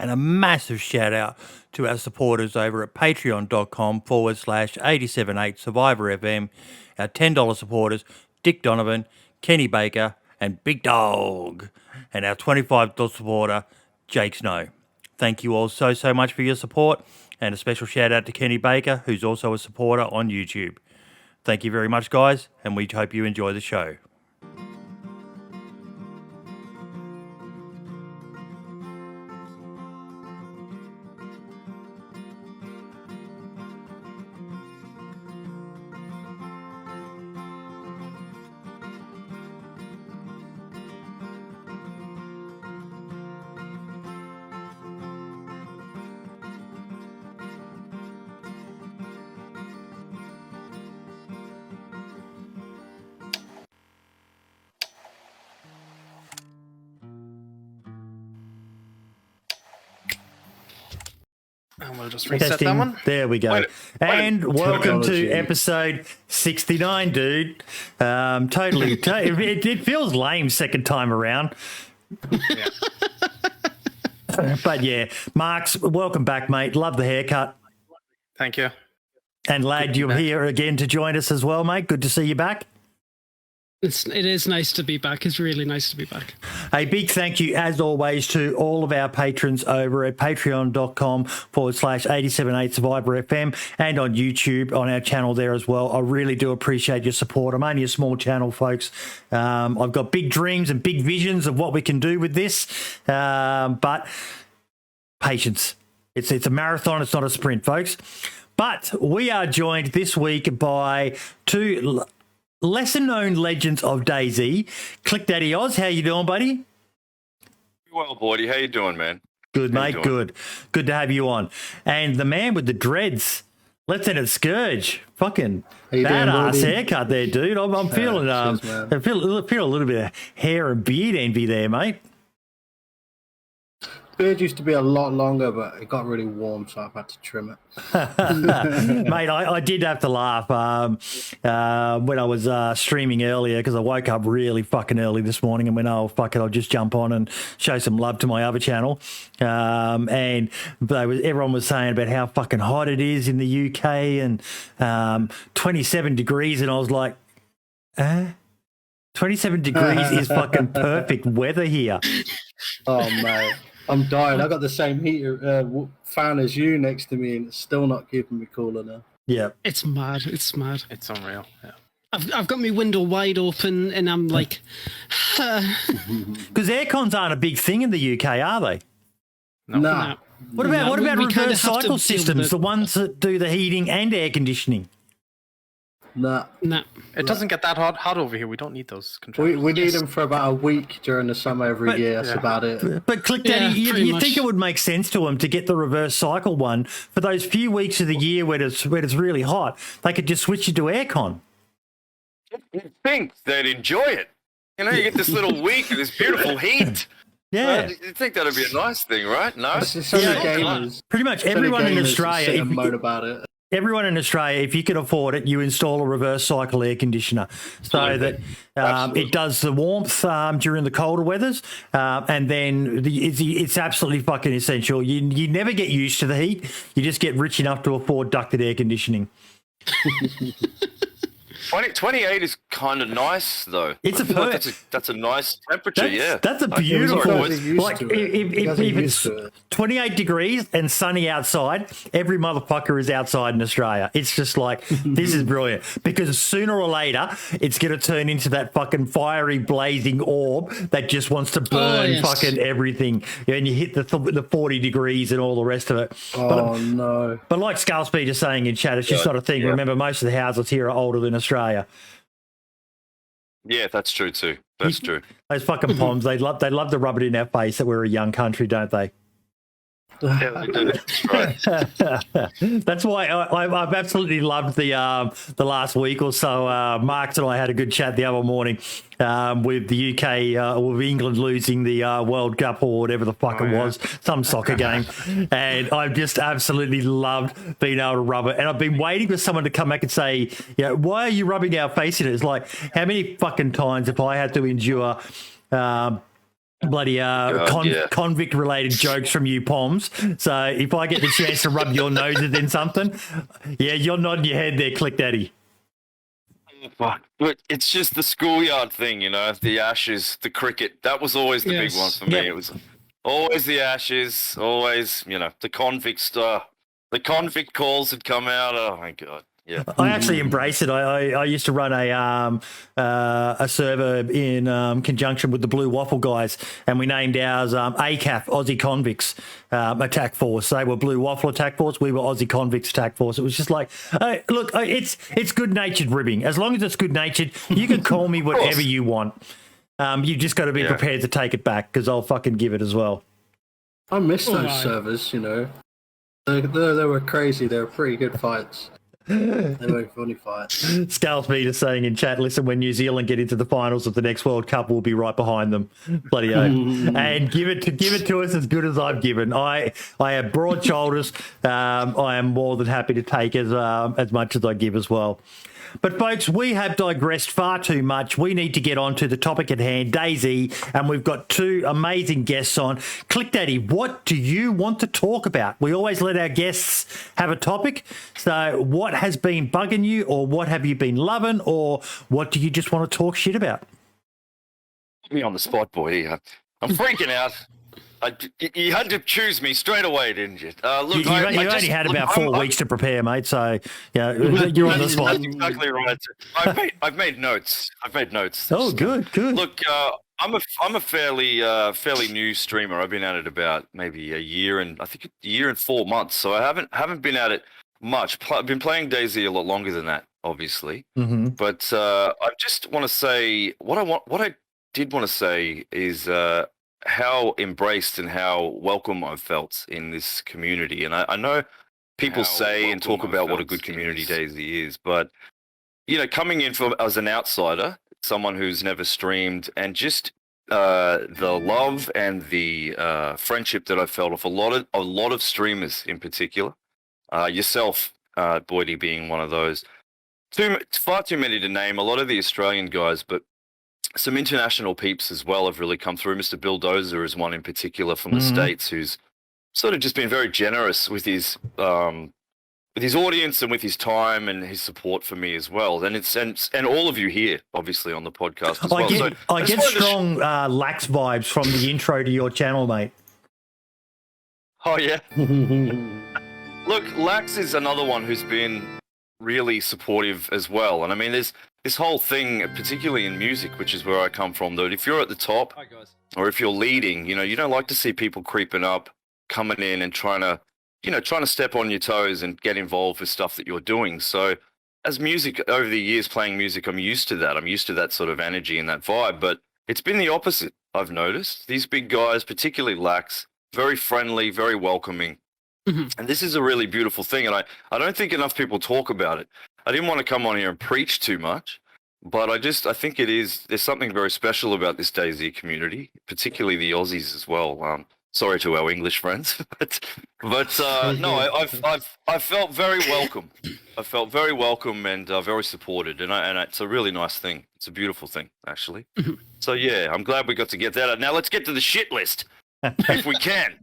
And a massive shout out to our supporters over at patreon.com/878 Survivor FM, our $10 supporters, Dick Donovan, Kenny Baker, and Big Dog, and our $25 supporter, Jake Snow. Thank you all so much for your support, and a special shout out to Kenny Baker, who's also a supporter on YouTube. Thank you very much, guys, and we hope you enjoy the show. And we'll just reset that one. There we go. Welcome to episode 69, dude. It feels lame second time around. Yeah. But yeah, Marks, welcome back, mate. Love the haircut. Thank you. And Lad, you're here again to join us as well, mate. Good to see you back. It is nice to be back. It's really nice to be back. A big thank you, as always, to all of our patrons over at patreon.com/878 Survivor FM and on YouTube on our channel there as well. I really do appreciate your support. I'm only a small channel, folks. I've got big dreams and big visions of what we can do with this, but patience. It's a marathon. It's not a sprint, folks. But we are joined this week by two lesser-known legends of DayZ. ClickDaddyAus, how you doing, buddy? Well, Bordy, how you doing, man? Good, mate, good. Good to have you on. And the man with the dreads, LtSkurge. Fucking badass haircut there, dude. I'm feeling, I feel a little bit of hair and beard envy there, mate. Beard used to be a lot longer, but it got really warm, so I've had to trim it. Mate, I did have to laugh when I was streaming earlier, because I woke up really fucking early this morning and went, oh, fuck it, I'll just jump on and show some love to my other channel. And everyone was saying about how fucking hot it is in the UK and 27 degrees, and I was like, 27 degrees is fucking perfect weather here. Oh, mate. I'm dying. I got the same heater fan as you next to me, and it's still not keeping me cool enough. Yeah, it's mad. It's mad. It's unreal. Yeah. I've got my window wide open, and I'm like, because aircons aren't a big thing in the UK, are they? No. What about reverse cycle systems? The ones that do the heating and air conditioning. No. It doesn't get that hot over here. We don't need those controls. We need them for about a week during the summer every year. That's about it. But ClickDaddy, you think it would make sense to them to get the reverse cycle one for those few weeks of the year where it's really hot? They could just switch it to aircon. You'd think they'd enjoy it. You know, you get this little week of this beautiful heat. Yeah. You'd think that'd be a nice thing, right? No? Pretty much everyone in Australia. About it. Everyone in Australia, if you can afford it, you install a reverse cycle air conditioner so that it does the warmth during the colder weathers, and then it's absolutely fucking essential. You never get used to the heat. You just get rich enough to afford ducted air conditioning. 28 is kind of nice, though. It's that's a nice temperature, That's a beautiful. Like if it's 28 degrees and sunny outside, every motherfucker is outside in Australia. It's just like, this is brilliant, because sooner or later it's going to turn into that fucking fiery blazing orb that just wants to burn fucking everything, and you hit the 40 degrees and all the rest of it. No. But like Skullspeed is saying in chat, it's just not a thing. Yeah. Remember, most of the houses here are older than Australia. Yeah, that's true too. That's true. Those fucking Poms, they love to rub it in our face that we're a young country, don't they? Yeah, they do. That's right. That's why I've absolutely loved the last week or so. Marks and I had a good chat the other morning with the UK, with England losing the World Cup or whatever the fuck it was, some soccer game. And I've just absolutely loved being able to rub it. And I've been waiting for someone to come back and say, why are you rubbing our face in it? It's like, how many fucking times have I had to endure bloody convict-related jokes from you, Poms. So if I get the chance to rub your noses in something, yeah, you're nodding your head there, Click Daddy. Fuck. But it's just the schoolyard thing, you know, the ashes, the cricket. That was always the big one for me. It was always the ashes, always, you know, the convict calls had come out. Oh my God. Yeah. I actually embrace it. I used to run a server in conjunction with the Blue Waffle guys, and we named ours ACAF, Aussie Convicts Attack Force. They were Blue Waffle Attack Force. We were Aussie Convicts Attack Force. It was just like, look, it's good-natured ribbing. As long as it's good-natured, you can call me whatever you want. You just got to be prepared to take it back, because I'll fucking give it as well. I miss those servers, you know. They were crazy. They were pretty good fights. They were funny fights. Scalesmead is saying in chat, listen, when New Zealand get into the finals of the next World Cup, we'll be right behind them. Bloody oath. And give it to us as good as I've given. I have broad shoulders. I am more than happy to take as much as I give as well. But folks, we have digressed far too much. We need to get on to the topic at hand, DayZ, and we've got two amazing guests on. Click Daddy, what do you want to talk about? We always let our guests have a topic. So what has been bugging you, or what have you been loving, or what do you just want to talk shit about? Put me on the spot, boy. I'm freaking out. You had to choose me straight away, didn't you? Look, you only had about 4 weeks to prepare, mate. So yeah, you're on the spot. That's exactly right. I've made notes. Oh, good. Look, I'm a fairly new streamer. I've been at it about maybe a year and 4 months. So I haven't been at it much. I've been playing DayZ a lot longer than that, obviously. Mm-hmm. But I just want to say what I did want to say is how embraced and how welcome I've felt in this community. And I know people say and talk about what a good community DayZ is, but you know, coming in as an outsider, someone who's never streamed, and just the love and the friendship that I felt of a lot of streamers in particular, yourself, Boydie, being one of those. Far too many to name. A lot of the Australian guys, but some international peeps as well have really come through. Mr. Bill Dozer is one in particular from the States, who's sort of just been very generous with his audience and with his time and his support for me as well. And all of you here, obviously, on the podcast as well. I get strong Lax vibes from the intro to your channel, mate. Oh, yeah? Look, Lax is another one who's been really supportive as well. And I mean, there's this whole thing, particularly in music, which is where I come from, that if you're at the top, or if you're leading, you know, you don't like to see people creeping up, coming in and trying to step on your toes and get involved with stuff that you're doing. So as music, over the years playing music, I'm used to that. I'm used to that sort of energy and that vibe, but it's been the opposite, I've noticed. These big guys, particularly Lax, very friendly, very welcoming. And this is a really beautiful thing, and I don't think enough people talk about it. I didn't want to come on here and preach too much, but I think there's something very special about this DayZ community, particularly the Aussies as well. Sorry to our English friends, but no, I felt very welcome. I felt very welcome and very supported, and it's a really nice thing. It's a beautiful thing, actually. So yeah, I'm glad we got to get that out. Now let's get to the shit list, if we can.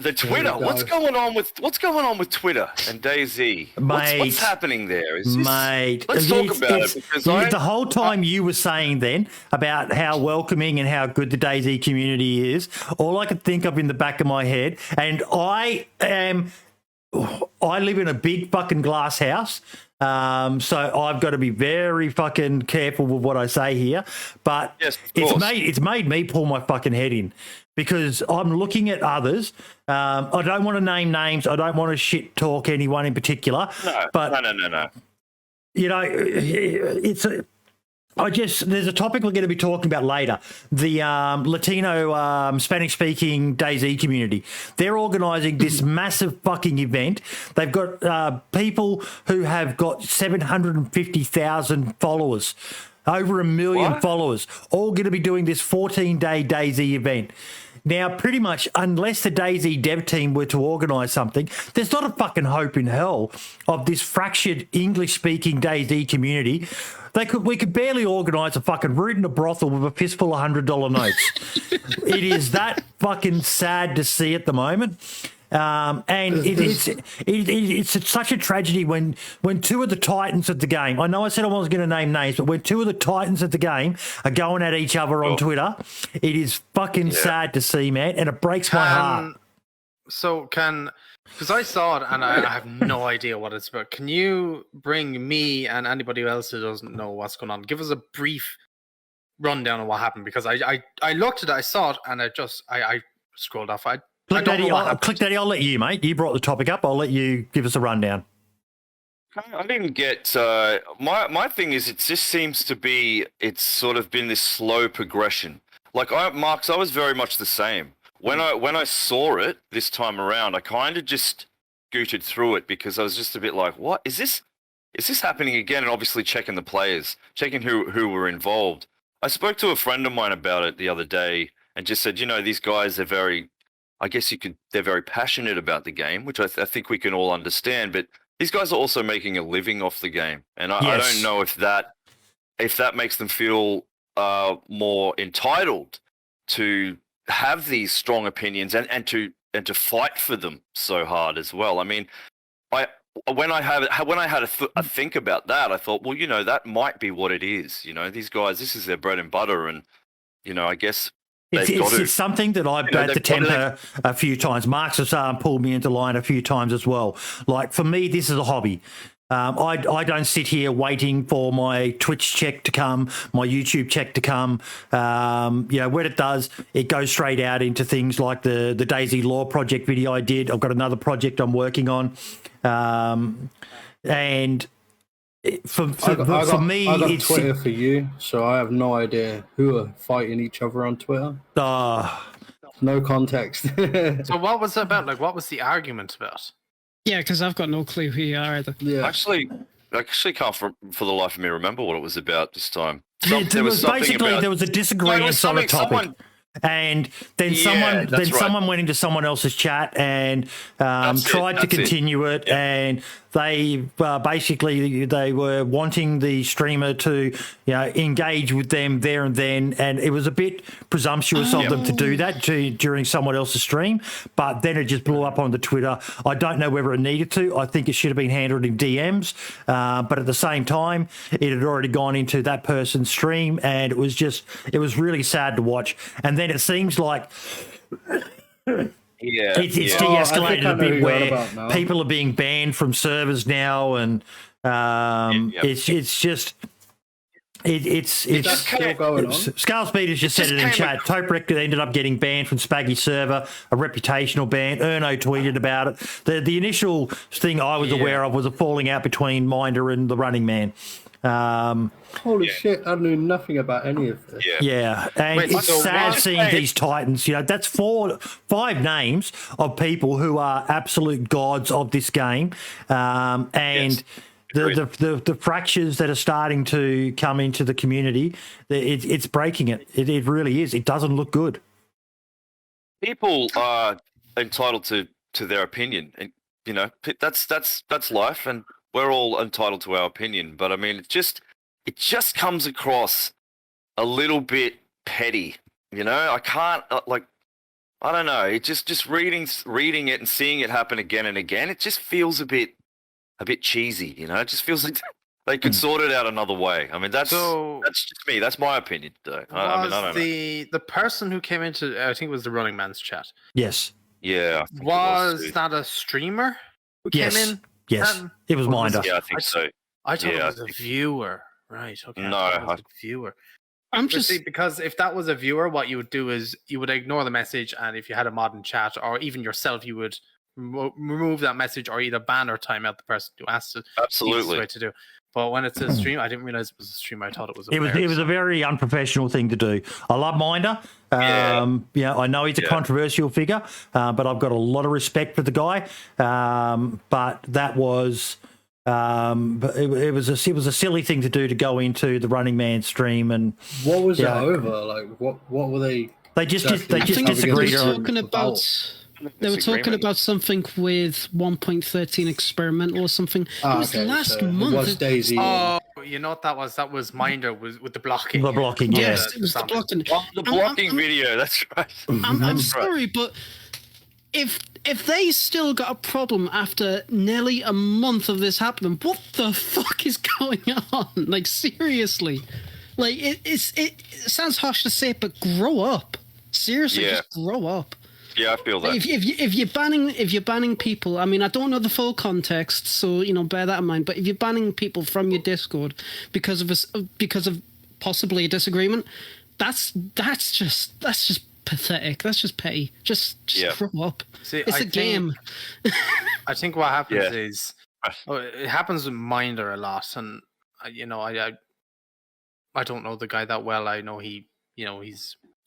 The Twitter. What's going on with Twitter and DayZ? What's happening there? Let's talk about it, because the whole time you were saying then about how welcoming and how good the DayZ community is, all I could think of in the back of my head, and I live in a big fucking glass house. So I've got to be very fucking careful with what I say here, but yes, it's made me pull my fucking head in, because I'm looking at others. I don't want to name names. I don't want to shit talk anyone in particular. No. You know, there's a topic we're going to be talking about later. The Latino Spanish-speaking DayZ community. They're organising this massive fucking event. They've got people who have got 750,000 followers, over 1 million followers, all going to be doing this 14-day DayZ event. Now, pretty much, unless the DayZ dev team were to organise something, there's not a fucking hope in hell of this fractured English-speaking DayZ community. We could barely organise a fucking root in a brothel with a fistful of $100 notes. It is that fucking sad to see at the moment. And it's such a tragedy when two of the titans of the game, I know I said I wasn't going to name names, but when two of the titans of the game are going at each other on Twitter, it is fucking sad to see, man, and it breaks my heart. Because I saw it and I have no idea what it's about. Can you bring me and anybody else who doesn't know what's going on, give us a brief rundown of what happened? Because I looked at it, I saw it, and I scrolled off. ClickDaddy, I'll let you, mate. You brought the topic up. I'll let you give us a rundown. I didn't get my thing is it just seems to be it's sort of been this slow progression. Like Marks, I was very much the same. When I saw it this time around, I kind of just scooted through it because I was just a bit like, what is this? Is this happening again? And obviously checking the players, checking who were involved. I spoke to a friend of mine about it the other day and just said, these guys, they're very passionate about the game, which I think we can all understand. But these guys are also making a living off the game, and I don't know if that makes them feel more entitled to have these strong opinions and to fight for them so hard as well. I mean, when I had a think about that, I thought, well, that might be what it is. These guys, this is their bread and butter, and I guess. It's something that I've had to temper a few times. Mark's has pulled me into line a few times as well. Like, for me, this is a hobby. I don't sit here waiting for my Twitch check to come, my YouTube check to come. When it does, it goes straight out into things like the DayZ Lore project video I did. I've got another project I'm working on. And for me, I got it's Twitter for you, so I have no idea who are fighting each other on Twitter. No context. So what was it about? Like, what was the argument about? Yeah, because I've got no clue who you are either. Yeah. I actually can't for the life of me remember what it was about this time. There was a disagreement on a topic. And then someone went into someone else's chat and tried to continue it, and they they were wanting the streamer to engage with them there and then, and it was a bit presumptuous of them to do that during someone else's stream, but then it just blew up on the Twitter. I don't know whether it needed to. I think it should have been handled in DMs, but at the same time, it had already gone into that person's stream, and it was really sad to watch. And then it seems like it's de-escalated a bit where people are being banned from servers now, and it's still going on. Skullspeed has just said it in chat. Toprek ended up getting banned from Spaggy's server, a reputational ban. Erno tweeted about it. The initial thing I was aware of was a falling out between Minder and the Running Man. Holy shit, I knew nothing about any of this. And it's sad seeing these titans. That's 5 names of people who are absolute gods of this game, and the fractures that are starting to come into the community, it's breaking it. It really is. It doesn't look good. People are entitled to their opinion, and that's life, and we're all entitled to our opinion. But I mean, it just comes across a little bit petty. I can't I don't know. It just reading it and seeing it happen again and again, it just feels a bit cheesy. It just feels like they could sort it out another way. I mean, that's just me. That's my opinion, though. I don't know. The person who came into, I think it was the Running Man's chat. Yes. Yeah. Was that a streamer who came in? Yes. It was Minder. Yeah, I think so. I thought it was a viewer. Right. Okay. No, a viewer. Because if that was a viewer, what you would do is you would ignore the message, and if you had a mod in chat, or even yourself, you would remove that message or either ban or time out the person who asked it. Absolutely. Way to do. But when it's a stream, I didn't realize it was a stream. I thought it was a It was a very unprofessional thing to do. I love Minder. I know he's a controversial figure, but I've got a lot of respect for the guy. But that was it was a silly thing to do, to go into the Running Man stream. And what was it over? Like what were they? They just I think disagreed they were on. talking about. They were talking about something with 1.13 experimental or something. It was last month. It was DayZ. Oh, you know what that was? That was Minder with the blocking. The blocking, yeah. Yes, it was the blocking. Oh, the blocking video. That's right. I'm sorry, but if they still got a problem after nearly a month of this happening, what the fuck is going on? Like, seriously. Like, it sounds harsh to say it, but grow up. Seriously, just grow up. Yeah, I feel that. If you're banning people, I mean, I don't know the full context, so bear that in mind. But if you're banning people from your Discord because of possibly a disagreement, that's just pathetic. That's just petty. Just grow up. See, it's a game. I think what happens is it happens with Minder a lot, and I don't know the guy that well. I know he's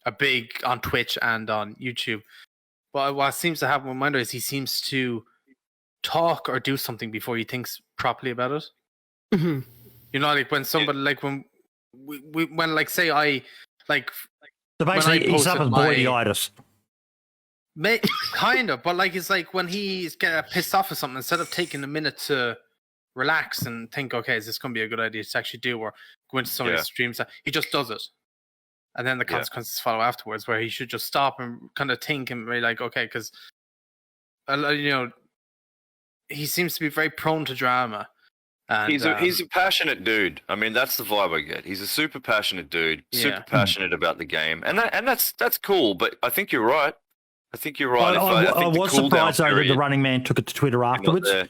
a big on Twitch and on YouTube. But what seems to happen with Minder is he seems to talk or do something before he thinks properly about it. Mm-hmm. Like when somebody, like when like say I like. So basically, he's up with boydyitis. Kind of, but like it's like when he's get pissed off or something, instead of taking a minute to relax and think, okay, is this going to be a good idea to actually do, or go into somebody's streams, he just does it. And then the consequences follow afterwards, where he should just stop and kind of think and be like, okay, because, he seems to be very prone to drama. And, he's a passionate dude. I mean, that's the vibe I get. He's a super passionate dude, super passionate about the game, and that's cool. But I think you're right. I think I was surprised though that the Running Man took it to Twitter afterwards. It's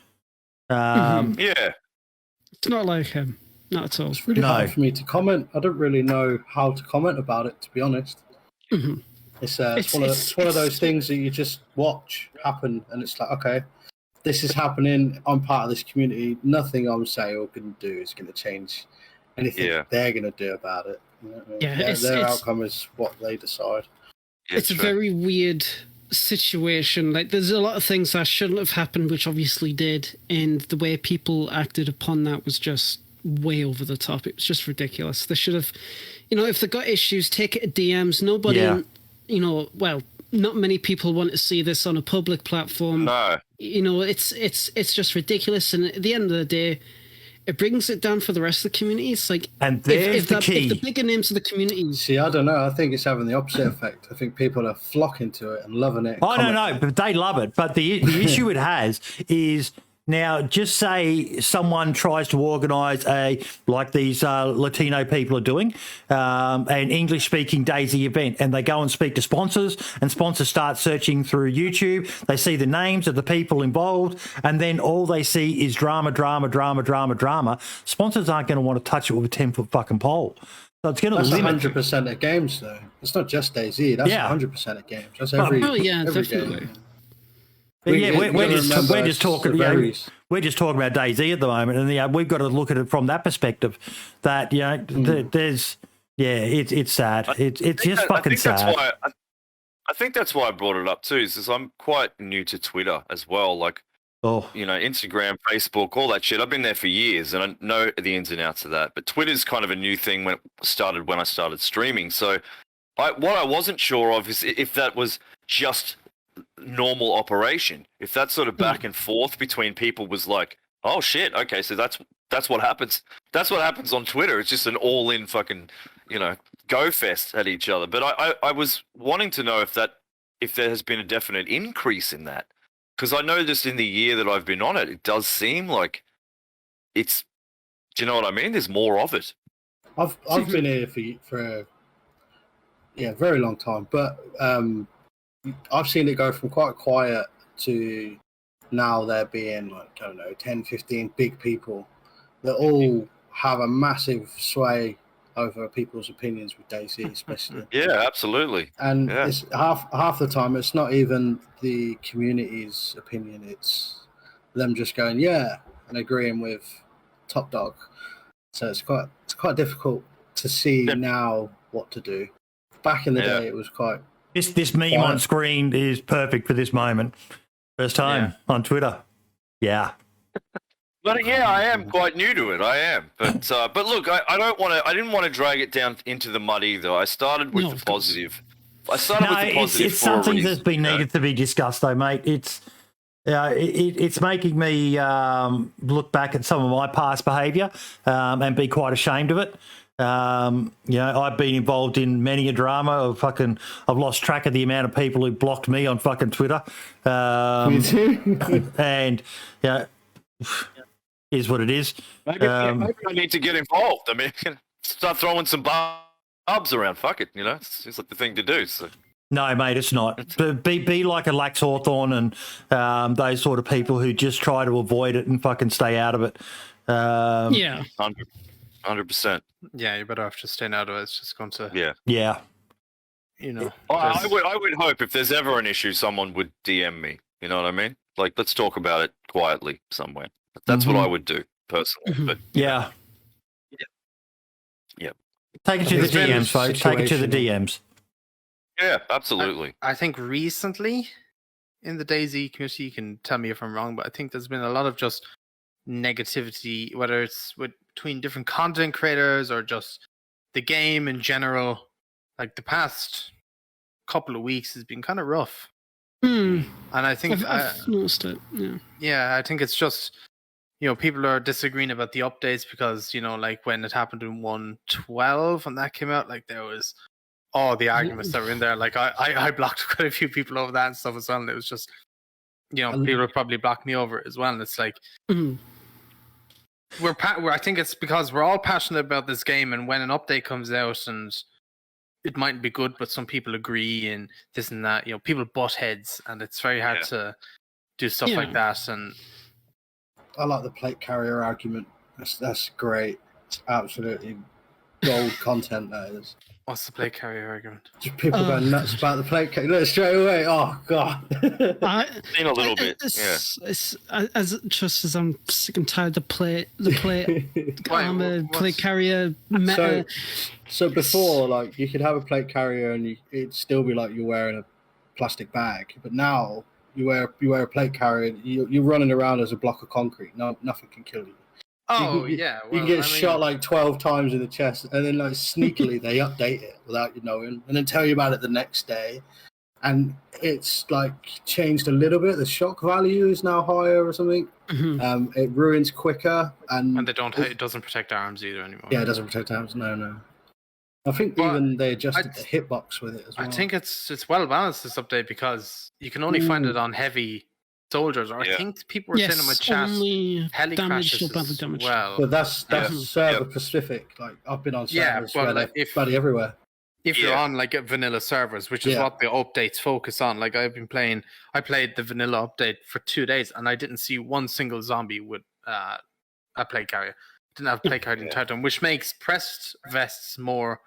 not like him. Not at all. It's really hard for me to comment. I don't really know how to comment about it, to be honest. Mm-hmm. It's one of those things that you just watch happen, and it's like, okay, this is happening. I'm part of this community. Nothing I'm saying or going to do is going to change anything they're going to do about it. Their outcome is what they decide. It's a very weird situation. Like, there's a lot of things that shouldn't have happened, which obviously did, and the way people acted upon that was just way over the top. It was just ridiculous. They should have, if they got issues, take it to DMs. Nobody, not many people want to see this on a public platform. No. It's just ridiculous. And at the end of the day, it brings it down for the rest of the community. It's like, and there's the key. If the bigger names of the community. See, I don't know. I think it's having the opposite effect. I think people are flocking to it and loving it. I don't know, but they love it. But the issue it has is, now, just say someone tries to organise like these Latino people are doing, an English-speaking DayZ event, and they go and speak to sponsors, and sponsors start searching through YouTube. They see the names of the people involved, and then all they see is drama. Sponsors aren't going to want to touch it with a 10-foot fucking pole. So it's going to limit. 100% of games, though. It's not just DayZ. That's 100% of games. That's every definitely. game. We're just talking about DayZ at the moment, and we've got to look at it from that perspective. That there's it's sad. It's just fucking sad. I think that's why I brought it up too. Is I'm quite new to Twitter as well. Like, Instagram, Facebook, all that shit. I've been there for years, and I know the ins and outs of that. But Twitter's kind of a new thing when I started streaming. So, what I wasn't sure of is if that was just normal operation, if that sort of back and forth between people was like, oh shit, okay, so that's what happens on Twitter. It's just an all-in fucking go fest at each other. But I was wanting to know if there has been a definite increase in that, because I noticed in the year that I've been on it, it does seem like it's, do you know what I mean, there's more of it. I've been here for a very long time, but I've seen it go from quite quiet to now there being, like, I don't know, 10, 15 big people that all have a massive sway over people's opinions with DayZ, especially. Yeah, absolutely. And it's half the time, it's not even the community's opinion, it's them just going, and agreeing with Top Dog. So it's quite difficult to see now what to do. Back in the day, it was quite... This meme on screen is perfect for this moment. First time on Twitter. Yeah. But I am quite new to it. I am. But look, I didn't want to drag it down into the mud either. I started with the positive. I started with the positive it's for a something reason, that's been needed to be discussed, though, mate. It's making me look back at some of my past behaviour and be quite ashamed of it. I've been involved in many a drama. I've lost track of the amount of people who blocked me on fucking Twitter. Me too. And is what it is. Maybe I need to get involved. I mean, start throwing some barbs around. Fuck it, it's like the thing to do. So. No, mate, it's not. But be like a Lax Hawthorne and those sort of people who just try to avoid it and fucking stay out of it. Yeah. 100%. Yeah, you're better off just staying out of it. It's just going to. Yeah. I would hope if there's ever an issue, someone would DM me. You know what I mean? Like, let's talk about it quietly somewhere. That's what I would do personally. But yeah. Take it to the DMs, folks. Take it to the DMs. Yeah, absolutely. I think recently in the DayZ community, you can tell me if I'm wrong, but I think there's been a lot of just negativity, whether it's between different content creators or just the game in general. Like the past couple of weeks has been kind of rough. And I think I've noticed it. Yeah, I think it's just people are disagreeing about the updates because like when it happened in 1.12 and that came out, like there was all the arguments that were in there. Like I blocked quite a few people over that and stuff as well, and it was just people probably blocked me over it as well, and it's like I think it's because we're all passionate about this game, and when an update comes out and it might be good, but some people agree and this and that, people butt heads, and it's very hard to do stuff like that. And I like the plate carrier argument. That's great. It's absolutely gold content, that is. What's the plate carrier argument? Just people going nuts about the plate carrier. Look, straight away. Oh, God. In a little bit, It's just as I'm sick and tired of the plate armor, plate carrier meta. So before, like, you could have a plate carrier and it'd still be like you're wearing a plastic bag. But now you wear a plate carrier, you're running around as a block of concrete. No, nothing can kill you. You can get shot like 12 times in the chest, and then like sneakily they update it without you knowing, and then tell you about it the next day. And it's like changed a little bit. The shock value is now higher or something. It ruins quicker, and they don't. It doesn't protect arms either anymore. Yeah, it doesn't protect arms. No. I think even they adjusted the hitbox with it as well. I think it's well balanced, this update, because you can only find it on heavy soldiers, or I think people were saying in my chat heli crashes as well. But that's server specific. Like I've been on servers where like bloody everywhere. If you're on like vanilla servers, which is what the updates focus on, like I played the vanilla update for 2 days, and I didn't see one single zombie with a plate carrier. Didn't have plate carrier the entire time, which makes pressed vests more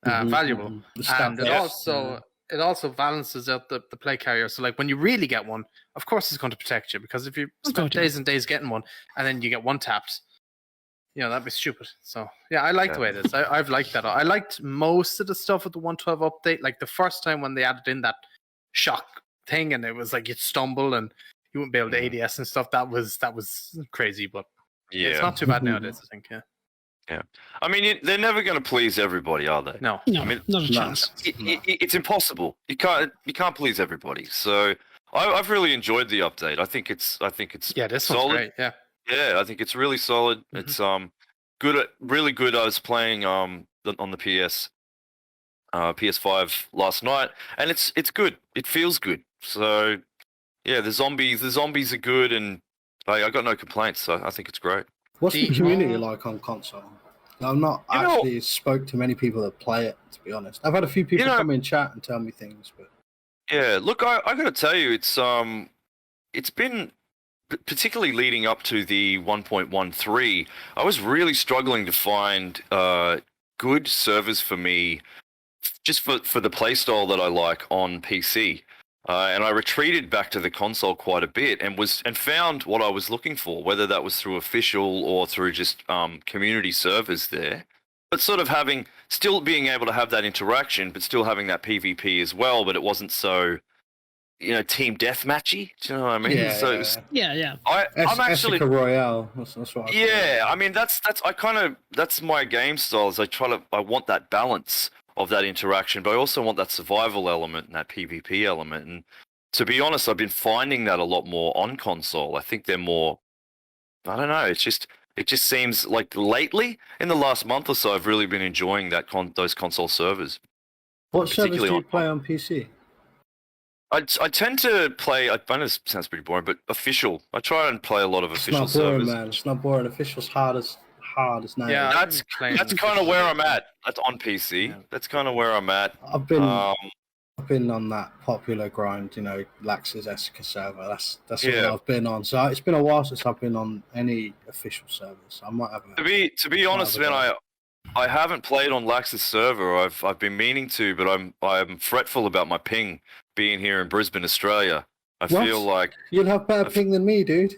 valuable, and it also balances out the plate carrier. So like when you really get one, of course it's going to protect you, because if you spend days and days getting one and then you get one tapped, that'd be stupid. So yeah, I like the way it is. I've liked that. I liked most of the stuff with the 1.12 update. Like the first time when they added in that shock thing, and it was like you'd stumble and you wouldn't be able to ADS and stuff. That was crazy, but it's not too bad nowadays, I think. Yeah, I mean, they're never going to please everybody, are they? No. I mean, not a chance. It's impossible. You can't please everybody. So I've really enjoyed the update. I think it's this solid. One's great. Yeah, I think it's really solid. It's really good. I was playing on the PS5 last night, and it's good. It feels good. So yeah, the zombies are good, and I got no complaints. So I think it's great. What's the community like on console? I've not actually spoke to many people that play it, to be honest. I've had a few people come in chat and tell me things, but yeah, look, I got to tell you, it's been particularly leading up to the 1.13. I was really struggling to find good servers for me, just for the playstyle that I like on PC. And I retreated back to the console quite a bit and found what I was looking for, whether that was through official or through just community servers there. But sort of still being able to have that interaction, but still having that PvP as well. But it wasn't so, team deathmatchy. Do you know what I mean? Yeah. So it was, I'm actually Royale. That's what. I mean that's my game style. Is I want that balance of that interaction, but I also want that survival element and that PvP element. And to be honest, I've been finding that a lot more on console. I think they're more, I don't know, it just seems like lately, in the last month or so, I've really been enjoying those console servers. What servers do you play on PC? I tend to play, I know this sounds pretty boring, but official. I try and play a lot of official It's not boring, servers. man. It's not boring. Official's hard as nails. Yeah, That's kind of where I'm at. That's on PC. Yeah. That's kind of where I'm at. I've been on that popular grind, Lax's Esker server. That's what I've been on. So it's been a while since I've been on any official servers. I might have. To be honest, man, I haven't played on Lax's server. I've been meaning to, but I'm fretful about my ping being here in Brisbane, Australia. I feel like you'll have better ping than me, dude.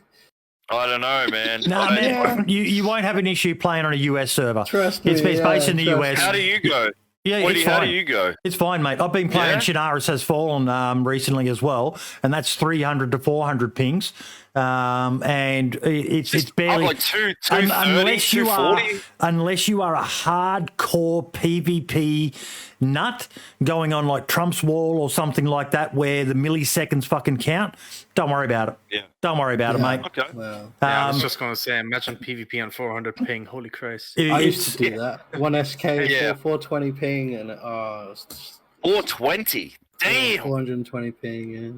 I don't know, man. Man, you won't have an issue playing on a US server. Trust me. It's based in the US. How do you go? Yeah, how do you go? It's fine, mate. I've been playing Shinaris Has Fallen recently as well, and that's 300 to 400 pings. And it's barely like 230, unless you are a hardcore PvP nut going on like Trump's wall or something like that where the milliseconds fucking count. Don't worry about it. Yeah. Don't worry about it, mate. Okay. Well, I was just going to say, imagine PvP on 400 ping. Holy Christ. I used to do that. 1SK, 420 ping, and 420? Damn! 420 ping, yeah.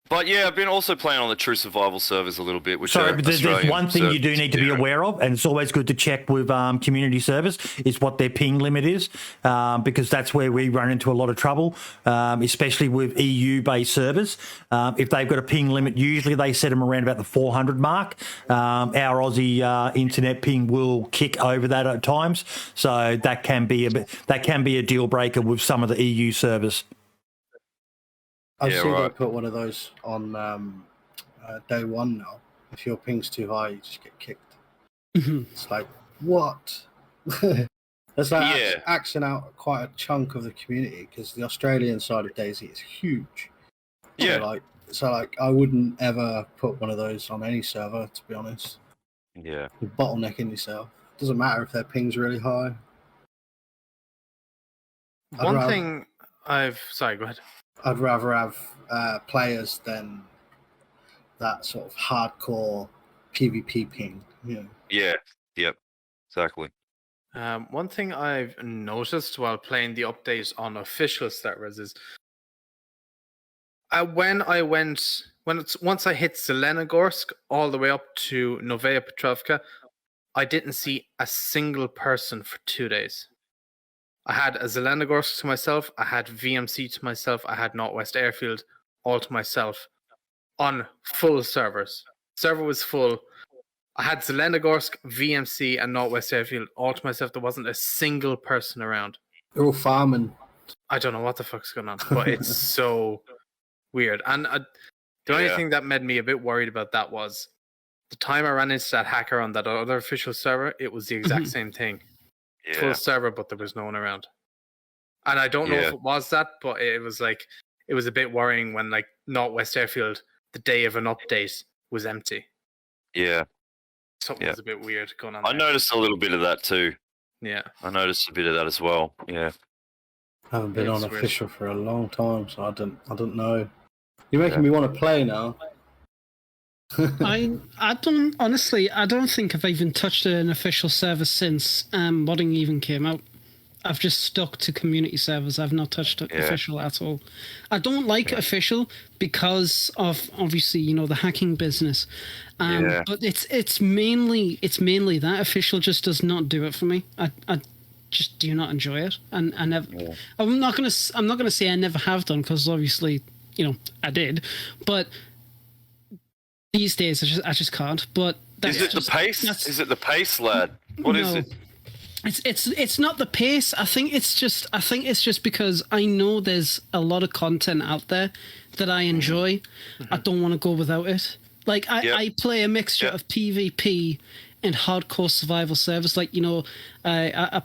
But yeah, I've been also playing on the True Survival servers a little bit. But there's one thing you do need to be aware of, and it's always good to check with community servers, is what their ping limit is, because that's where we run into a lot of trouble, especially with EU-based servers. If they've got a ping limit, usually they set them around about the 400 mark. Our Aussie internet ping will kick over that at times, so that can be a deal breaker with some of the EU servers. I've seen they put one of those on day one now. If your ping's too high, you just get kicked. It's like, what? That's like axing out quite a chunk of the community because the Australian side of DayZ is huge. Yeah. So I wouldn't ever put one of those on any server, to be honest. Yeah. You're bottlenecking yourself. Doesn't matter if their ping's really high. Sorry, go ahead. I'd rather have players than that sort of hardcore PvP ping. Yeah. Yep. Exactly. One thing I've noticed while playing the update on official servers is once I hit Zelenogorsk all the way up to Novaya Petrovka, I didn't see a single person for 2 days. I had a Zelenogorsk to myself, I had VMC to myself, I had Northwest Airfield all to myself on full servers. Server was full. I had Zelenogorsk, VMC, and Northwest Airfield all to myself. There wasn't a single person around. They're all farming. I don't know what the fuck's going on, but it's so weird. And the only thing that made me a bit worried about that was the time I ran into that hacker on that other official server, it was the exact same thing. Yeah. Full server, but there was no one around. And I don't know if it was that, but it was a bit worrying when Northwest Airfield, the day of an update, was empty. Yeah. Something was a bit weird going on. I noticed a little bit of that too. Yeah. I noticed a bit of that as well. Yeah. I haven't been on official for a long time, so I don't know. You're making me want to play now. I don't think I've even touched an official server since modding even came out. I've just stuck to community servers. I've not touched official at all. I don't like official because of obviously the hacking business. But it's mainly that official just does not do it for me. I just do not enjoy it, and I never. Yeah. I'm not gonna say I never have done because obviously I did, but. These days, I just can't. But is it the pace? Is it the pace, lad? What is it? It's not the pace. I think it's just because I know there's a lot of content out there that I enjoy. I don't want to go without it. I play a mixture of PvP and hardcore survival servers. I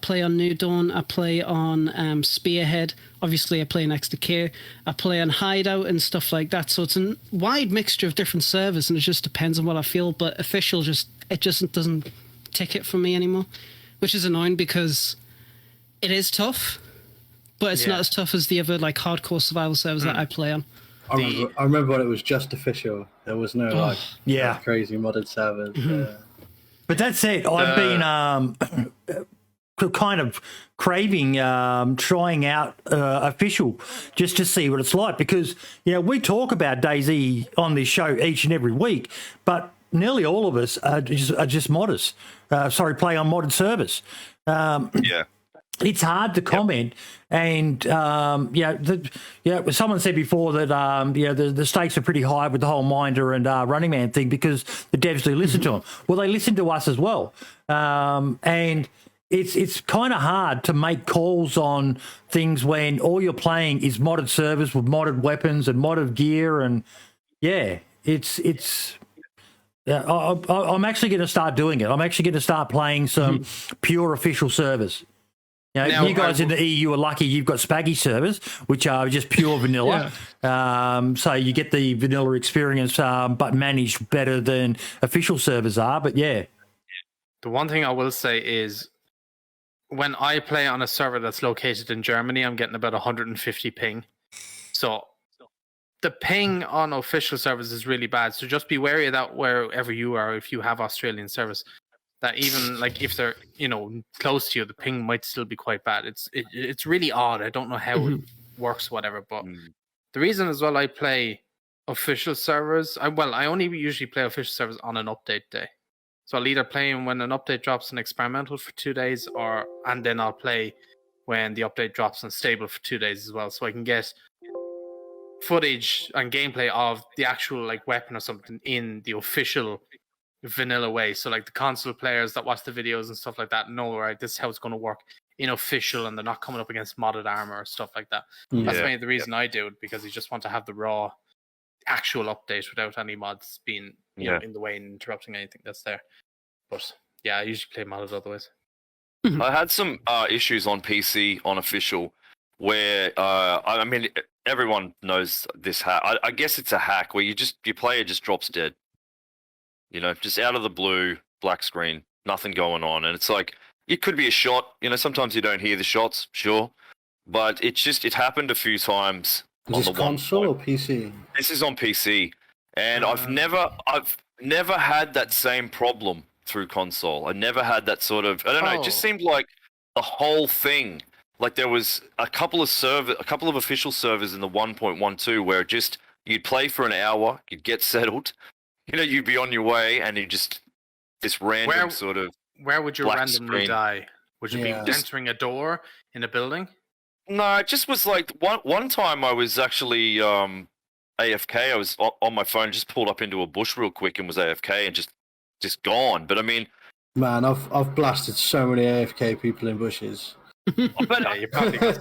play on New Dawn. I play on Spearhead. Obviously, I play next to K. I play on Hideout and stuff like that. So it's a wide mixture of different servers, and it just depends on what I feel. But official just doesn't tick it for me anymore, which is annoying because it is tough. but it's not as tough as the other like hardcore survival servers that I play on. I remember when it was just official. There was no crazy modded servers. But that said, I've been kind of craving trying out official just to see what it's like, because we talk about DayZ on this show each and every week, but nearly all of us are just modders. Play on modded servers. It's hard to comment, and someone said before that the stakes are pretty high with the whole Minder and Running Man thing, because the devs do listen to them. Well, they listen to us as well, and it's kind of hard to make calls on things when all you're playing is modded servers with modded weapons and modded gear, and I'm actually going to start doing it. I'm actually going to start playing some pure official servers. Now, you guys in the EU are lucky you've got Spaggy servers, which are just pure vanilla. So you get the vanilla experience, but managed better than official servers are. But the one thing I will say is, when I play on a server that's located in Germany, I'm getting about 150 ping. So the ping on official servers is really bad. So just be wary of that wherever you are, if you have Australian servers. That even like if they're close to you, the ping might still be quite bad. It's really odd. I don't know how it works, whatever. But the reason as well I play official servers, I only usually play official servers on an update day. So I'll either play when an update drops on experimental for 2 days, and then I'll play when the update drops on stable for 2 days as well, so I can get footage and gameplay of the actual like weapon or something in the official vanilla way. So like the console players that watch the videos and stuff like that know, right, this is how it's going to work in official, and they're not coming up against modded armor or stuff like that. That's mainly the reason I do it, because you just want to have the raw actual update without any mods being in the way and interrupting anything that's there. But I usually play modded otherwise. I had some issues on PC on official where I mean everyone knows this hack. I guess it's a hack where your player just drops dead. Just out of the blue, black screen, nothing going on. And it's like, it could be a shot. Sometimes you don't hear the shots, sure. But it happened a few times. Is this console or PC? This is on PC. And I've never had that same problem through console. I never had that sort of, I don't know, it just seemed like the whole thing, like there was a couple of official servers in the 1.12 where you'd play for an hour, you'd get settled, you'd be on your way, and you just this random sort of. Where would you randomly screen. Die? Would you be entering a door in a building? No, it just was like one time I was actually AFK. I was on my phone, just pulled up into a bush real quick and was AFK and just gone. But I mean, man, I've blasted so many AFK people in bushes. But you probably got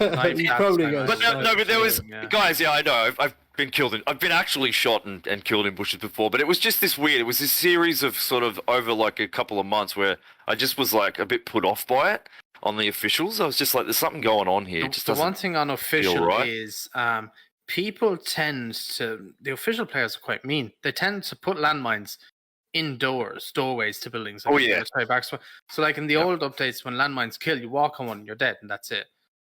but there was guys. Yeah, I know. I've been killed. I've been actually shot and killed in bushes before. But it was just this weird. It was this series of sort of over like a couple of months where I just was like a bit put off by it on the officials. I was just like, there's something going on here. The one thing on official is people tend to. The official players are quite mean. They tend to put landmines indoors, doorways to buildings. Like so like in the old updates, when landmines kill, you walk on one, you're dead, and that's it.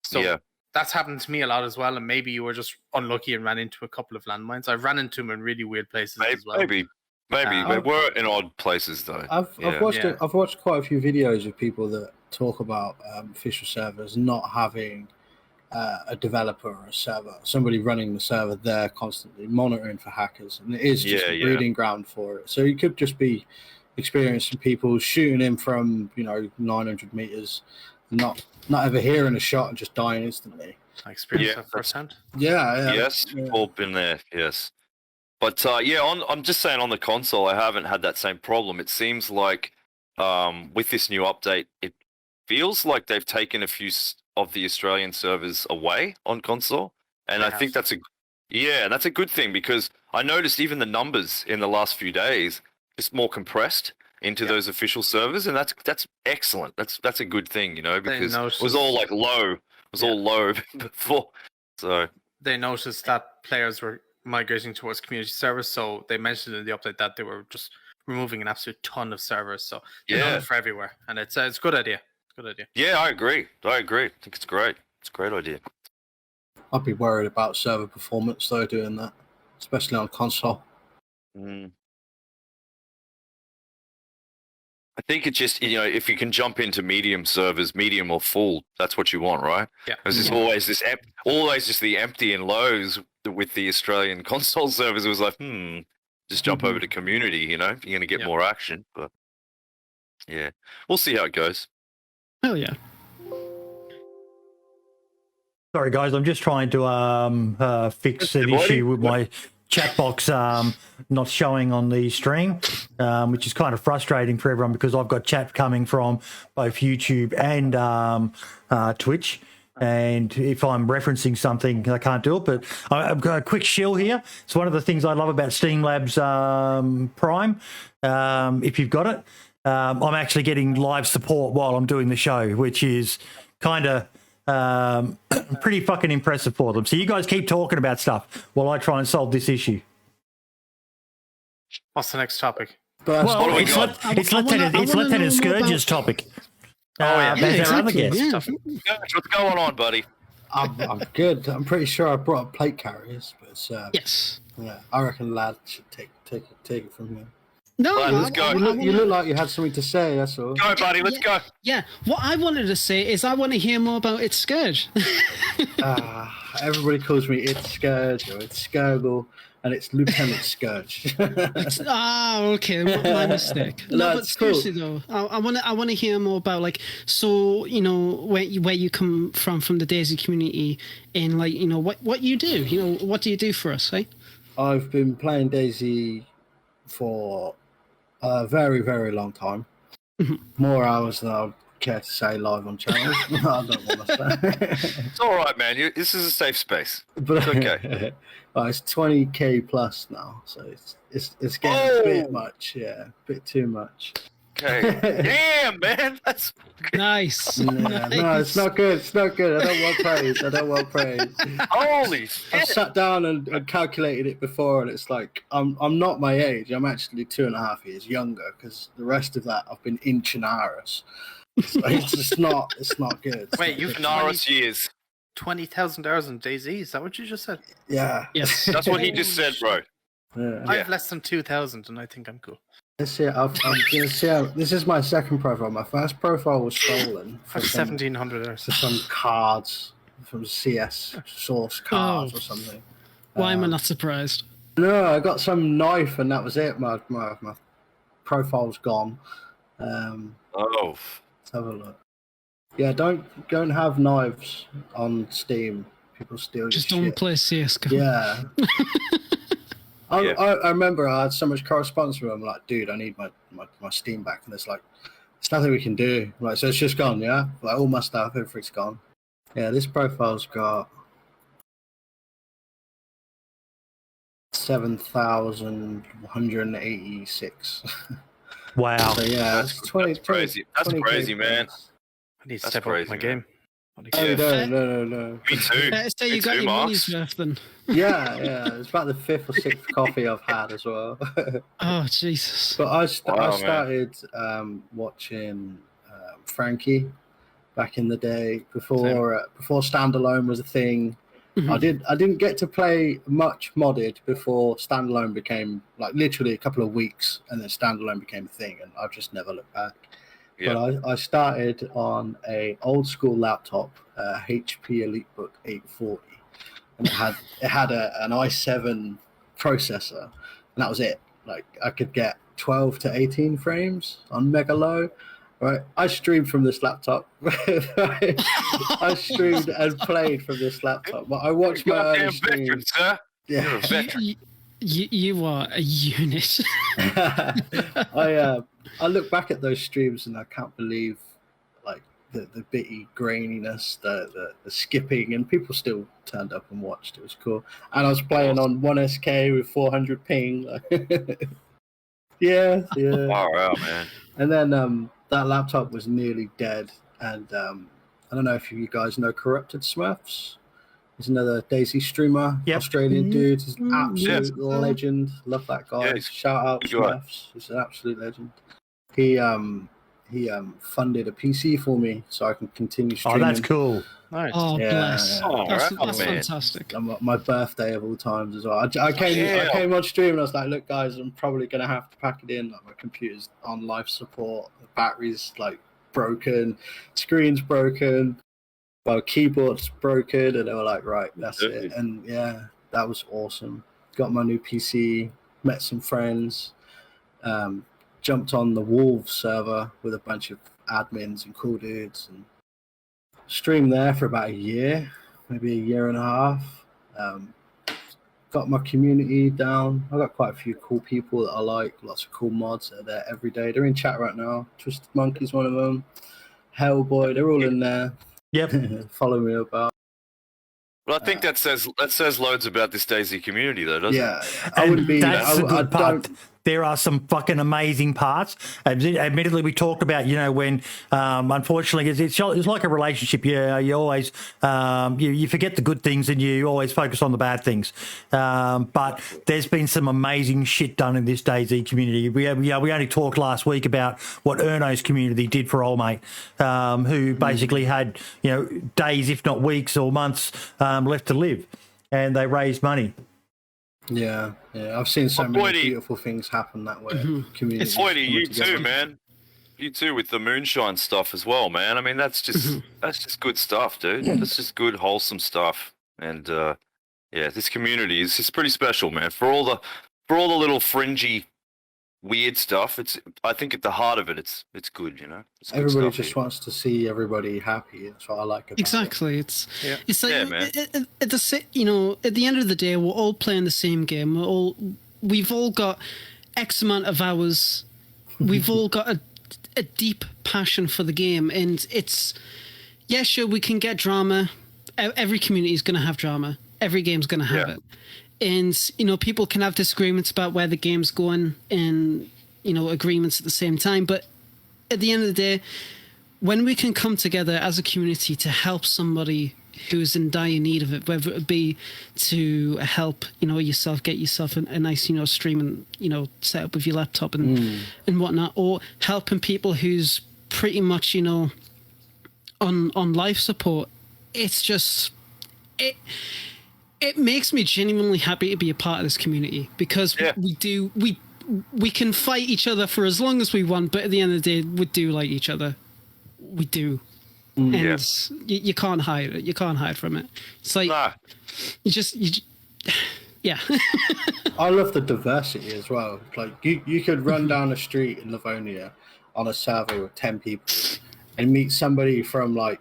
So that's happened to me a lot as well, and maybe you were just unlucky and ran into a couple of landmines. I've ran into them in really weird places as well. Maybe they were in odd places though. I've watched quite a few videos of people that talk about official servers not having a developer or a server, somebody running the server there constantly monitoring for hackers, and it is just a breeding ground for it. So you could just be experiencing people shooting in from 900 meters, not ever hearing a shot and just dying instantly. I experienced that firsthand. Yes, we've all been there. Yes, but I'm just saying on the console, I haven't had that same problem. It seems like with this new update, it feels like they've taken a few of the Australian servers away on console, and I think that's a good thing, because I noticed even the numbers in the last few days just more compressed into those official servers, and that's excellent. That's a good thing, because it was all like low. It was all low before, so they noticed that players were migrating towards community servers, so they mentioned in the update that they were just removing an absolute ton of servers. So they're for everywhere, and it's a good idea. Good idea. Yeah, I agree. I think it's great. It's a great idea. I'd be worried about server performance though doing that, especially on console. I think it's just, if you can jump into medium servers, medium or full, that's what you want, right? Yeah. Because there's always just the empty and lows with the Australian console servers. It was like, just jump over to community, you're going to get more action. But yeah, we'll see how it goes. Hell yeah. Sorry, guys, I'm just trying to fix an issue with my chat box not showing on the stream, which is kind of frustrating for everyone because I've got chat coming from both YouTube and Twitch. And if I'm referencing something, I can't do it. But I've got a quick shill here. It's one of the things I love about Steam Labs Prime. If you've got it, I'm actually getting live support while I'm doing the show, which is kind of pretty fucking impressive for them. So you guys keep talking about stuff while I try and solve this issue. What's the next topic? Well, it's Lieutenant LtSkurge's topic. Exactly. What's going on, buddy? I'm good. I'm pretty sure I brought up plate carriers, but Yes. yeah, I reckon lad should take it from here. No, let's go. You look like you had something to say. That's all. Go, buddy. Let's go. Yeah, what I wanted to say is I want to hear more about LtSkurge. Everybody calls me LtSkurge or LtSkurgle, and it's Lieutenant Skurge. Okay, my mistake. No, but seriously though, I want to hear more about where you come from the DayZ community, and what you do. What do you do for us, eh? I've been playing DayZ for a very, very long time. More hours than I would care to say live on channels. I don't want to say. It's all right, man. This is a safe space. But it's okay. Well, it's 20k plus now, so it's getting a bit much. Yeah, a bit too much. Okay. Damn, man. That's nice. Yeah, no, it's not good. It's not good. I don't want praise. Holy shit. I sat down and calculated it before, and it's like I'm not my age. I'm actually 2.5 years younger because the rest of that I've been in Chinaris. So it's just not. It's not good. Wait, you've Chinaris years. 20,000 hours in DayZ? Is that what you just said? Yeah. Yes. That's what he just said, bro. Yeah. I have less than 2,000, and I think I'm cool. Let's see. I'm gonna see how. This is my second profile. My first profile was stolen. I have 1,700 hours. For some cards from CS source cards or something. Why am I not surprised? No, I got some knife and that was it. My profile's gone. Let's have a look. Yeah, don't have knives on Steam. People steal Just your don't shit. play CS:GO. Yeah. I remember I had so much correspondence with them. Like, dude, I need my Steam back, and it's like, there's nothing we can do. Like, so it's just gone. Yeah, like all my stuff, everything's gone. Yeah, this profile's got 7,186. Wow. So yeah, That's crazy. That's 20K crazy, man. I need to That's step crazy, up my man. game. Oh, no. Me too. Let's say you Me got too, your Marks. money's worth then. Yeah. It's about the 5th or 6th coffee I've had as well. Oh, Jesus. But I Wow, started watching Frankie back in the day before Standalone was a thing. I didn't get to play much modded before Standalone became, like, literally a couple of weeks, and then Standalone became a thing, and I've just never looked back. Yeah. But I started on a old school laptop, HP EliteBook 840, and it had an i7 processor, and that was it. Like, I could get 12 to 18 frames on mega low. Right, I streamed from this laptop. I streamed and played from this laptop. But I watched my early veteran, streams. sir. You're Yeah, a veteran. You are a unit. I look back at those streams and I can't believe, like, the bitty graininess, the skipping, and people still turned up and watched. It was cool. And I was playing on 1SK with 400 ping. Yeah. Far out, man. And then that laptop was nearly dead. And I don't know if you guys know Corrupted Smurfs. He's another DayZ streamer, Australian dude. He's an absolute legend. Love that guy. Yeah, Shout out Smurfs. He's an absolute legend. He funded a PC for me so I can continue streaming. Oh, that's cool. Nice. Oh, Yeah, bless. yeah. Oh, That's, right, that's man. fantastic. My birthday of all times as well. I came on stream and I was like, look, guys, I'm probably gonna have to pack it in. Like, my computer's on life support, the battery's like broken, screen's broken, my keyboard's broken, and they were like, right, that's it. And yeah, that was awesome. Got my new PC, met some friends, jumped on the Wolves server with a bunch of admins and cool dudes, and streamed there for about a year, maybe a year and a half. Got my community down. I got quite a few cool people that I like, lots of cool mods that are there every day. They're in chat right now. Twisted Monkey's one of them. Hellboy, they're all in there. Yep. Follow me about. But I think that says loads about this DayZ community, though, doesn't it? Yeah, I wouldn't be. That's the I good part. don't. There are some fucking amazing parts. Admittedly, we talked about, when unfortunately it's like a relationship. You always you forget the good things and you always focus on the bad things. But there's been some amazing shit done in this DayZ community. We only talked last week about what Erno's community did for old mate, who basically had days, if not weeks or months, left to live, and they raised money. Yeah, I've seen so many beautiful things happen that way. Community. Floydie, you too, man. You too with the moonshine stuff as well, man. I mean, that's just good stuff, dude. That's just good, wholesome stuff. And this community is just pretty special, man. For all the little fringy, weird stuff, I think at the heart of it, it's good, It's good Everybody stuff just here. wants to see everybody happy. That's what I like about Exactly. it. It's like man. at the end of the day, we're all playing the same game. We've all got X amount of hours. We've all got a deep passion for the game, and sure, we can get drama. Every community is going to have drama. Every game's going to have it. And, people can have disagreements about where the game's going and, agreements at the same time. But at the end of the day, when we can come together as a community to help somebody who's in dire need of it, whether it be to help, yourself get yourself a nice, streaming, setup with your laptop and whatnot, or helping people who's pretty much, on life support, it's just... It makes me genuinely happy to be a part of this community, because we can fight each other for as long as we want, but at the end of the day, we do like each other. We do. And you can't hide it. You can't hide from it. It's like, yeah. I love the diversity as well. Like, you could run down a street in Livonia on a server with 10 people and meet somebody from, like,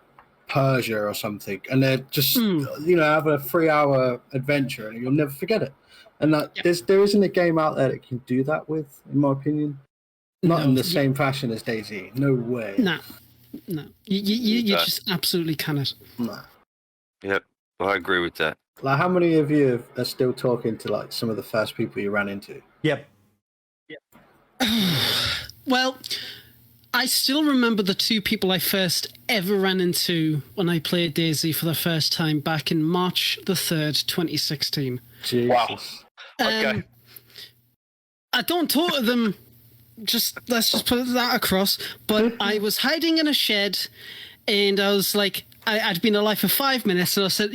Persia or something, and they're just have a 3-hour adventure, and you'll never forget it. And there isn't a game out there that can do that with, in my opinion. Not in the same fashion as DayZ. No way. No. You just absolutely cannot. Nah. Yep, I agree with that. Like, how many of you are still talking to like some of the first people you ran into? Yep. Well, I still remember the two people I first ever ran into when I played DayZ for the first time back in March the 3rd, 2016. Jesus. Wow. Okay. I don't talk to them, let's just put that across, but I was hiding in a shed, and I was like, I'd been alive for 5 minutes, and I said,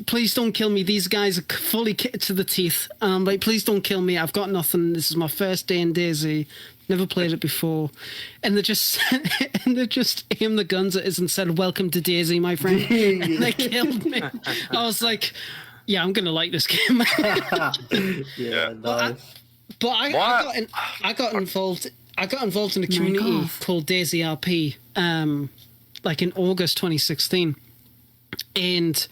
please don't kill me. These guys are fully kitted to the teeth. And I'm like, please don't kill me. I've got nothing. This is my first day in DayZ. Never played it before. And they just aimed the guns at us and said, welcome to DayZ, my friend. And they killed me. I was like, yeah, I'm going to like this game. Yeah, nice. But I got involved. I got involved in a community called DayZ RP, like in August 2016, and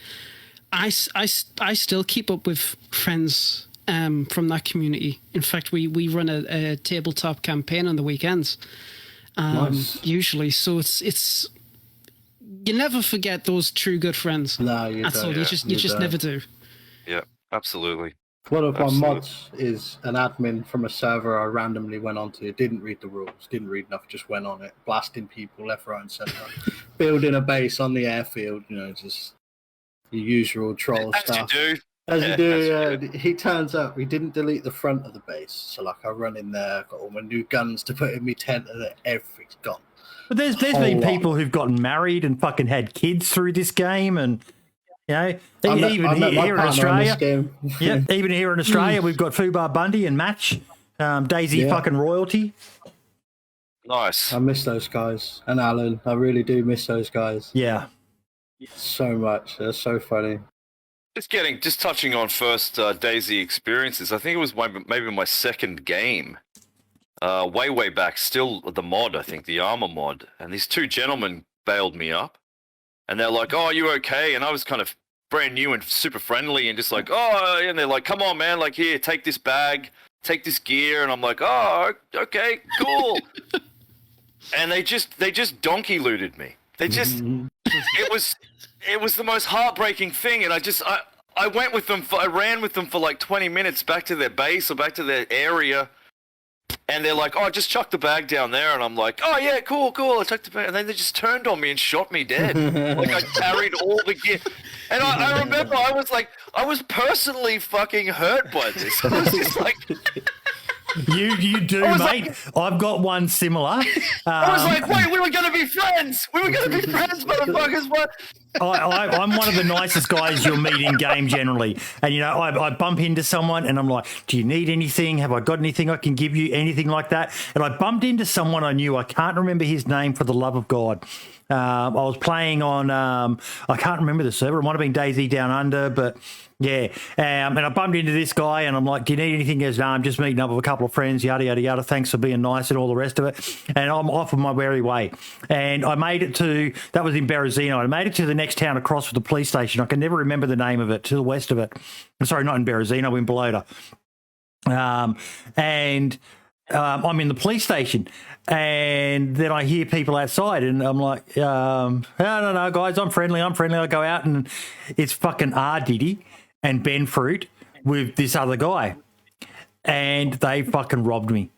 I still keep up with friends from that community. In fact, we run a tabletop campaign on the weekends, usually. So it's you never forget those true good friends. No, you That's don't. all. You just never do. Yeah, absolutely. One of my mods is an admin from a server I randomly went onto, didn't read the rules, didn't read enough, just went on it, blasting people left, right, and centre, building a base on the airfield, just your usual troll As stuff. you do. As you Yeah, do, he turns up. We didn't delete the front of the base, so like I run in there, got all my new guns to put in my tent, and then everything's gone. But there's been people who've gotten married and fucking had kids through this game, and you know, even here in Australia, yep, even here in Australia, we've got Fubar Bundy and Match, DayZ fucking royalty. Nice. I miss those guys, and Alan. I really do miss those guys. Yeah, so much. They're so funny. Just touching on first DayZ experiences. I think it was maybe my second game. Way back, still the mod, I think, the armor mod. And these two gentlemen bailed me up. And they're like, "Oh, are you okay?" And I was kind of brand new and super friendly and just like, "Oh," and they're like, "Come on, man, like, here, take this bag, take this gear." And I'm like, "Oh, okay, cool." And they just donkey looted me. They just, it was the most heartbreaking thing. And I went with them, I ran with them for like 20 minutes back to their base or back to their area. And they're like, "Oh, just chuck the bag down there." And I'm like, "Oh, yeah, cool. I chucked the bag." And then they just turned on me and shot me dead. Like, I carried all the gear. And I remember I was personally fucking hurt by this. I was just like... You do, mate. Like, I've got one similar. I was like, "Wait, we were going to be friends. We were going to be friends, motherfuckers." What? I'm one of the nicest guys you'll meet in game generally. And, you know, I bump into someone and I'm like, "Do you need anything? Have I got anything I can give you?" Anything like that. And I bumped into someone I knew. I can't remember his name for the love of God. I was playing on, I can't remember the server. It might have been DayZ Down Under, but yeah. And I bumped into this guy and I'm like, "Do you need anything?" He goes, "No, I'm just meeting up with a couple of friends, yada, yada, yada. Thanks for being nice," and all the rest of it. And I'm off on my merry way. And I made it to, that was in Berezino. I made it to the next town across from the police station. I can never remember the name of it, to the west of it. Sorry, not in Berezino, in Belota. I'm in the police station, and then I hear people outside, and I'm like, no, guys, I'm friendly. I go out, and it's fucking R. Diddy and Ben Fruit with this other guy, and they fucking robbed me.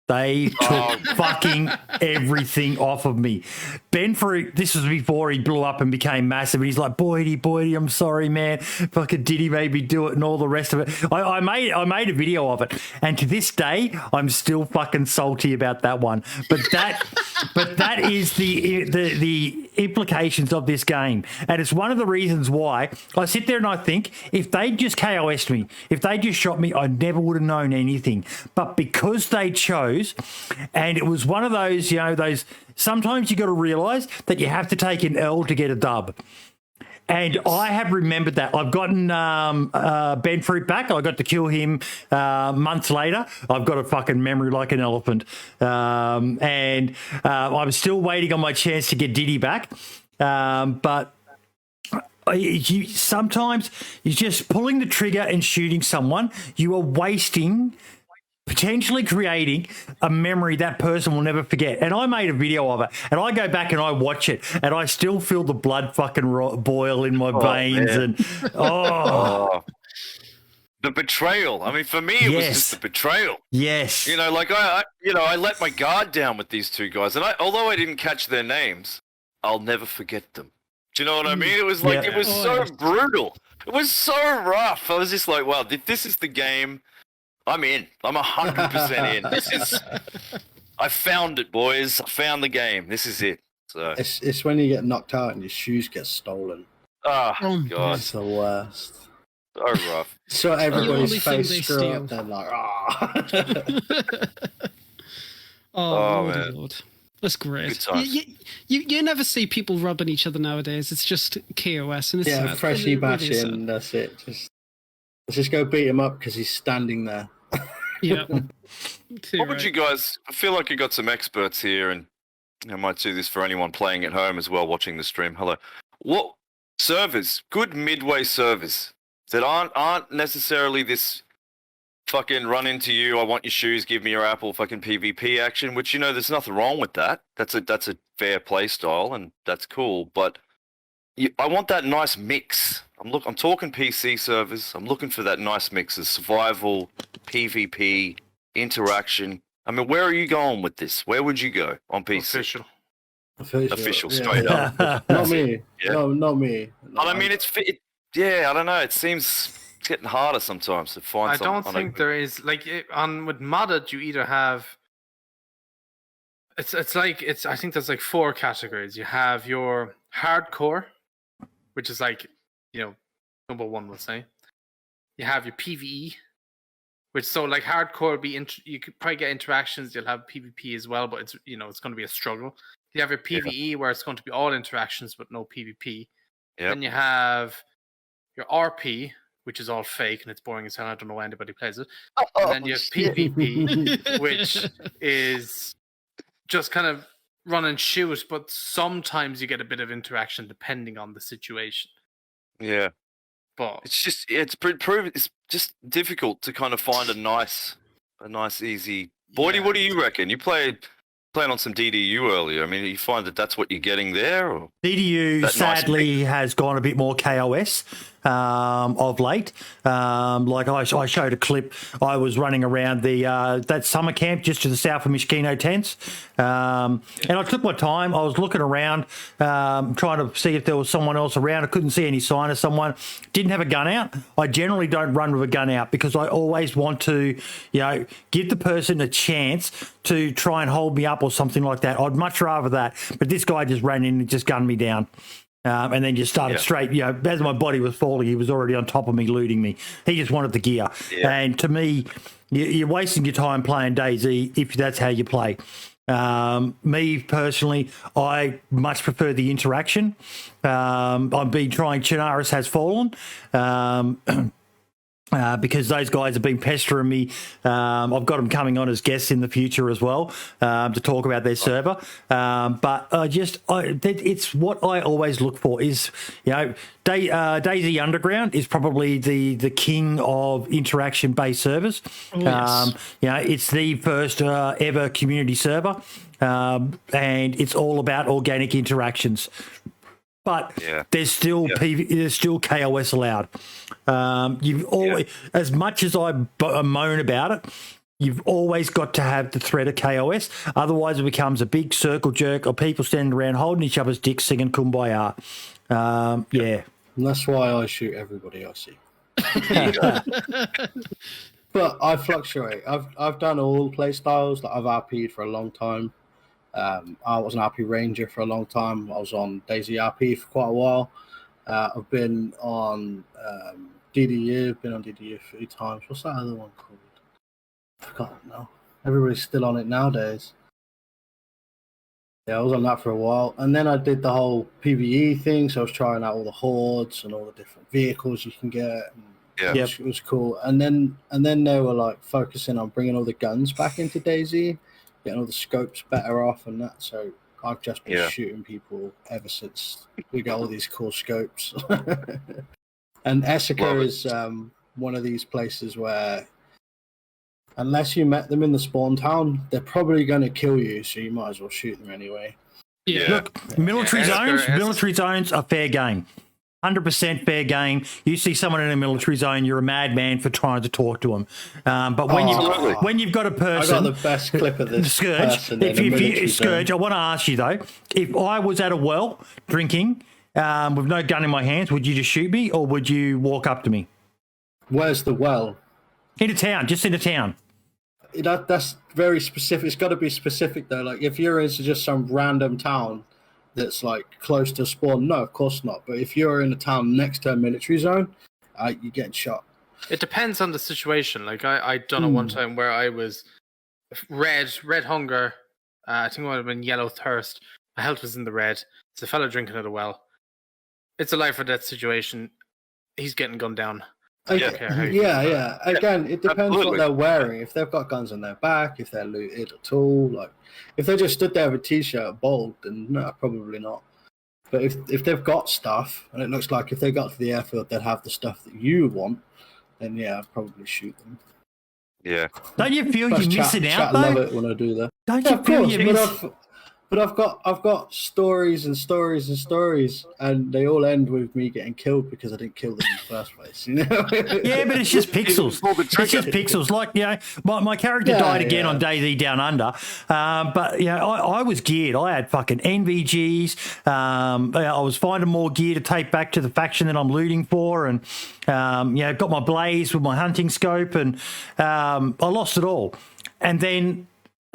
They took fucking everything off of me. Ben Fruit, this was before he blew up and became massive. And he's like, Boydie, I'm sorry, man. Fucking Diddy made me do it and all the rest of it. I made a video of it. And to this day, I'm still fucking salty about that one. But that is the implications of this game. And it's one of the reasons why I sit there and I think, if they just KOS'd me, if they just shot me, I never would have known anything. But because they chose, and it was one of those, you know, those, sometimes you got to realize that you have to take an L to get a dub. And I have remembered that. I've gotten Ben Fruit back. I got to kill him months later. I've got a fucking memory like an elephant. And I'm still waiting on my chance to get Diddy back. But sometimes you're just pulling the trigger and shooting someone. You are wasting, potentially creating a memory that person will never forget. And I made a video of it, and I go back and I watch it, and I still feel the blood fucking boil in my veins. Man. And the betrayal. I mean, for me, it was just the betrayal. Yes. You know, like I let my guard down with these two guys, and although I didn't catch their names, I'll never forget them. Do you know what I mean? It was like, it was so brutal. It was so rough. I was just like, wow, if this is the game, I'm in. I'm 100% in. This is. I found it, boys. I found the game. This is it. So it's when you get knocked out and your shoes get stolen. Oh God, it's the worst. So rough. So everybody's face screw up. They're like, oh man. Lord. That's great. You never see people robbing each other nowadays. It's just KOS, and it's freshly bashing. That's it. Let's just go beat him up because he's standing there. Yeah. What would you guys? I feel like you got some experts here, and I might do this for anyone playing at home as well, watching the stream. Hello. What servers? Good midway servers that aren't necessarily this fucking run into you, I want your shoes, give me your apple fucking PvP action, which, you know, there's nothing wrong with that. That's a fair play style, and that's cool. But I want that nice mix. I'm talking PC servers. I'm looking for that nice mix of survival, PvP, interaction. I mean, where are you going with this? Where would you go on PC? Official, straight up. Not me. Yeah. No, not me. No, I mean, I don't know. It seems it's getting harder sometimes to find. I don't think there is like on with modded. You either have it's I think there's like 4 categories. You have your hardcore, which is like number 1, we'll say. You have your PvE, which so like hardcore will be you could probably get interactions. You'll have PvP as well, but it's it's going to be a struggle. You have your PvE where it's going to be all interactions but no PvP. Yep. Then you have your RP, which is all fake and it's boring as hell. I don't know why anybody plays it. And then you have PvP, which is just kind of run and shoot, but sometimes you get a bit of interaction depending on the situation. Yeah. But it's just it's just difficult to kind of find a nice easy. Boydie, what do you reckon? You playing on some DDU earlier. I mean, you find that that's what you're getting there? Or DDU sadly has gone a bit more KOS of late. Like I showed a clip. I was running around that summer camp just to the south of Mishkino tents, and I took my time. I was looking around, trying to see if there was someone else around. I couldn't see any sign of someone. Didn't have a gun out. I generally don't run with a gun out because I always want to, give the person a chance to try and hold me up or something like that. I'd much rather that. But this guy just ran in and just gunned me down. And then just started straight, as my body was falling, he was already on top of me, looting me. He just wanted the gear. Yeah. And to me, you're wasting your time playing DayZ if that's how you play. Me personally, I much prefer the interaction. I've been trying Chinaris Has Fallen. Because those guys have been pestering me. I've got them coming on as guests in the future as well to talk about their server. But it's what I always look for is, DayZ Underground is probably the king of interaction-based servers. Yes. It's the first ever community server, and it's all about organic interactions. But there's still there's still KOS allowed. You've always, as much as I moan about it, you've always got to have the threat of KOS. Otherwise, it becomes a big circle jerk of people standing around holding each other's dicks, singing Kumbaya. Yeah, and that's why I shoot everybody I see. But I fluctuate. I've done all play styles. Like I've RP'd for a long time. I was an RP Ranger for a long time. I was on DayZ RP for quite a while. I've been on DDU. Been on DDU a few times. What's that other one called? I forgot now. Everybody's still on it nowadays. Yeah, I was on that for a while. And then I did the whole PvE thing. So I was trying out all the hordes and all the different vehicles you can get. And it was cool. And then they were like focusing on bringing all the guns back into DayZ. Getting all the scopes better off and that, so I've just been shooting people ever since we got all these cool scopes. And LtSkurge is one of these places where, unless you met them in the spawn town, they're probably going to kill you, so you might as well shoot them anyway. Yeah. Look, military zones are fair game. 100% fair game. You see someone in a military zone, you're a madman for trying to talk to them. But when you've got a person, I got the best clip of this. Skurge, Skurge, I want to ask you though, if I was at a well drinking with no gun in my hands, would you just shoot me or would you walk up to me? Where's the well? In a town, just in a town. That's very specific. It's got to be specific though. Like if you're into just some random town that's like close to spawn, no, of course not. But if you're in a town next to a military zone, you're getting shot. It depends on the situation. Like I done it one time where I was red hunger. I think it would have been yellow thirst. My health was in the red. It's a fella drinking at a well. It's a life or death situation. He's getting gunned down. Yeah. Again, it depends what they're wearing. If they've got guns on their back, if they're looted at all, like if they just stood there with a t-shirt, bold, then no, probably not. But if they've got stuff, and it looks like if they got to the airfield, they'd have the stuff that you want, then yeah, I'd probably shoot them. Yeah. Don't you feel you're missing out, though? I love it when I do that. Don't you feel you're missing? But I've got stories and stories and stories, and they all end with me getting killed because I didn't kill them in the first place. You know? Yeah, but it's just pixels. It's just pixels. Like, you know, my character died again on DayZ Down Under, but you know, I was geared. I had fucking NVGs. I was finding more gear to take back to the faction that I'm looting for, and you know, got my blaze with my hunting scope, and I lost it all. And then,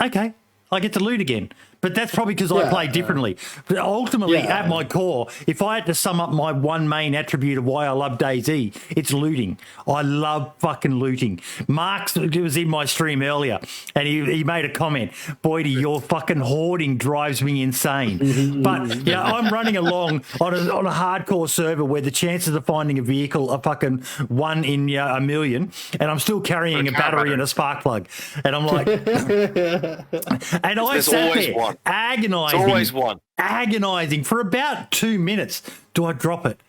okay, I get to loot again. But that's probably because I play differently. But ultimately, at my core, if I had to sum up my one main attribute of why I love DayZ, it's looting. I love fucking looting. Mark was in my stream earlier, and he made a comment, Boydie, your fucking hoarding drives me insane. But you know, I'm running along on a hardcore server where the chances of finding a vehicle are fucking 1 in a million, and I'm still carrying a battery and a spark plug. And I'm like... and I sat there agonizing for about 2 minutes. Do I drop it?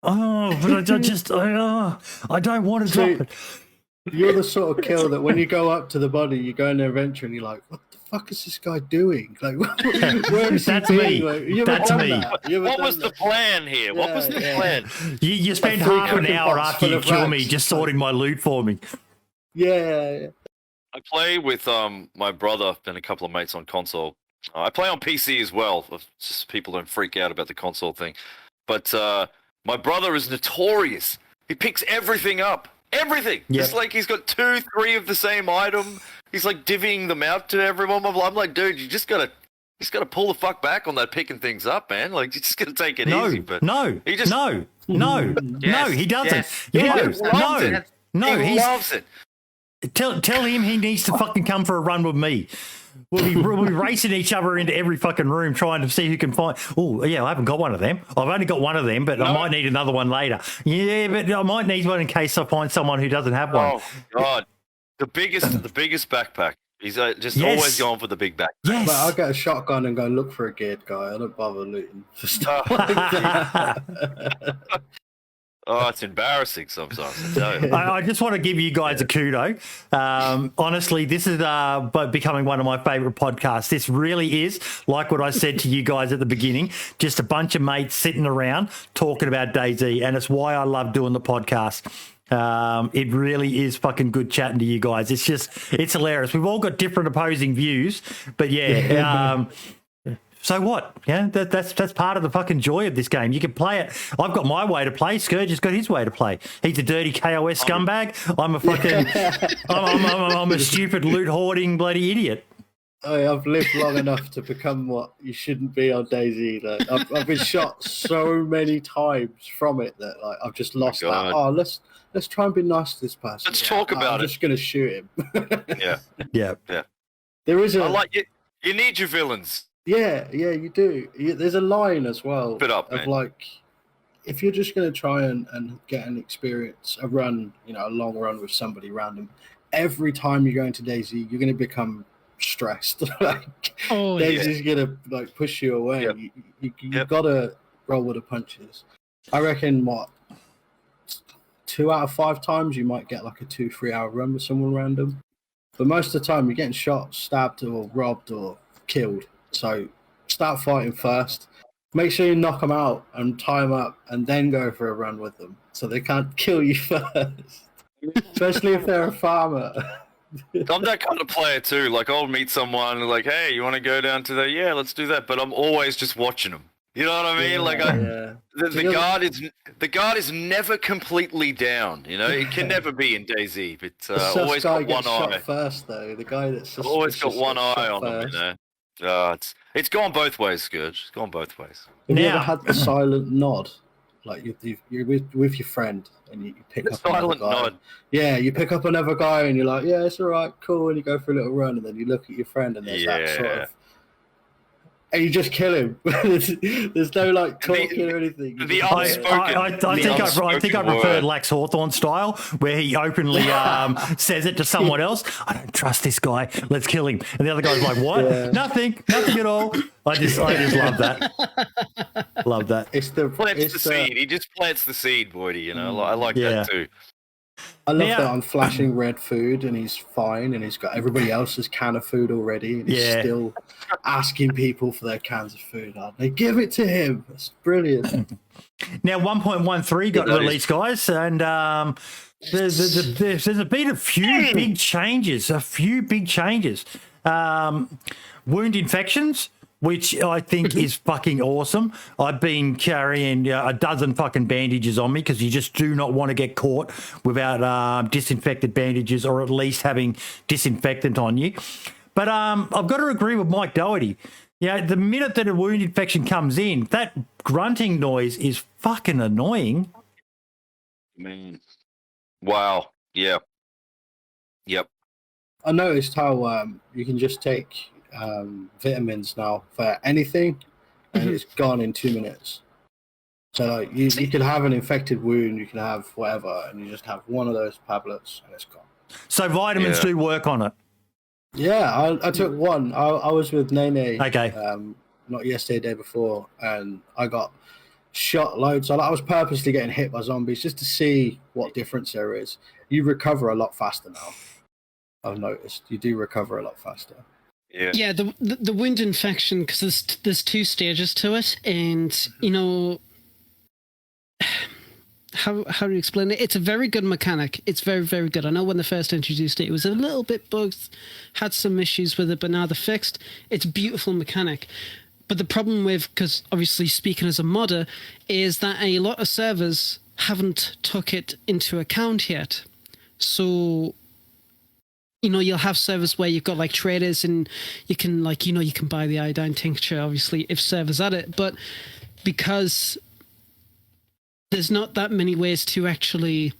Oh, but I don't want to drop it. You're the sort of kill that when you go up to the body, you go in their adventure and you're like, what the fuck is this guy doing? Like, where is That's he me. Like, That's me. What was the plan here? What was the plan? You spend half an hour after you kill me just sorting my loot for me. Yeah. I play with my brother and a couple of mates on console. I play on PC as well. Just people don't freak out about the console thing. But my brother is notorious. He picks everything up. Everything. Yep. It's like he's got 2, 3 of the same item. He's like divvying them out to everyone. I'm like, dude, you just gotta pull the fuck back on that picking things up, man. Like, you just gotta take it easy. But no, he doesn't. Yes. He loves it. Tell him he needs to fucking come for a run with me. We'll be racing each other into every fucking room trying to see who can find. Oh, yeah, I haven't got one of them. I've only got one of them, but I might need another one later. Yeah, but I might need one in case I find someone who doesn't have one. Oh, God. The biggest backpack. He's always going for the big backpack. Yes. But I'll get a shotgun and go look for a geared guy. I don't bother looting for stuff like that. Oh, it's embarrassing sometimes, I tell you. I just want to give you guys a kudo. Honestly, this is becoming one of my favourite podcasts. This really is, like what I said to you guys at the beginning, just a bunch of mates sitting around talking about DayZ, and it's why I love doing the podcast. It really is fucking good chatting to you guys. It's hilarious. We've all got different opposing views, but yeah. So what? Yeah, that's part of the fucking joy of this game. You can play it. I've got my way to play. Skurge has got his way to play. He's a dirty KOS scumbag. I'm a fucking, I'm a stupid loot hoarding bloody idiot. I've lived long enough to become what you shouldn't be on DayZ. Like, I've been shot so many times from it that like I've just lost that. Oh, let's try and be nice to this person. Let's talk about it. I'm just gonna shoot him. Yeah. There is I like it. You need your villains. Yeah, you do. There's a line as well man. Like, if you're just going to try and get an experience, a run, a long run with somebody random, every time you go into DayZ, you're going to become stressed. DayZ's going to like push you away. Yep. You got to roll with the punches. I reckon 2 out of 5 times you might get like a 2-3 hour run with someone random, but most of the time you're getting shot, stabbed, or robbed or killed. So start fighting first. Make sure you knock them out and tie them up, and then go for a run with them so they can't kill you first. Especially if they're a farmer. I'm that kind of player too. Like, I'll meet someone and like, hey, you want to go down to yeah, let's do that. But I'm always just watching them. You know what I mean? The guard is never completely down. It can never be in DayZ, but always got one eye first, though. The guy that's always got one eye on them. It's gone both ways, Skurge. It's gone both ways. Have you ever had the silent nod? Like you're with your friend and you pick up silent another guy. nod. Yeah, you pick up another guy and you're like, yeah, it's all right, cool. And you go for a little run and then you look at your friend and there's that sort of... And you just kill him. There's no like talking or anything. The unspoken. I think I prefer Lax Hawthorne style, where he openly says it to someone else. I don't trust this guy. Let's kill him. And the other guy's like, "What? Yeah. Nothing at all." I just love that. Love that. Plants the seed. He just plants the seed, Boydie. I like that too. I love Yeah. that I'm flashing red food and he's fine and he's got everybody else's can of food already and he's still asking people for their cans of food. They give it to him. It's brilliant. Now 1.13 got that is- released, guys, and there's been a few big changes. Wound infections, which I think is fucking awesome. I've been carrying a dozen fucking bandages on me because you just do not want to get caught without disinfected bandages or at least having disinfectant on you. But I've got to agree with Mike Doherty. Yeah, the minute that a wound infection comes in, that grunting noise is fucking annoying. Man. Wow. Yeah. Yep. I noticed how you can just take vitamins now for anything and it's gone in 2 minutes. So like, you can have an infected wound, you can have whatever, and you just have one of those tablets and it's gone. So vitamins do work on it. Yeah, I took one. I was with Nene. Okay. Not yesterday, the day before, and I got shot loads. So I was purposely getting hit by zombies just to see what difference there is. You recover a lot faster now. I've noticed you do recover a lot faster. Yeah, the wound infection, because there's 2 stages to it, and you know. How do you explain it? It's a very good mechanic. It's very, very good. I know when they first introduced it, it was a little bit bugged, had some issues with it, but now they're fixed. It's a beautiful mechanic. But the problem with, because obviously speaking as a modder, is that a lot of servers haven't took it into account yet. So, you know, you'll have servers where you've got like traders and you can like, you know, you can buy the iodine tincture, obviously, if servers at it. But because there's not that many ways to actually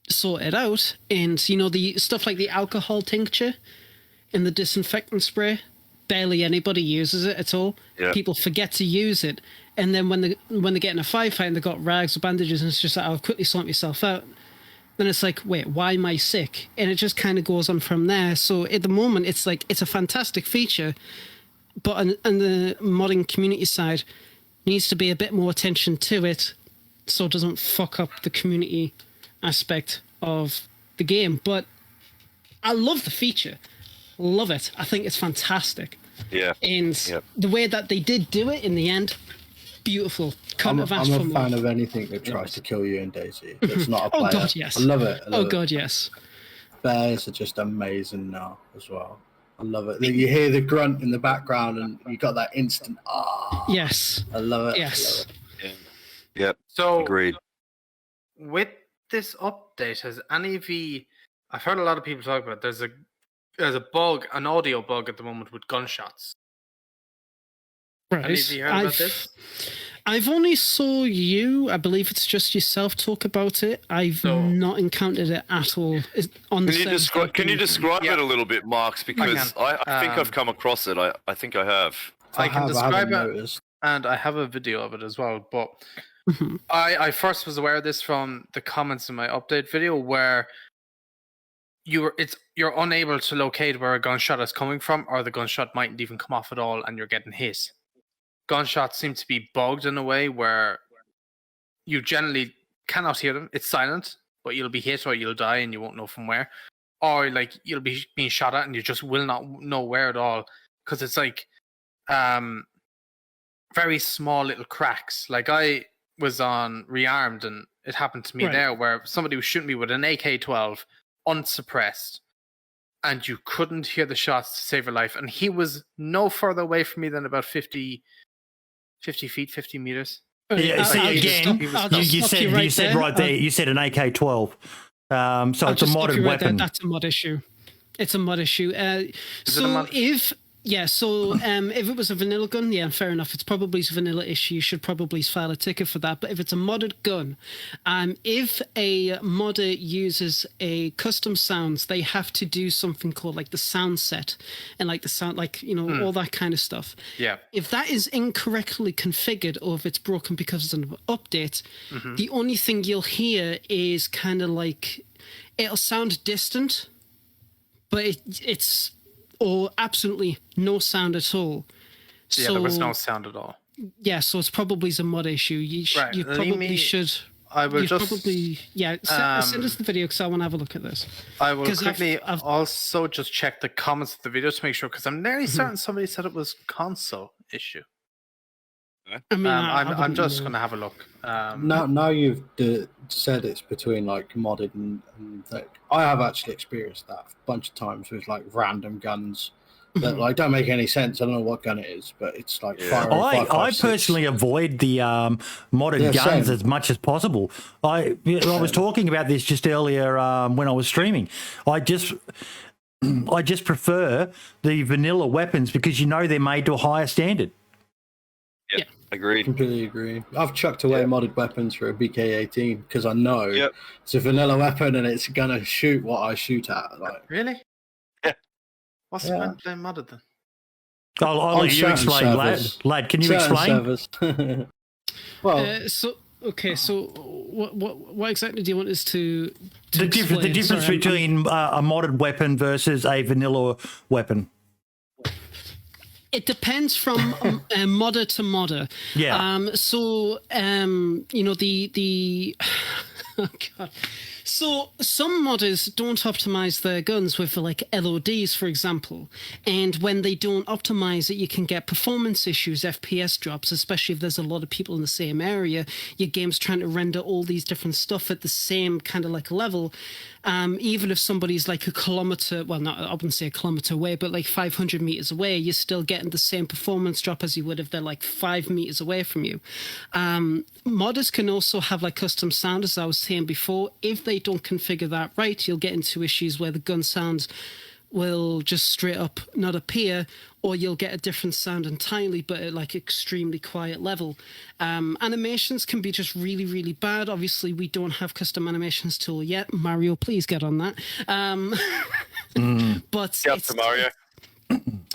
sort it out. And, you know, the stuff like the alcohol tincture and the disinfectant spray, barely anybody uses it at all. Yeah. People forget to use it. And then when they get in a firefight and they've got rags or bandages and it's just like, I'll quickly sort myself out. Then it's like, wait, why am I sick? And it just kind of goes on from there. So at the moment, it's like, it's a fantastic feature. But on the modding community side, needs to be a bit more attention to it, so it doesn't fuck up the community aspect of the game. But I love the feature. Love it. I think it's fantastic. Yeah. And the way that they did do it in the end, beautiful. I'm a fan of anything that tries to kill you in DayZ. It's not a player. Oh god, yes. I love it. I love it. God, yes. Bears are just amazing now as well. I love it. You hear the grunt in the background and you got that instant Yes. I love it. Yes. I love it. Yep. So Agreed. with this update, has any of you? I've heard a lot of people talk about it. There's a bug, an audio bug at the moment with gunshots. Right. Any of you heard about this? I've only saw you. I believe it's just yourself talk about it. I've not encountered it at all. On the Can you describe it a little bit, Marks? Because I think I've come across it. I think I have. I can describe it, noticed. and I have a video of it as well. But I first was aware of this from the comments in my update video, where you're unable to locate where a gunshot is coming from, or the gunshot mightn't even come off at all, and you're getting hit. Gunshots seem to be bugged in a way where you generally cannot hear them. It's silent, but you'll be hit or you'll die and you won't know from where. Or like you'll be being shot at and you just will not know where at all, because it's like very small little cracks. Like I was on Rearmed and it happened to me there, where somebody was shooting me with an AK-12 unsuppressed, and you couldn't hear the shots to save your life. And he was no further away from me than about 50 feet, 50 meters. Yeah, see, again, you said right there, you said an AK-12. So it's a modded weapon. That's a mod issue. It's a mod issue. So if it was a vanilla gun, yeah, fair enough. It's probably a vanilla issue. You should probably file a ticket for that. But if it's a modded gun, if a modder uses a custom sounds, they have to do something called like the sound set and like the sound, like, you know, all that kind of stuff. Yeah. If that is incorrectly configured or if it's broken because of an update, the only thing you'll hear is kind of like, it'll sound distant, but it's or absolutely no sound at all. Yeah, there was no sound at all. Yeah, so it's probably a mod issue. You probably should. I will just probably send us the video because I want to have a look at this. I will quickly I've also just check the comments of the video to make sure, because I'm nearly certain somebody said it was console issue. I mean, I'm just going to have a look. Now you've said it's between like modded and like, I have actually experienced that a bunch of times with like random guns that like don't make any sense. I don't know what gun it is, but it's like fire. I personally avoid the modded guns as much as possible. I was talking about this just earlier when I was streaming. I just prefer the vanilla weapons because you know they're made to a higher standard. Yeah. Agreed. Completely agree. I've chucked away modded weapons for a BK-18 because I know it's a vanilla weapon and it's gonna shoot what I shoot at. Like, really? Yeah. What's the point playing modded then? I'll let you explain, lad. Can you explain? Well, so what exactly do you want us to the difference between a modded weapon versus a vanilla weapon? It depends from modder to modder. Yeah. You know, the oh God. So some modders don't optimize their guns with like LODs, for example. And when they don't optimize it, you can get performance issues, FPS drops, especially if there's a lot of people in the same area. Your game's trying to render all these different stuff at the same kind of like level. Even if somebody's like a kilometer, well, not, I wouldn't say a kilometer away, but like 500 meters away, you're still getting the same performance drop as you would if they're like 5 meters away from you. Modders can also have like custom sound, as I was saying before. If they don't configure that right, you'll get into issues where the gun sounds will just straight up not appear, or you'll get a different sound entirely, but at like extremely quiet level. Animations can be just really, really bad. Obviously, we don't have custom animations tool yet. Mario, please get on that. But Get to Mario.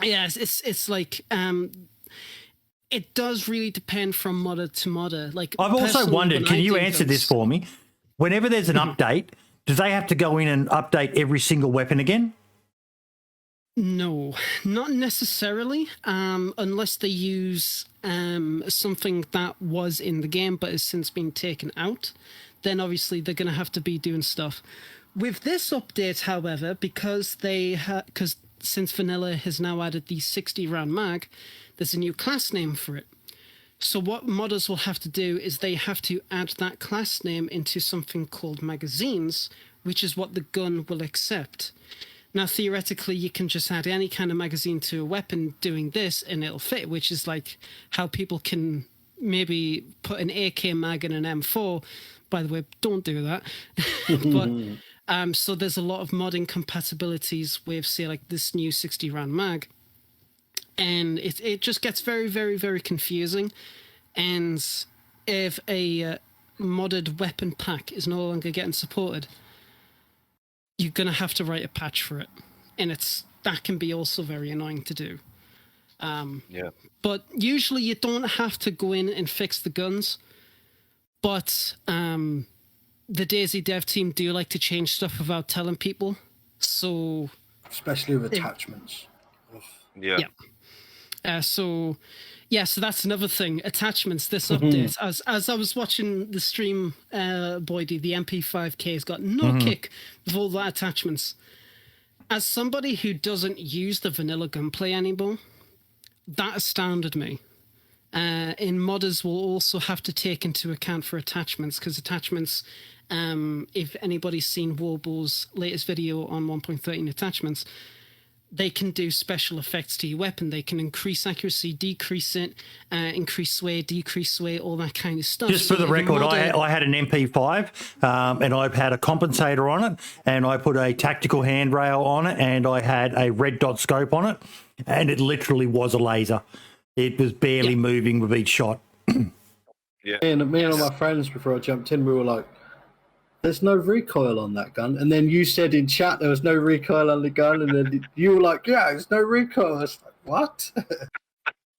Yeah, it's like it does really depend from modder to modder. Like, I've also wondered, can you answer this for me? Whenever there's an update, do they have to go in and update every single weapon again? No, not necessarily, unless they use something that was in the game but has since been taken out. Then obviously they're going to have to be doing stuff. With this update, however, because since Vanilla has now added the 60 round mag, there's a new class name for it. So what modders will have to do is they have to add that class name into something called magazines, which is what the gun will accept. Now, theoretically, you can just add any kind of magazine to a weapon doing this and it'll fit, which is like how people can maybe put an AK mag in an M4. By the way, don't do that. But so there's a lot of modding compatibilities with, say, like this new 60 round mag. And it just gets very, very, very confusing. And if a modded weapon pack is no longer getting supported, you're going to have to write a patch for it. And that can be also very annoying to do. But usually you don't have to go in and fix the guns. But the DayZ dev team do like to change stuff without telling people. So, especially with attachments. So that's another thing. Attachments, this update. As I was watching the stream, Boydie, the MP5K has got no kick with all the attachments. As somebody who doesn't use the vanilla gunplay anymore, that astounded me. And modders will also have to take into account for attachments, because attachments, if anybody's seen Warbo's latest video on 1.13 attachments, they can do special effects to your weapon. They can increase accuracy, decrease it, increase sway, decrease sway, all that kind of stuff. Just for the record, I had an MP5 and I've had a compensator on it, and I put a tactical handrail on it, and I had a red dot scope on it, and it literally was a laser. It was barely moving with each shot. Me and all my friends, before I jumped in, we were like, there's no recoil on that gun. And then you said in chat there was no recoil on the gun, and then you were like, yeah, there's no recoil. I was like, what?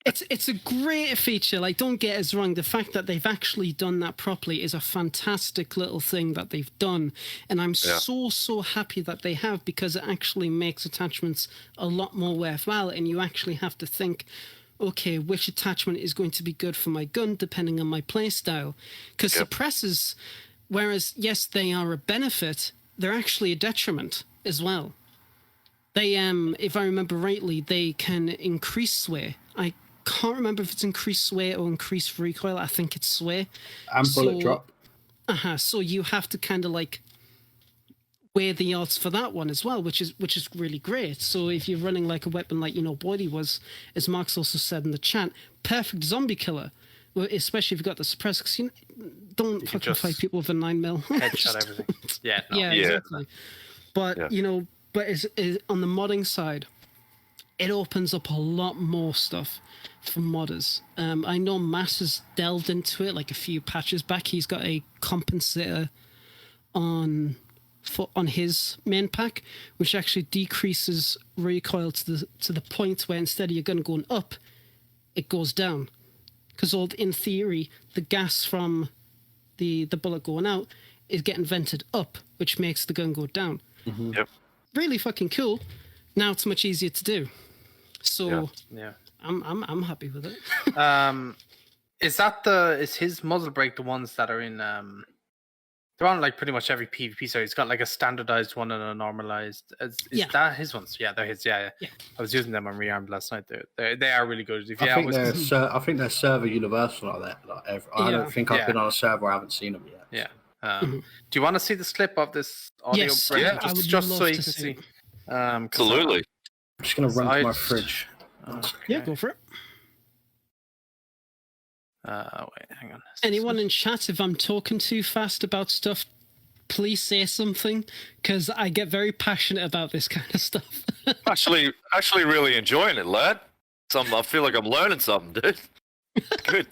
It's a great feature. Like, don't get us wrong. The fact that they've actually done that properly is a fantastic little thing that they've done. And I'm so happy that they have, because it actually makes attachments a lot more worthwhile. And you actually have to think, okay, which attachment is going to be good for my gun depending on my playstyle. Because suppressors, whereas, yes, they are a benefit, they're actually a detriment as well. They, if I remember rightly, they can increase sway. I can't remember if it's increased sway or increased recoil. I think it's sway. And bullet drop. So you have to kind of like weigh the odds for that one as well, which is really great. So if you're running like a weapon like, you know, Boydie was, as Mark's also said in the chat, perfect zombie killer, especially if you've got the suppressor, because you don't fucking fight people with a 9mm. Headshot everything. Yeah, no. Yeah, exactly. But, you know, but on the modding side, it opens up a lot more stuff for modders. I know Mass has delved into it like a few patches back. He's got a compensator on his main pack, which actually decreases recoil to the point where instead of your gun going up, it goes down. Because in theory, the gas from the bullet going out is getting vented up, which makes the gun go down. Mm-hmm. Yep. Really fucking cool. Now it's much easier to do. So yeah. I'm happy with it. Is his muzzle brake the ones that are in they're on like pretty much every PvP, so he's got like a standardized one and a normalized. Is that his ones? Yeah, they're his. Yeah. I was using them on Rearmed last night. They are really good. I think they're server universal like that. Like I don't think I've been on a server where I haven't seen them yet. Yeah. Do you want to see the clip of this audio break? Yeah, just so you can see. Absolutely. I'm just gonna run to my fridge. Yeah, go for it. Wait, hang on. Anyone in chat, if I'm talking too fast about stuff, please say something, because I get very passionate about this kind of stuff. Actually really enjoying it, lad. I feel like I'm learning something, dude. Good.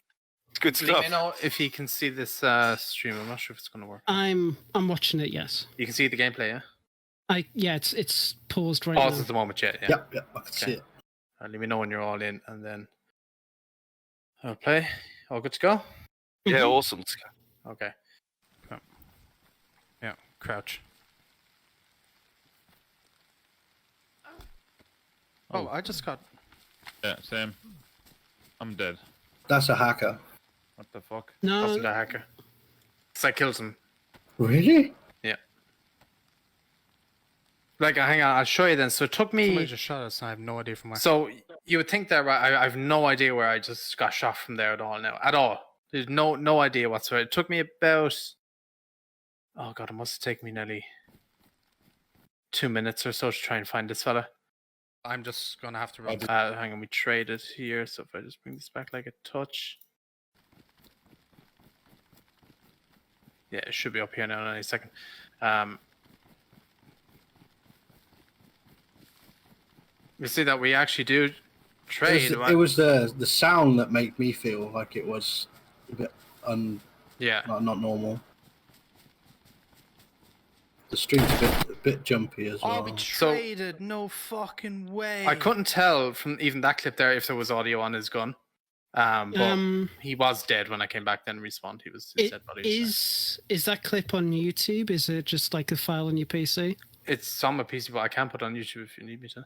It's good stuff. Let me know if you can see this stream. I'm not sure if it's going to work. I'm watching it, yes. You can see the gameplay, yeah? It's paused right now. Paused at the moment, yeah. Yep, I can see it. Let me know when you're all in, and then I'll play. All good to go? Yeah, awesome. Let's go. Okay. Yeah, crouch. Oh, I just got... Yeah, same. I'm dead. That's a hacker. What the fuck? No. Wasn't a hacker. So I killed him. Really? Yeah. Like, hang on, I'll show you then. So it took me... Somebody just shot us and I have no idea from where. So you would think that I have no idea where I just got shot from there at all now. At all. There's no idea whatsoever. It took me about... Oh god, it must have taken me nearly 2 minutes or so to try and find this fella. I'm just gonna have to run. Hang on, we traded here, so if I just bring this back like a touch. Yeah, it should be up here now in any second. You see that we actually do trade. It was the sound that made me feel like it was a bit not normal. The stream's a bit jumpy as well. Oh, we traded. No fucking way. I couldn't tell from even that clip there if there was audio on his gun. But he was dead when I came back then respawned. He was his dead body. Is that clip on YouTube? Is it just like a file on your PC? It's on my PC, but I can put it on YouTube if you need me to.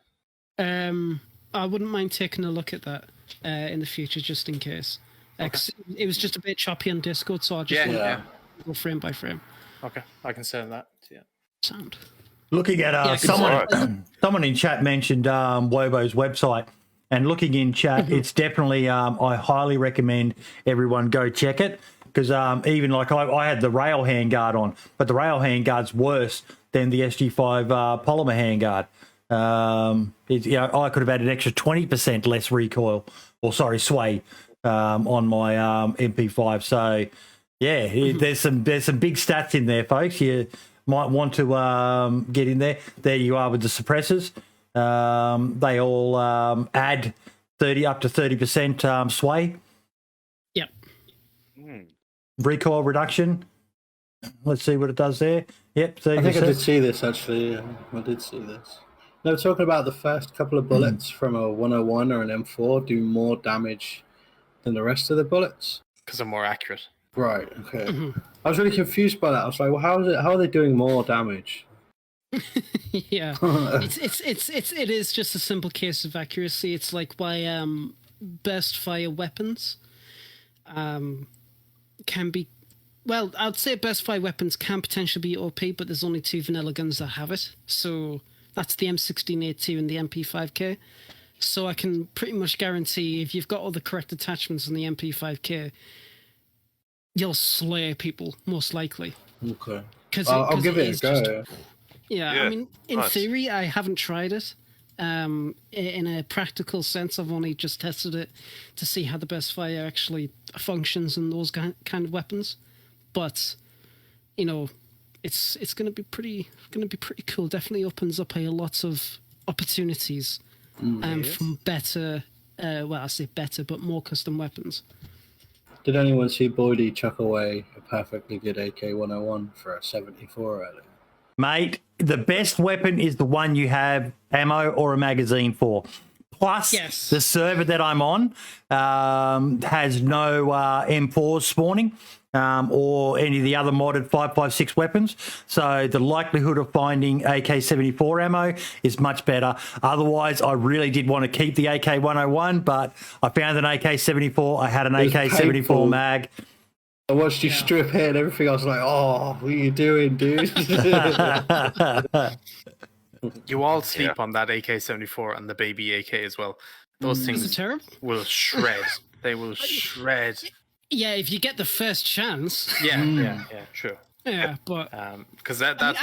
I wouldn't mind taking a look at that in the future, just in case. It was just a bit choppy on Discord, so I just want to go frame by frame. Okay, I can send that. Yeah. Sound. Looking at someone in chat mentioned Wobo's website, and looking in chat, it's definitely I highly recommend everyone go check it, because even like I had the rail handguard on, but the rail handguard's worse than the SG5 polymer handguard. I could have had an extra 20% less recoil, or sorry, sway on my MP5. So yeah, there's some big stats in there, folks. You might want to get in there. There you are with the suppressors. They all add up to 30% sway. Yep. Recoil reduction. Let's see what it does there. Yep, 30%. I think I did see this actually. Yeah, I did see this. They were talking about the first couple of bullets from a 101 or an M4 do more damage than the rest of the bullets. Because they're more accurate. Right. Okay. I was really confused by that. I was like, well, how are they doing more damage? Yeah, it is just a simple case of accuracy. It's like why burst fire weapons can be, well, I'd say burst fire weapons can potentially be OP, but there's only 2 vanilla guns that have it. So that's the M16A2 and the MP5K. So I can pretty much guarantee if you've got all the correct attachments on the MP5K, you'll slay people, most likely. Okay. I'll give it a go. Yeah, Yeah, I mean, in nice. theory, I haven't tried it. In a practical sense, I've only just tested it to see how the burst fire actually functions in those kind of weapons. But you know, it's going to be pretty cool. Definitely opens up lots of opportunities from better. Well, I say better, but more custom weapons. Did anyone see Boydie chuck away a perfectly good AK-101 for a 74 earlier? Mate, the best weapon is the one you have ammo or a magazine for. Plus, Yes. the server that I'm on has no M4s spawning or any of the other modded 5.56 weapons. So the likelihood of finding AK-74 ammo is much better. Otherwise, I really did want to keep the AK-101, but I found an AK-74. I had an was AK-74 painful. mag. I watched you strip it and everything. I was like, oh, what are you doing, dude? You all sleep on that AK-74 and the baby AK as well. Those Is it things terrible? will shred. They will shred. Yeah, if you get the first chance. Yeah, true. Yeah, but Because I mean, that's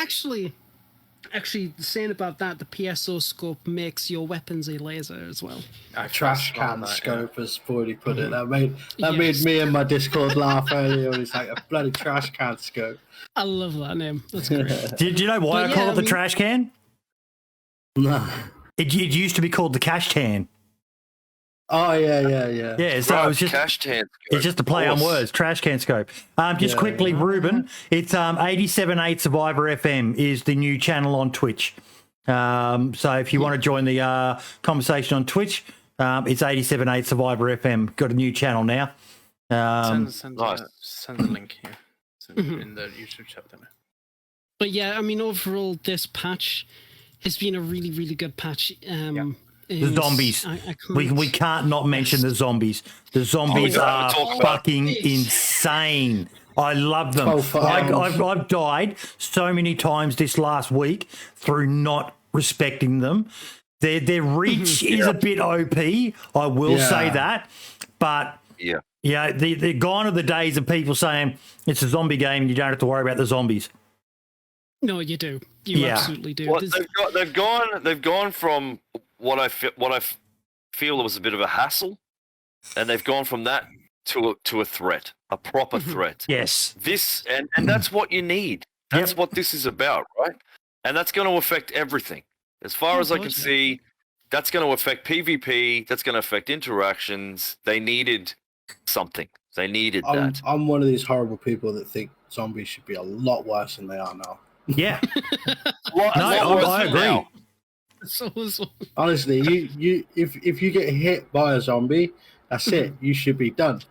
actually, saying about that, the PSO scope makes your weapons a laser as well. Trash forgot can that, scope, as Boydie put it. That made Yes. me and my Discord laugh earlier. It's like a bloody trash can scope. I love that name. That's great. Do you know why But I call yeah, it the I mean- trash can? No. It used to be called the cash can. Oh, yeah. Yeah, so it was just... cash tan. It's just a play on words, trash can scope. Just Yeah. quickly, Ruben, it's 87.8 Survivor FM is the new channel on Twitch. So if you want to join the conversation on Twitch, it's 87.8 Survivor FM. Got a new channel now. send nice. the link here. Send it in the YouTube chat there. But yeah, I mean, overall, this patch has been a really, really good patch. The zombies. I can't- We can't not mention the zombies. The zombies Oh, we are gotta talk about fucking insane. I love them. 12 hours. I've died so many times this last week through not respecting them. Their reach is a bit OP. I will say that, but Yeah. they're gone are the days of people saying it's a zombie game and you don't have to worry about the zombies. No, you do. You absolutely do. Well, There's- they've gone from what I feel was a bit of a hassle, and they've gone from that to a threat, a proper threat. Yes. This and that's what you need. That's what this is about, right? And that's going to affect everything. As far as I can see, that's going to affect PvP. That's going to affect interactions. They needed something. They needed that. I'm one of these horrible people that think zombies should be a lot worse than they are now. Yeah. Lot worse I than agree. now. so Honestly, you if you get hit by a zombie, that's it. You should be done.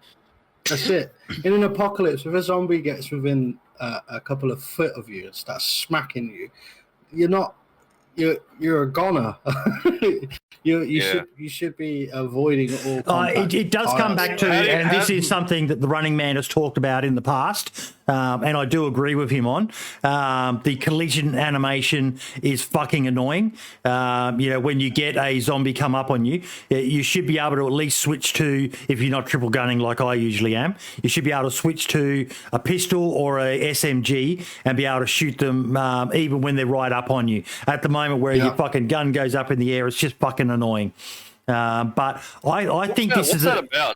That's it. In an apocalypse, if a zombie gets within a couple of foot of you and starts smacking you, you're a goner. You should be avoiding all contact. It does come back to, and this is something that the Running Man has talked about in the past, and I do agree with him on. The collision animation is fucking annoying. When you get a zombie come up on you, you should be able to at least switch to, if you're not triple gunning like I usually am, you should be able to switch to a pistol or a SMG and be able to shoot them even when they're right up on you. At the moment where your fucking gun goes up in the air, it's just fucking annoying. But I think this is about?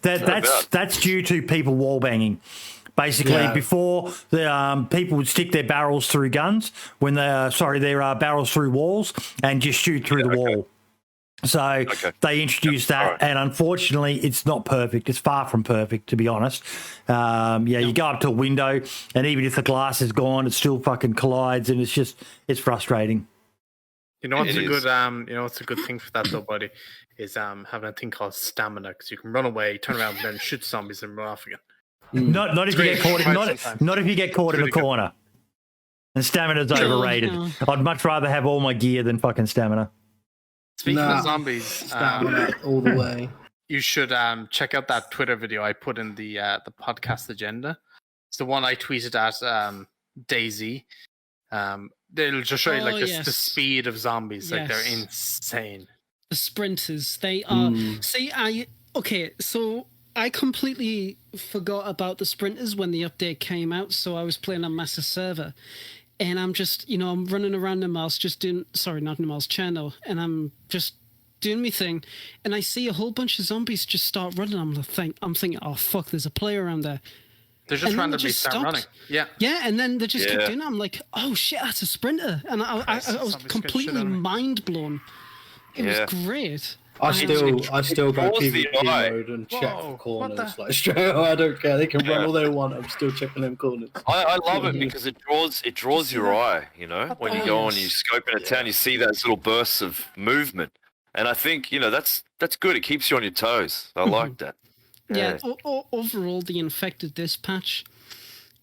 that's due to people wall banging. Basically, before the people would stick their barrels through guns when their barrels through walls and just shoot through the wall. So they introduced that, and unfortunately, it's not perfect. It's far from perfect, to be honest. You go up to a window, and even if the glass is gone, it still fucking collides, and it's frustrating. You know what's It a is. good what's a good thing for that though, buddy, is having a thing called stamina, because you can run away, turn around, and then shoot zombies and run off again. Not if you get caught. Not if you get caught in a Really good. corner. And stamina's overrated. no. I'd much rather have all my gear than fucking stamina. Speaking Nah. of zombies, Stamina all the way. you should check out that Twitter video I put in the podcast agenda. It's the one I tweeted at DayZ. They'll just show you like the speed of zombies. Like they're insane. The sprinters, they are. So I completely forgot about the sprinters when the update came out. So I was playing on Master Server, and I'm just, I'm running around Namalsk, just doing. Sorry, not Namalsk channel, and I'm just doing my thing, and I see a whole bunch of zombies just start running. I'm thinking, oh fuck, there's a player around there. They're just randomly start running. Yeah. Yeah, and then they just kept doing it. I'm like, oh shit, that's a sprinter. And I was completely mind blown. It was great. I still go PvP mode and check for corners. Like straight away, I don't care. They can run all they want. I'm still checking them corners. I love it because it draws your eye. When you go and you scope in a town, you see those little bursts of movement. And I think, that's good. It keeps you on your toes. I like that. Yeah, overall, the Infected this patch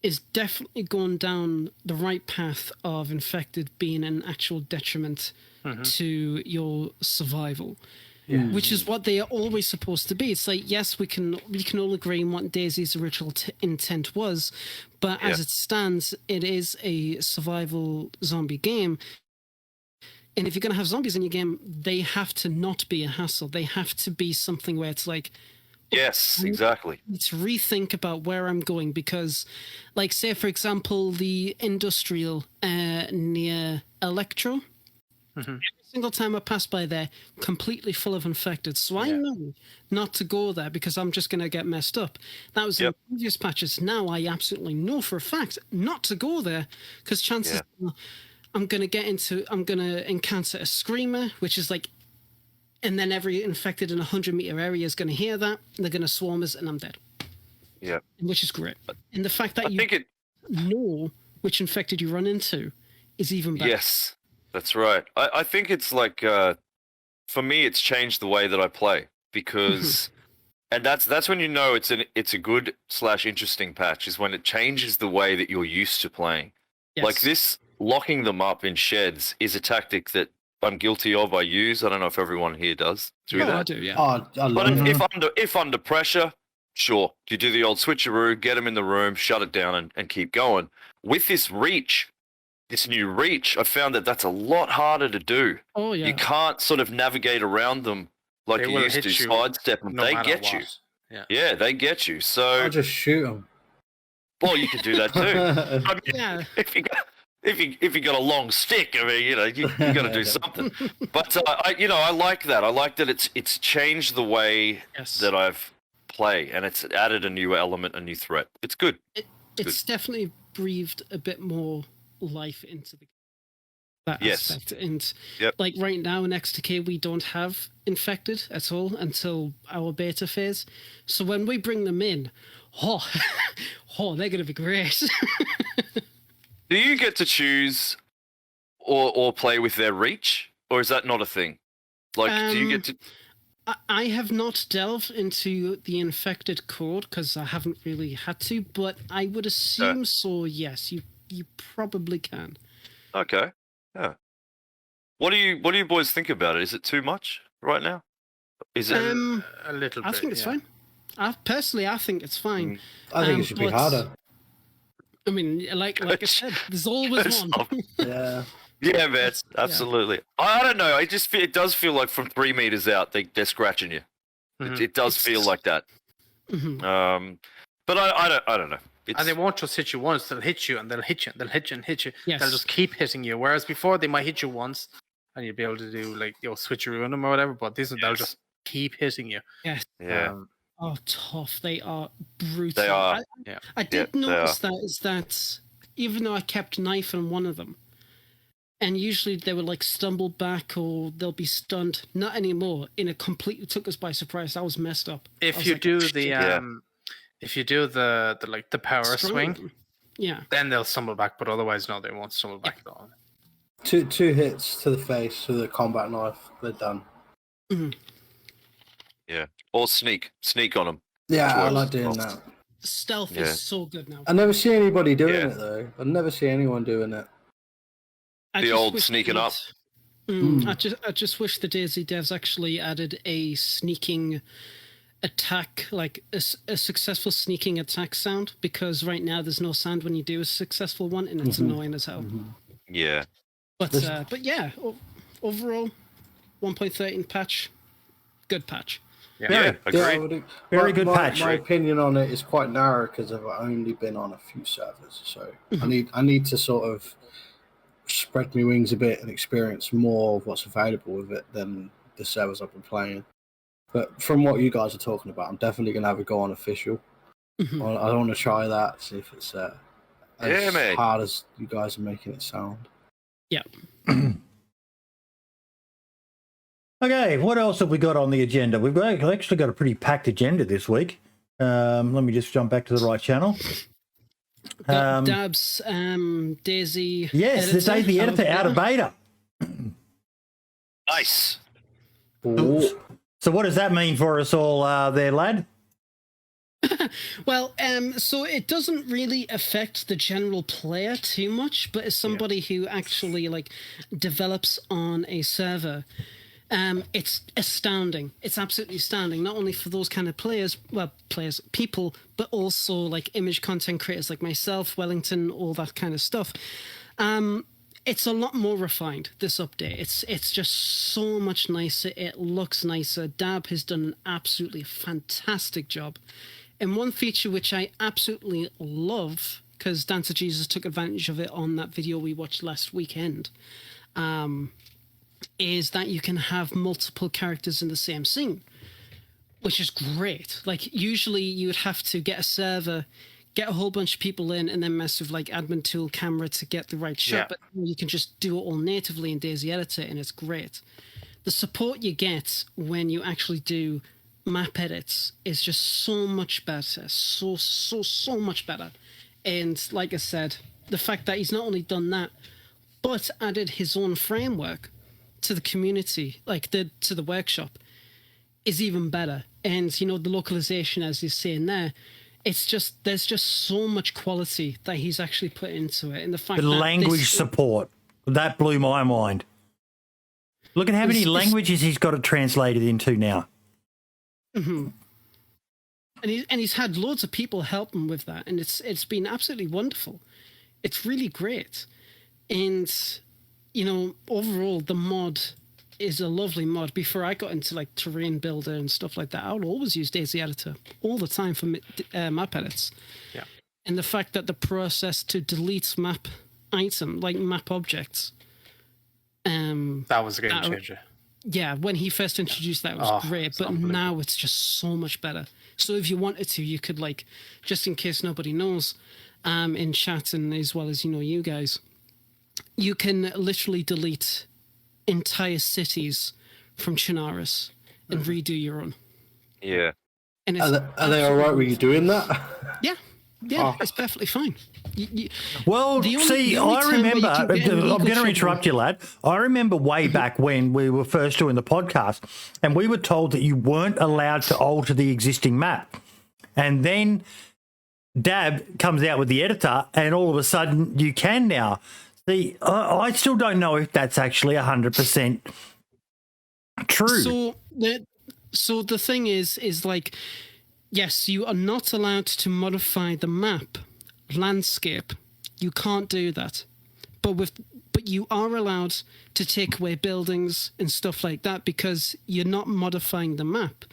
is definitely going down the right path of Infected being an actual detriment to your survival, which is what they are always supposed to be. It's like, yes, we can all agree on what DayZ's original intent was, but as it stands, it is a survival zombie game. And if you're going to have zombies in your game, they have to not be a hassle. They have to be something where it's like, yes, exactly. To rethink about where I'm going because, like, say, for example, the industrial near Electro, every single time I pass by there, completely full of infected. So I know not to go there because I'm just going to get messed up. That was in previous patches. Now I absolutely know for a fact not to go there because chances are I'm going to encounter a screamer, which is like, and then every infected in a 100-meter area is going to hear that, and they're going to swarm us, and I'm dead. Yeah. Which is great. And the fact that know which infected you run into is even better. Yes, that's right. I think it's like, for me, it's changed the way that I play because, and that's when you know it's a good / interesting patch is when it changes the way that you're used to playing. Yes. Like this, locking them up in sheds is a tactic that I'm guilty of. I use. I don't know if everyone here does that. I do, yeah. But if under pressure, sure, you do the old switcheroo, get them in the room, shut it down, and keep going. With this new reach, I found that that's a lot harder to do. Oh yeah. You can't sort of navigate around them like you used to, sidestep them. They get you. Yeah, they get you. So I just shoot them. Well, you can do that too. I mean, if you got a long stick, I mean, you got to do something. But I like that. I like that it's changed the way that I've play, and it's added a new element, a new threat. It's good. It's definitely breathed a bit more life into that aspect. And like right now in XTK, we don't have infected at all until our beta phase. So when we bring them in, they're going to be great. Do you get to choose or play with their reach, or is that not a thing? Like, do you get to? I have not delved into the infected code because I haven't really had to, but I would assume so. Yes, you probably can. Okay. Yeah. What do you boys think about it? Is it too much right now? Is it a little bit? I think it's fine. I think it's fine. I think it should be harder. I mean, like I said, there's always one. Yeah, man, absolutely. I don't know. It does feel like from 3 meters out, they're scratching you. It does feel like that. But I don't know. And they won't just hit you once; they'll hit you, and they'll hit you, and they'll hit you, and hit you. Yes. They'll just keep hitting you. Whereas before, they might hit you once, and you'd be able to do like switcheroo on them or whatever. But they'll just keep hitting you. Yes. Yeah. Tough. They are brutal. They are. I did notice that even though I kept knife on one of them, and usually they would like stumble back or they'll be stunned. Not anymore. It completely took us by surprise. I was messed up. If you do the power swing, then they'll stumble back. But otherwise, no, they won't stumble back at all. Two hits to the face with a combat knife, they're done. Yeah, or sneak on them. Yeah, I like doing that. Stealth is so good now. I never see anybody doing it though. I never see anyone doing it. The old sneaking up. I just wish the DayZ devs actually added a sneaking attack, like a successful sneaking attack sound, because right now there's no sound when you do a successful one, and it's annoying as hell. Yeah. But yeah, overall, 1.13 patch, good patch. Yeah, agreed. Very good patch. My opinion on it is quite narrow because I've only been on a few servers, so I need to sort of spread my wings a bit and experience more of what's available with it than the servers I've been playing. But from what you guys are talking about, I'm definitely going to have a go on official. I want to try that, see if it's as hard as you guys are making it sound. Yeah. Okay, what else have we got on the agenda? We've actually got a pretty packed agenda this week. Let me just jump back to the right channel. Dab's DayZ. Yes, the DayZ Editor out of beta. Nice. So what does that mean for us all there, lad? Well, so it doesn't really affect the general player too much, but as somebody who actually like develops on a server, it's astounding. It's absolutely astounding, not only for those kind of people, but also like image content creators like myself, Wellington, all that kind of stuff. It's a lot more refined, this update. It's just so much nicer. It looks nicer. Dab has done an absolutely fantastic job. And one feature which I absolutely love, because Dancer Jesus took advantage of it on that video we watched last weekend, is that you can have multiple characters in the same scene, which is great. Like, usually you would have to get a server, get a whole bunch of people in, and then mess with like admin tool camera to get the right shot. But you can just do it all natively in DayZ Editor, and it's great. The support you get when you actually do map edits is just so much better, so much better. And like I said, the fact that he's not only done that, but added his own framework to the community, like to the workshop, is even better. And you know, the localization, as you're saying there, it's just, there's just so much quality that he's actually put into it. And the fact the that language support, that blew my mind. Look at how many languages he's got it translated into now. And he's had loads of people help him with that, and it's been absolutely wonderful. It's really great. And you know, overall the mod is a lovely mod. Before I got into like terrain builder and stuff like that, I would always use DayZ Editor all the time for map edits. Yeah. And the fact that the process to delete map item, like map objects, that was a game changer. Yeah, when he first introduced that, it was great, but now it's just so much better. So if you wanted to, you could, like, just in case nobody knows, in chat and as well as, you know, you guys, you can literally delete entire cities from Chernarus and redo your own. Yeah. And it's are they all right with you doing that? Yeah, it's perfectly fine. Well, see, I remember, I'm going to interrupt you, lad. I remember way back when we were first doing the podcast, and we were told that you weren't allowed to alter the existing map. And then Dab comes out with the editor, and all of a sudden you can now. See, I still don't know if that's actually 100% true. So the thing is like, yes, you are not allowed to modify the map landscape. You can't do that. But you are allowed to take away buildings and stuff like that because you're not modifying the map.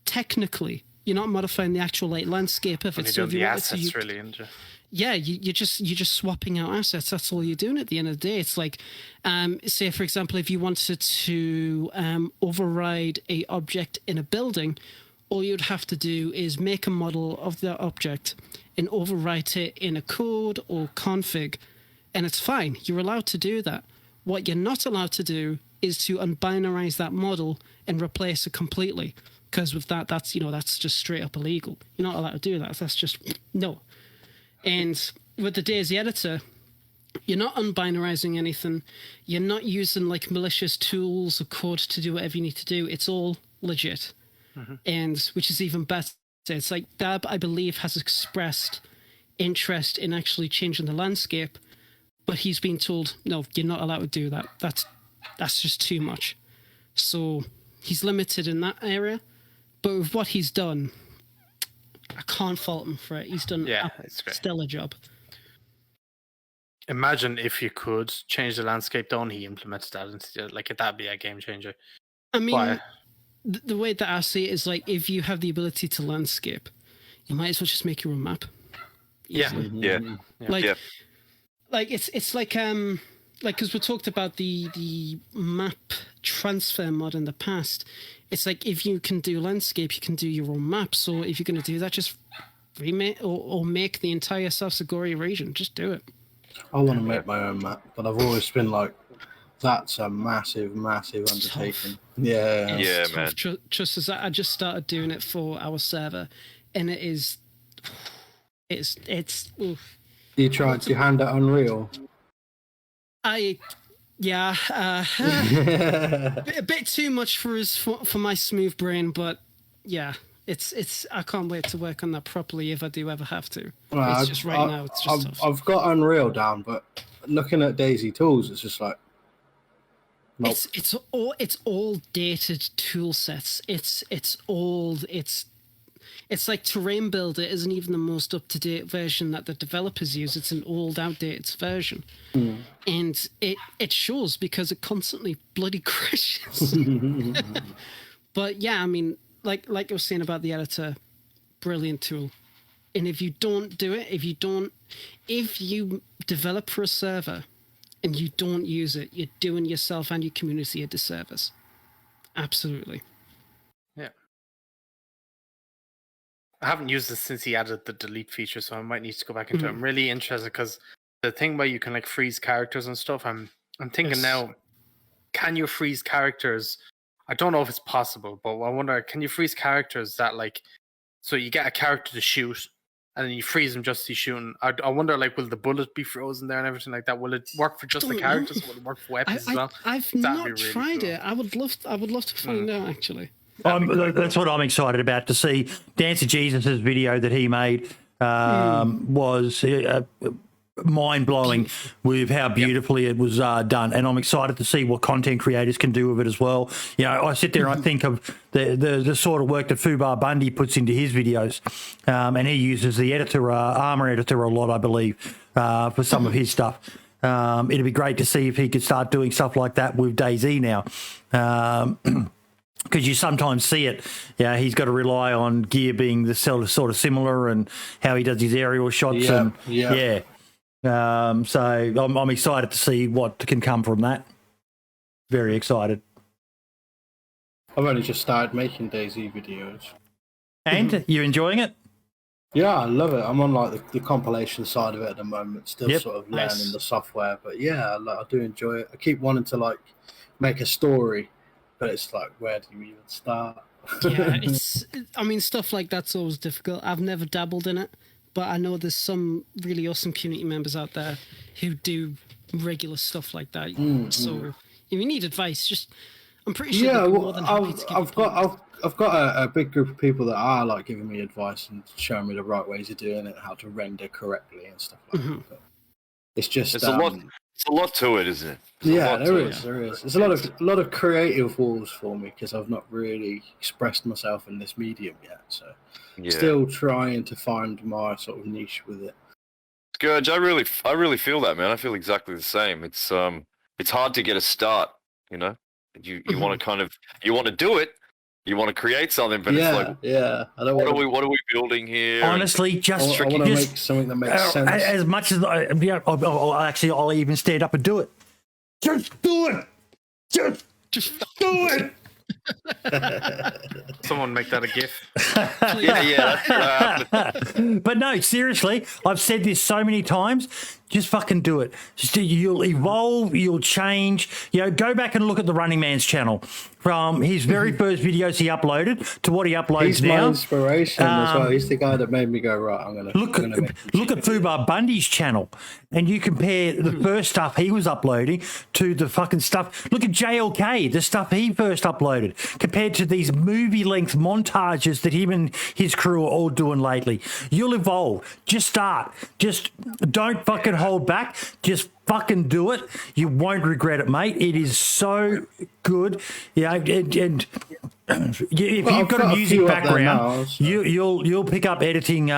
Technically, you're not modifying the actual like landscape of it. So if you want to, you're just swapping out assets. That's all you're doing at the end of the day. It's like, say for example, if you wanted to override a object in a building, all you'd have to do is make a model of the object and overwrite it in a code or config, and it's fine. You're allowed to do that. What you're not allowed to do is to unbinarize that model and replace it completely, because with that, that's just straight up illegal. You're not allowed to do that. That's just no. And with the DayZ Editor, you're not unbinarizing anything. You're not using like malicious tools or code to do whatever you need to do. It's all legit. And which is even better. It's like Dab, I believe, has expressed interest in actually changing the landscape, but he's been told, no, you're not allowed to do that. that's just too much. So he's limited in that area. But with what he's done, I can't fault him for it. He's done it's great. stellar job. Imagine if you could change the landscape down, he implemented that into like that'd be a game changer. I mean, Why? the way that I see it is like if you have the ability to landscape, you might as well just make your own map. Easily. Yeah. Like it's like because we talked about the map transfer mod in the past. It's like if you can do landscape, you can do your own map. So if you're going to do that, just remake or make the entire South Segoria region. Just do it. I want to make my own map, but I've always been like, that's a massive, massive undertaking. Yeah. Yeah, man. Just as I just started doing it for our server, and it's oof. You tried your hand at Unreal? A bit too much for my smooth brain, but yeah, it's I can't wait to work on that properly if I do ever have to. Well, it's just right now. It's just tough. I've got Unreal down, but looking at DayZ tools, it's just like nope. It's all dated tool sets. It's old. It's like Terrain Builder isn't even the most up-to-date version that the developers use. It's an old, outdated version. And it shows because it constantly bloody crashes. But yeah, I mean, like I was saying about the editor, brilliant tool. And if you don't do it, if you develop for a server and you don't use it, you're doing yourself and your community a disservice. Absolutely. Yeah. I haven't used this since he added the delete feature, so I might need to go back into it. I'm really interested because the thing where you can like freeze characters and stuff, I'm thinking now, can you freeze characters? I don't know if it's possible, but I wonder, can you freeze characters that like, so you get a character to shoot and then you freeze them just to shooting? I wonder, like, will the bullet be frozen there and everything like that? Will it work for just the characters? Will it work for weapons as well? I've not really tried it. I would love to find out actually. That's what I'm excited about, to see. Dance to Jesus' video that he made was mind-blowing with how beautifully it was done, and I'm excited to see what content creators can do with it as well. You know, I sit there and I think of the sort of work that Fubar Bundy puts into his videos, and he uses the editor, Armor Editor a lot, I believe, for some of his stuff. It'd be great to see if he could start doing stuff like that with DayZ now. Because you sometimes see it, yeah, he's got to rely on gear being the sort of similar, and how he does his aerial shots, so I'm excited to see what can come from that. Very excited. I've only just started making DayZ videos. And you enjoying it? Yeah, I love it. I'm on like the compilation side of it at the moment, still sort of learning the software. But yeah, I do enjoy it. I keep wanting to like make a story, but it's like, where do you even start? Yeah, I mean, stuff like that's always difficult. I've never dabbled in it, but I know there's some really awesome community members out there who do regular stuff like that. So if you need advice, I'm pretty sure they'd be more than happy to give I've got a big group of people that are like giving me advice and showing me the right ways of doing it, how to render correctly and stuff like that. But it's just It's a lot to it, isn't it? There is. There's a lot of creative walls for me because I've not really expressed myself in this medium yet. So still trying to find my sort of niche with it. Skurge, I really feel that, man. I feel exactly the same. It's hard to get a start, you know. You want to you want to do it. You want to create something, but it's like, what are we building here? Honestly, I want to make something that makes sense. As much as I'll even stand up and do it. Just do it. Just do it. Someone make that a GIF. But no, seriously, I've said this so many times. Just fucking do it. You'll evolve. You'll change. You know, go back and look at the Running Man's channel from his very first videos he uploaded to what he uploads He's now. my inspiration as well. He's the guy that made me go, right, I'm gonna look at Fubar Bundy's channel, and you compare the first stuff he was uploading to the fucking stuff. Look at JLK, the stuff he first uploaded, compared to these movie-length montages that him and his crew are all doing lately. You'll evolve. Just start. Just don't fucking hold back. Just fucking do it. You won't regret it, mate. It is so good. Yeah, and if you've got a music background, you'll pick up editing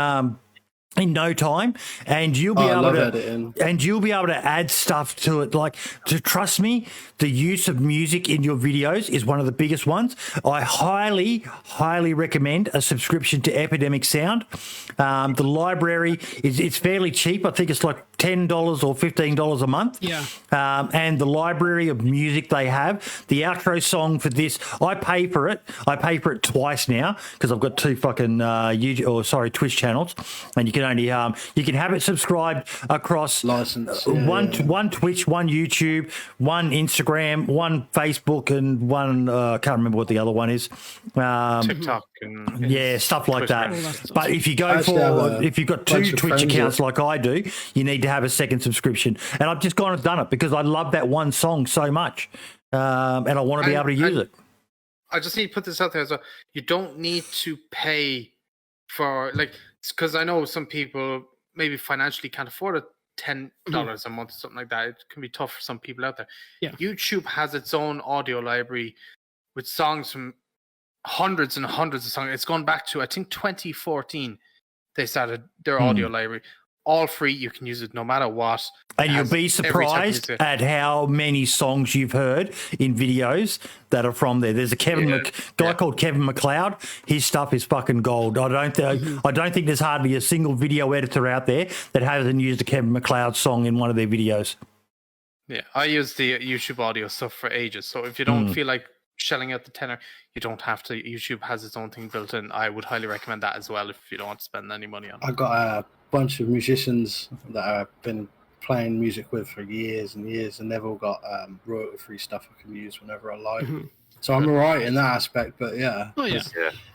in no time, and you'll be able to add stuff to it. Like, to trust me, the use of music in your videos is one of the biggest ones. I highly recommend a subscription to Epidemic Sound. The library it's fairly cheap. I think it's like $10 or $15 a month. Yeah. And the library of music they have, the outro song for this, I pay for it. I pay for it twice now because I've got 2 fucking Twitch channels, and you can only you can have it subscribed across one Twitch, one YouTube, one Instagram, one Facebook, and one I can't remember what the other one is. TikTok and Stuff like Twitter. that. But if you go if you've got 2 Twitch accounts like I do, you need to have a second subscription. And I've just gone and done it because I love that one song so much, and I want to be able to use it. I just need to put this out there as well. You don't need to pay for, like, because I know some people maybe financially can't afford it. $10 a month, something like that. It can be tough for some people out there. Yeah. YouTube has its own audio library with songs from hundreds and hundreds of songs. It's gone back to, I think, 2014. They started their audio library. All free. You can use it no matter what. And you'll be surprised at how many songs you've heard in videos that are from there. There's a guy called Kevin MacLeod. His stuff is fucking gold. I don't think there's hardly a single video editor out there that hasn't used a Kevin MacLeod song in one of their videos. Yeah, I use the YouTube audio stuff for ages. So if you don't feel like shelling out the tenner, you don't have to. YouTube has its own thing built in. I would highly recommend that as well if you don't want to spend any money on it. I got a bunch of musicians that I've been playing music with for years and years, and they've all got royalty-free stuff I can use whenever I like. So I'm all right in that aspect, but yeah. Oh, yeah.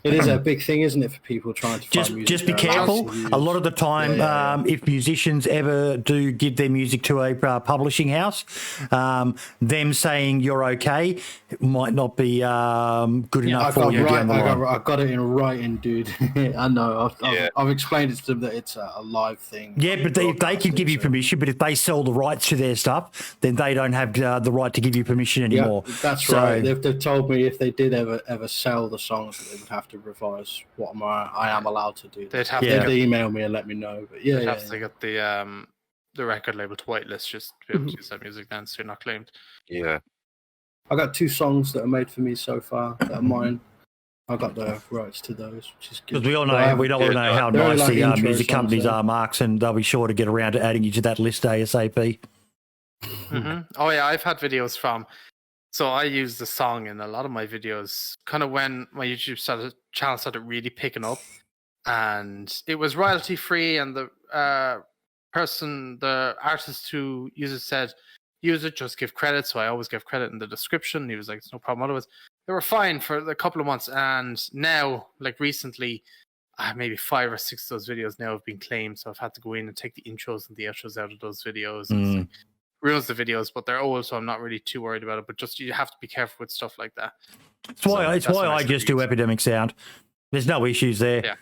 It is a big thing, isn't it, for people trying to find music? Just be careful. A lot of the time, if musicians ever do give their music to a publishing house, them saying you're okay might not be good enough for you down the line. I've got it in writing, dude. I know. I've explained it to them that it's a live thing. Yeah, but if they can give you permission, but if they sell the rights to their stuff, then they don't have the right to give you permission anymore. Yeah, that's right. They've told me if they did ever sell the songs, that they would have to revise what I am allowed to do. They'd have to email me and let me know. But they'd have to get the record label to whitelist just to be able to use that music then, so you're not claimed. Yeah. I got 2 songs that are made for me so far that are mine. I got the rights to those, which is good. Because we all know how nice the music companies are, Marks, and they'll be sure to get around to adding you to that list ASAP. Oh yeah, I've had videos from. So I use the song in a lot of my videos, kind of when my YouTube channel started really picking up, and it was royalty free, and the artist who used it said, use it, just give credit. So I always give credit in the description. He was like, it's no problem. Otherwise, they were fine for a couple of months, and now, like recently, maybe 5 or 6 of those videos now have been claimed. So I've had to go in and take the intros and the outros out of those videos. And it's like, ruins the videos, but they're old, so I'm not really too worried about it. But just you have to be careful with stuff like that. It's why I just do Epidemic Sound. There's no issues there. Yeah.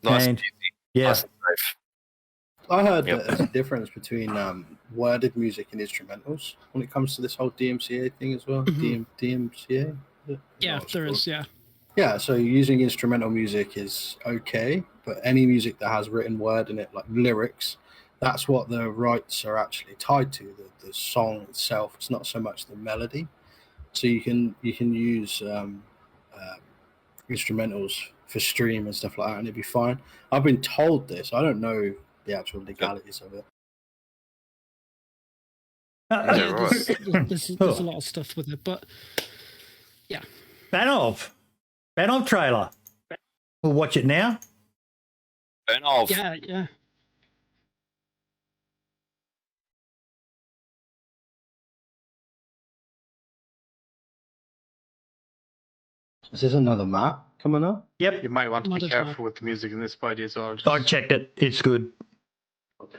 Nice and easy. Nice and safe. I heard that there's a difference between worded music and instrumentals when it comes to this whole DMCA thing as well. DMCA? Yeah, there is, yeah. Yeah, so using instrumental music is okay, but any music that has written word in it, like lyrics, that's what the rights are actually tied to, the song itself. It's not so much the melody. So you can use instrumentals for stream and stuff like that, and it'd be fine. I've been told this. I don't know the actual legalities of it. There's a lot of stuff with it, but yeah. Banov trailer. We'll watch it now. Banov. Yeah. Is this another map coming up? Yep. You might want to be careful with the music in this body as well. I checked it. It's good. Okay.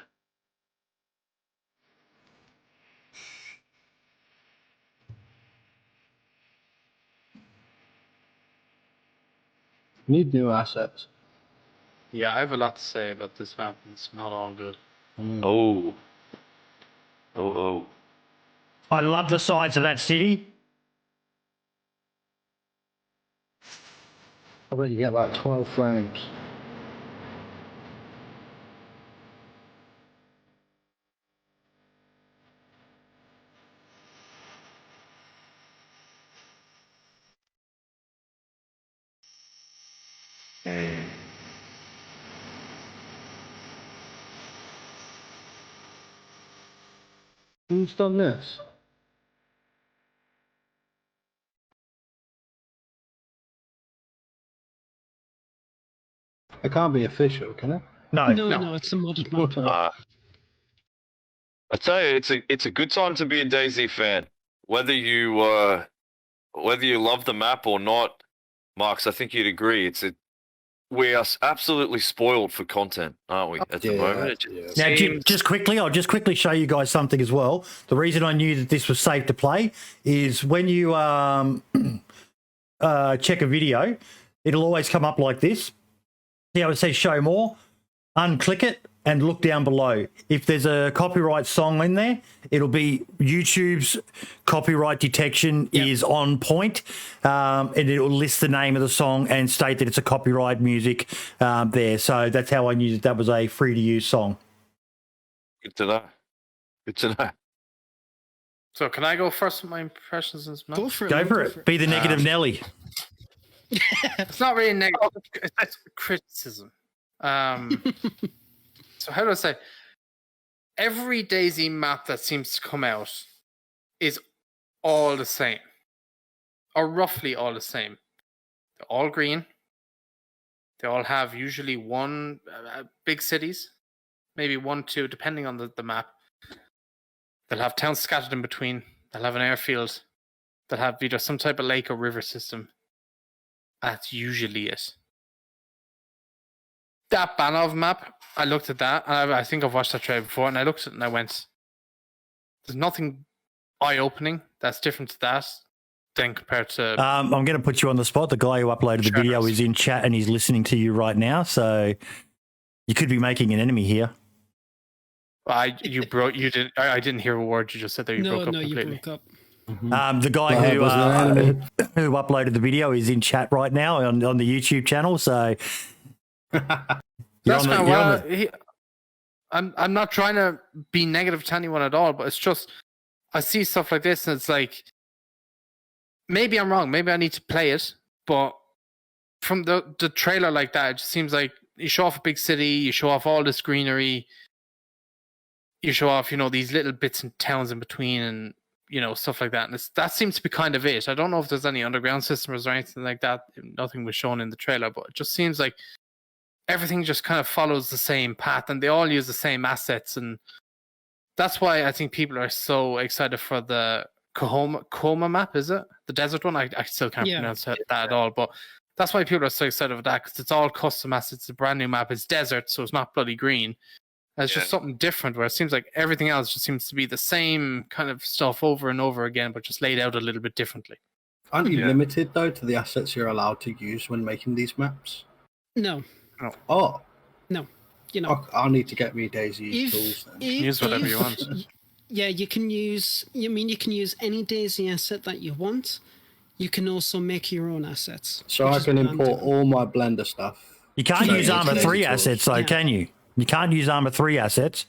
We need new assets. Yeah, I have a lot to say about this map. It's not all good. Oh. Oh. I love the size of that city. I bet you get like 12 frames. Who's done this? It can't be official, can it? No. No, it's a modded map. I tell you, it's a good time to be a DayZ fan. Whether you love the map or not, Marks, I think you'd agree. We are absolutely spoiled for content, aren't we? At the moment. Now, just quickly, I'll just quickly show you guys something as well. The reason I knew that this was safe to play is when you check a video, it'll always come up like this. See how it says show more? Unclick it and look down below. If there's a copyright song in there, it'll be YouTube's copyright detection is on point, and it'll list the name of the song and state that it's a copyright music there. So that's how I knew that was a free-to-use song. Good to know. Good to know. So can I go first with my impressions as well? Go for it. Go man, for it. Be the negative Nelly. It's not really negative. It's criticism. So how do I say? Every DayZ map that seems to come out is all the same, or roughly all the same. They're all green. They all have usually one big cities, maybe 1, 2, depending on the map. They'll have towns scattered in between. They'll have an airfield. They'll have either some type of lake or river system. That's usually it. That Banov map, I looked at that, and I think I've watched that trailer before, and I looked at it and I went, there's nothing eye-opening that's different to that than compared to... I'm going to put you on the spot. The guy who uploaded the video is in chat and he's listening to you right now, so you could be making an enemy here. I didn't hear a word you just said there. You broke up completely. You broke up. The guy who uploaded the video is in chat right now on the YouTube channel, so... That's I'm not trying to be negative to anyone at all, but it's just I see stuff like this and it's like maybe I'm wrong, maybe I need to play it, but from the trailer like that, it just seems like you show off a big city, you show off all this greenery, you show off, these little bits and towns in between and stuff like that. And that seems to be kind of it. I don't know if there's any underground systems or anything like that. Nothing was shown in the trailer, but it just seems like everything just kind of follows the same path and they all use the same assets. And that's why I think people are so excited for the Coma map, is it? The desert one? I still can't pronounce that at all, but that's why people are so excited for that, because it's all custom assets. It's a brand new map. It's desert, so it's not bloody green. And it's just something different, where it seems like everything else just seems to be the same kind of stuff over and over again, but just laid out a little bit differently. Aren't you limited, though, to the assets you're allowed to use when making these maps? No. Oh. No. I'll need to get me DayZ tools then. Use whatever you want. Yeah, you can use any DayZ asset that you want. You can also make your own assets. So I can import all my Blender stuff. You can't use Armor 3 assets, though, can you? You can't use Armor 3 assets.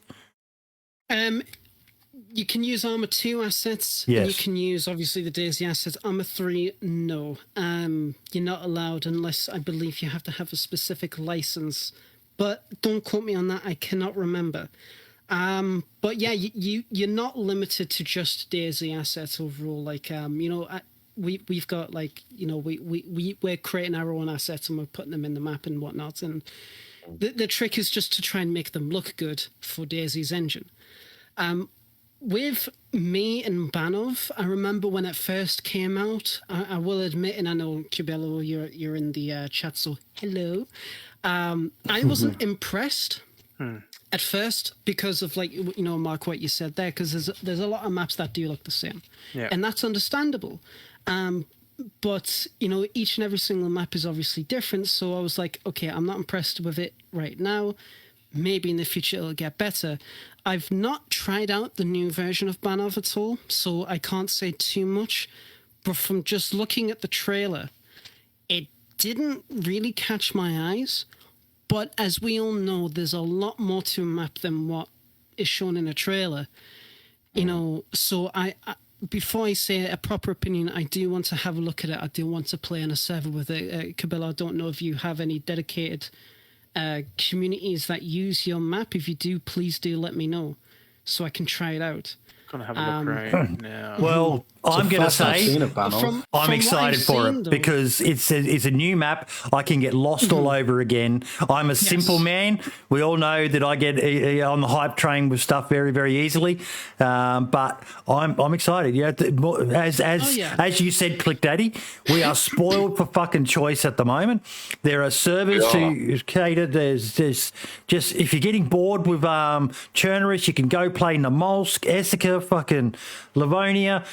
You can use Armor 2 assets. Yes. And you can use, obviously, the DayZ assets. Armor 3, no. You're not allowed unless, I believe, you have to have a specific license. But don't quote me on that. I cannot remember. But yeah, you're not limited to just DayZ assets overall. Like, we've got we're creating our own assets and we're putting them in the map and whatnot. And the trick is just to try and make them look good for DayZ's engine. With me and Banov, I remember when it first came out, I will admit, and I know, Cubello, you're in the chat, so hello. I wasn't impressed at first because of, Mark, what you said there, because there's a lot of maps that do look the same. Yeah. And that's understandable. But, each and every single map is obviously different, so I was like, okay, I'm not impressed with it right now. maybe in the future it'll get better. I've not tried out the new version of Banov at all, so I can't say too much. But from just looking at the trailer, it didn't really catch my eyes. But as we all know, there's a lot more to a map than what is shown in a trailer. You know, so I before I say a proper opinion, I do want to have a look at it. I do want to play on a server with it. Cabela, I don't know if you have any dedicated communities that use your map. If you do, please do let me know so I can try it out. Gonna have a look right now. Well, I'm going to say I'm excited for it though, because it's a new map. I can get lost all over again. I'm a simple man. We all know that I get on the hype train with stuff very, very easily. But I'm excited. Yeah, as you said, Click Daddy, we are spoiled for fucking choice at the moment. There are servers to cater. There's just if you're getting bored with Chernarus, you can go play Namalsk, Essica, fucking Livonia.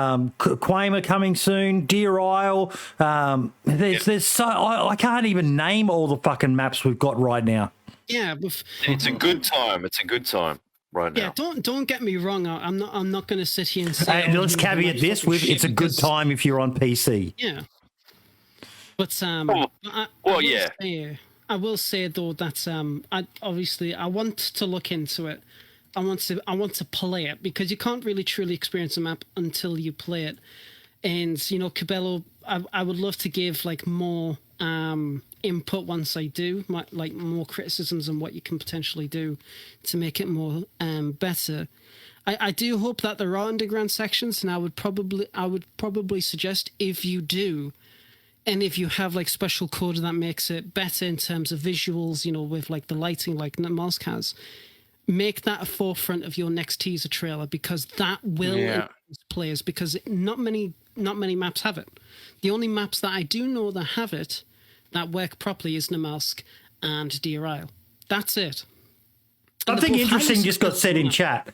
Quamer coming soon, Deer Isle. There's so I can't even name all the fucking maps we've got right now. Yeah, It's a good time. It's a good time right now. Yeah, don't get me wrong. I'm not going to sit here and say. And let's caveat this with it's a good time if you're on PC. Yeah, but I will say though that I want to look into it. I want to play it because you can't really truly experience a map until you play it. And you know, Cabello, I would love to give like more input once I do, like more criticisms on what you can potentially do to make it more better. I do hope that there are underground sections, and I would probably suggest if you do, and if you have like special code that makes it better in terms of visuals, you know, with like the lighting like Namalsk has. Make that a forefront of your next teaser trailer because that will influence players because not many maps have it. The only maps that I do know that have it that work properly is Namalsk and Deer Isle. That's it. Something interesting just got said in chat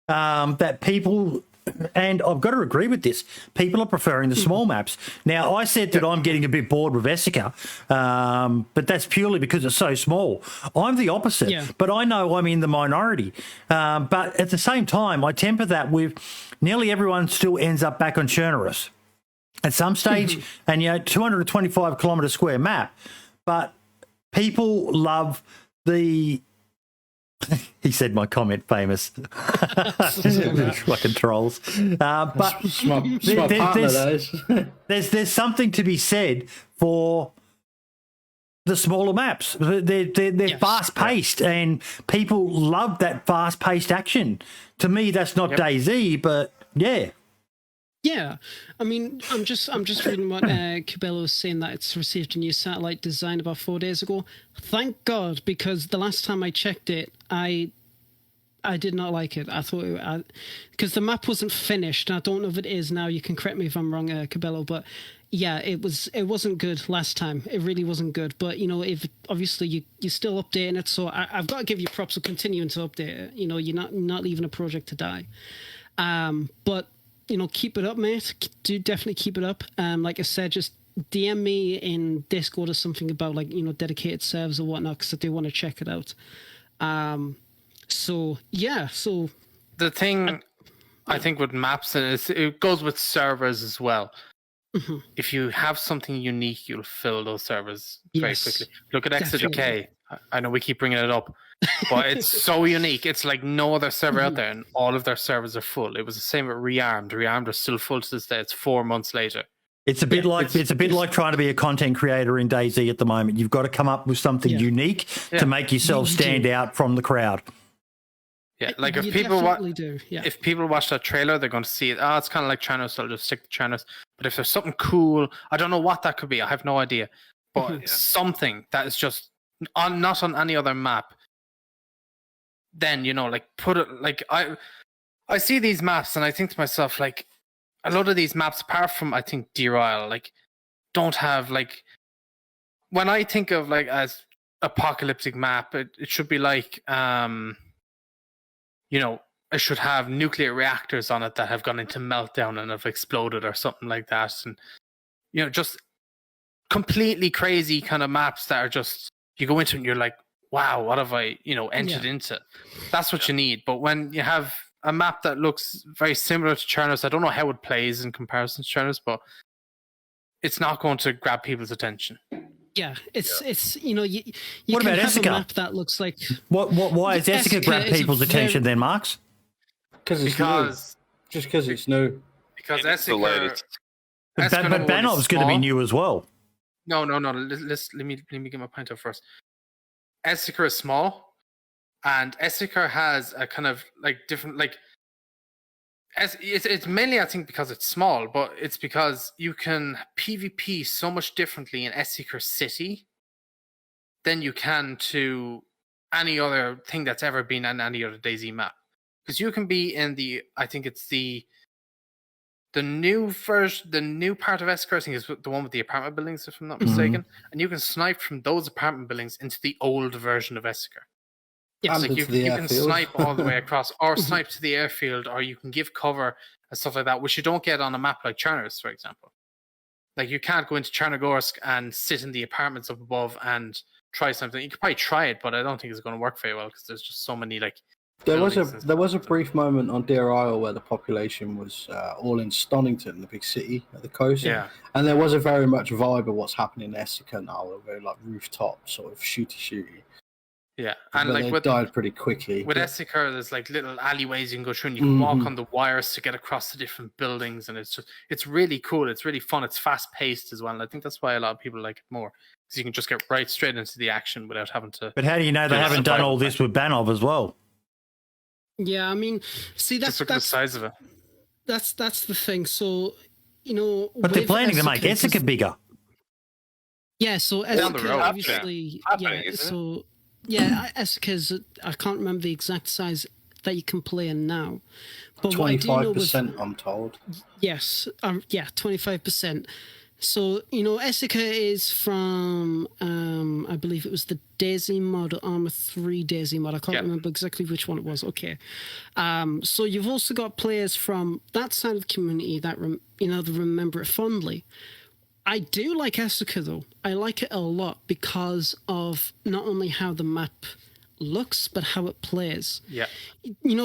that people, and I've got to agree with this, people are preferring the small maps. Now, I said that I'm getting a bit bored with Essica, but that's purely because it's so small. I'm the opposite, but I know I'm in the minority. But at the same time, I temper that with nearly everyone still ends up back on Chernarus at some stage, and, 225 kilometre square map. But people love the... He said my comment famous. Fucking trolls. But there's something to be said for the smaller maps. They're fast paced, and people love that fast paced action. To me, that's not DayZ, but yeah. Yeah, I mean, I'm just reading what Cabello was saying that it's received a new satellite design about 4 days ago. Thank God, because the last time I checked it, I did not like it. I thought because the map wasn't finished. I don't know if it is now. You can correct me if I'm wrong, Cabello, but yeah, it wasn't good last time. It really wasn't good. But you know, if obviously you're still updating it, so I've got to give you props for continuing to update it. You know, you're not leaving a project to die. But you know, keep it up, mate. Do definitely keep it up. Like I said, just DM me in Discord or something about like, you know, dedicated servers or whatnot, because I do want to check it out. So the thing I think with maps is it goes with servers as well. If you have something unique, you'll fill those servers very quickly. Look at XDK. I know we keep bringing it up, but it's so unique. It's like no other server out there, and all of their servers are full. It was the same with Rearmed. Rearmed are still full to this day. It's 4 months later. It's a bit like trying to be a content creator in DayZ at the moment. You've got to come up with something unique to make yourself stand out from the crowd. Yeah, like if people watch that trailer, they're going to see it. Oh, it's kind of like Chernarus, so I'll just stick to Chernarus. But if there's something cool, I don't know what that could be. I have no idea. But something that is just not on any other map, then, you know, like put it, like I see these maps and I think to myself, like, a lot of these maps, apart from I think Deer Isle, like, don't have, like, when I think of like as apocalyptic map, it should be like you know, it should have nuclear reactors on it that have gone into meltdown and have exploded or something like that. And, you know, just completely crazy kind of maps that are just, you go into it and you're like, wow, what have I, entered into? That's what you need. But when you have a map that looks very similar to Chernos, I don't know how it plays in comparison to Chernos, but it's not going to grab people's attention. Yeah, it's you What can about have Essica? a map that looks like Why has Essica grabbed is people's attention then, Marks? Because it's Because new. Just because it's new. because It's the Essica, latest. But Banov's going to be new as well. No. Let me get my point out first. Essica is small, and Essica has a kind of like different like. It's mainly, I think, because it's small, but it's because you can PvP so much differently in Essica City than you can to any other thing that's ever been on any other DayZ map. Because you can be in I think it's the new version, the new part of Essica, I think, is the one with the apartment buildings, if I'm not mistaken, and you can snipe from those apartment buildings into the old version of Essica. Yes. Like you can snipe all the way across, or snipe to the airfield, or you can give cover and stuff like that, which you don't get on a map like Chernos, for example. Like you can't go into Chernogorsk and sit in the apartments up above and try something. You could probably try it, but I don't think it's going to work very well because there's just so many like. There was a brief moment on Deer Isle where the population was all in Stonington, the big city at the coast. Yeah. And there was a very much vibe of what's happening in Essica now, a very like rooftop sort of shooty. Yeah, and but like they died pretty quickly. With Essica, there's like little alleyways you can go through, and you can walk on the wires to get across the different buildings, and it's really cool. It's really fun. It's fast paced as well, and I think that's why a lot of people like it more because you can just get right straight into the action without having to. But how do you know they haven't done all this with Banov as well? Yeah, I mean, see Just look at the size of it. That's the thing. So But they're with planning to make Essica, Essica bigger. Yeah, so Down the Essica road. obviously, Happening, yeah. isn't it? So yeah, Essica's I can't remember the exact size that you can play in now, but what I do know with 25%, I'm told. yes, 25%. So Essica is from I believe it was the DayZ mod or Arma 3 DayZ mod. I can't remember exactly which one it was. Okay, so you've also got players from that side of the community that that remember it fondly. I do like Essica though. I like it a lot because of not only how the map looks, but how it plays. Yeah.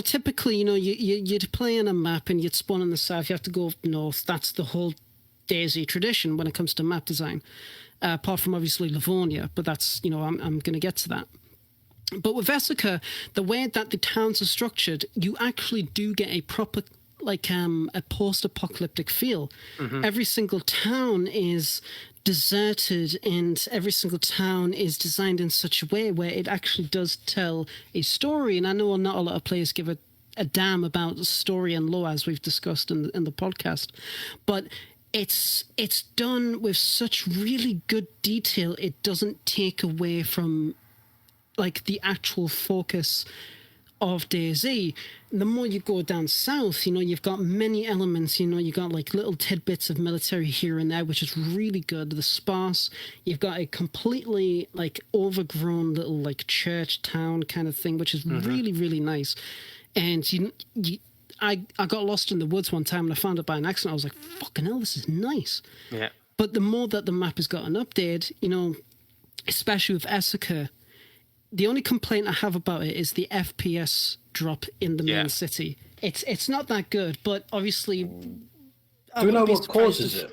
Typically, you'd play in a map and you'd spawn in the south. You have to go up north. That's the whole DayZ tradition when it comes to map design. Apart from obviously Livonia, but that's I'm going to get to that. But with Essica, the way that the towns are structured, you actually do get a proper a post-apocalyptic feel. Every single town is deserted and every single town is designed in such a way where it actually does tell a story. And I know not a lot of players give a damn about the story and lore, as we've discussed in the podcast, but it's done with such really good detail. It doesn't take away from the actual focus of DayZ. The more you go down south, you've got many elements. You got little tidbits of military here and there, which is really good. The sparse. You've got a completely overgrown little church town kind of thing, which is really, really nice. And I got lost in the woods one time and I found it by an accident. I was like, fucking hell, this is nice. Yeah. But the more that the map has got an update, especially with Essica, the only complaint I have about it is the FPS drop in the main city. It's not that good, but obviously, Do we know what causes it?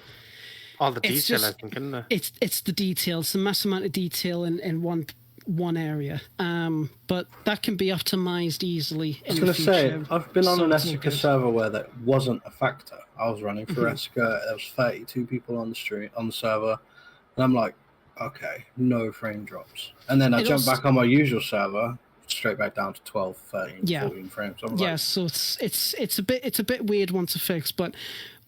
All the detail, I think, isn't it? It's the detail. It's the mass amount of detail in one area. But that can be optimized easily. I was going to say, I've been on an Essica server where that wasn't a factor. I was running for Essica. There was 32 people on the server, and I'm like, okay, no frame drops. And then I jump back on my usual server, straight back down to 12, 13, 14 frames. So it's a bit weird one to fix, but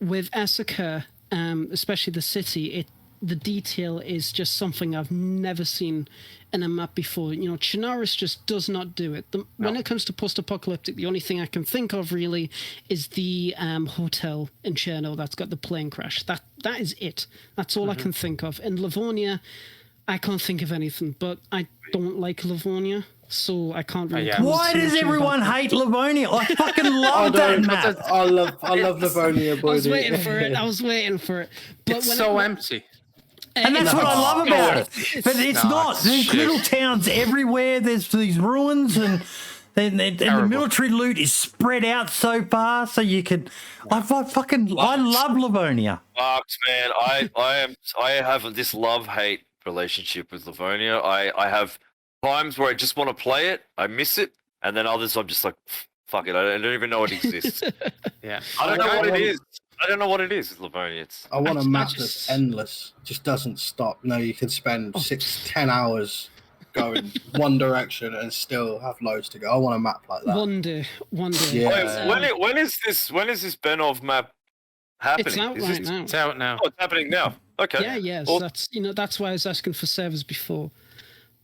with Essica, especially the city, the detail is just something I've never seen in a map before. Chernarus just does not do it. When it comes to post-apocalyptic, the only thing I can think of really is the hotel in Cherno that's got the plane crash. That is it. That's all I can think of. In Livonia, I can't think of anything, but I don't like Livonia, so I can't really. Why does everyone hate Livonia? I fucking love that map. I love Livonia, boy. I was waiting for it. But it's so empty. And that's what I love about it. But it's No, not. it's There's shit. little towns everywhere. There's these ruins and the military loot is spread out so far, so you can. I love Livonia. Marks, man, I have this love-hate relationship with Livonia. I have times where I just want to play it, I miss it, and then others I'm just like, fuck it, I don't even know it exists. Yeah. I don't know what it is. I don't know what it is with Livonia. I want a I map just- that's endless, just doesn't stop. No, you can spend 6-10 hours going one direction and still have loads to go. I want a map like that. One day. Yeah. Wait, when is this Banov map happening? It's out Is right this- now. It's out now. Oh, it's happening now. Okay. Yeah, yes. Well, That's why I was asking for servers before.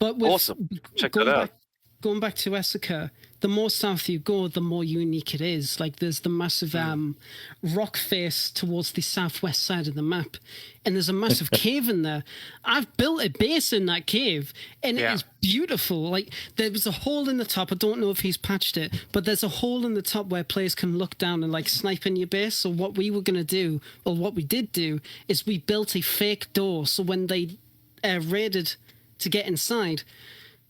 But with, Awesome. Check going that out. Going back to Essica, the more south you go, the more unique it is. Like there's the massive rock face towards the southwest side of the map, and there's a massive cave in there. I've built a base in that cave, and it is beautiful. Like there was a hole in the top. I don't know if he's patched it, but there's a hole in the top where players can look down and like snipe in your base. So what we were gonna do, or what we did do, is we built a fake door. So when they raided to get inside,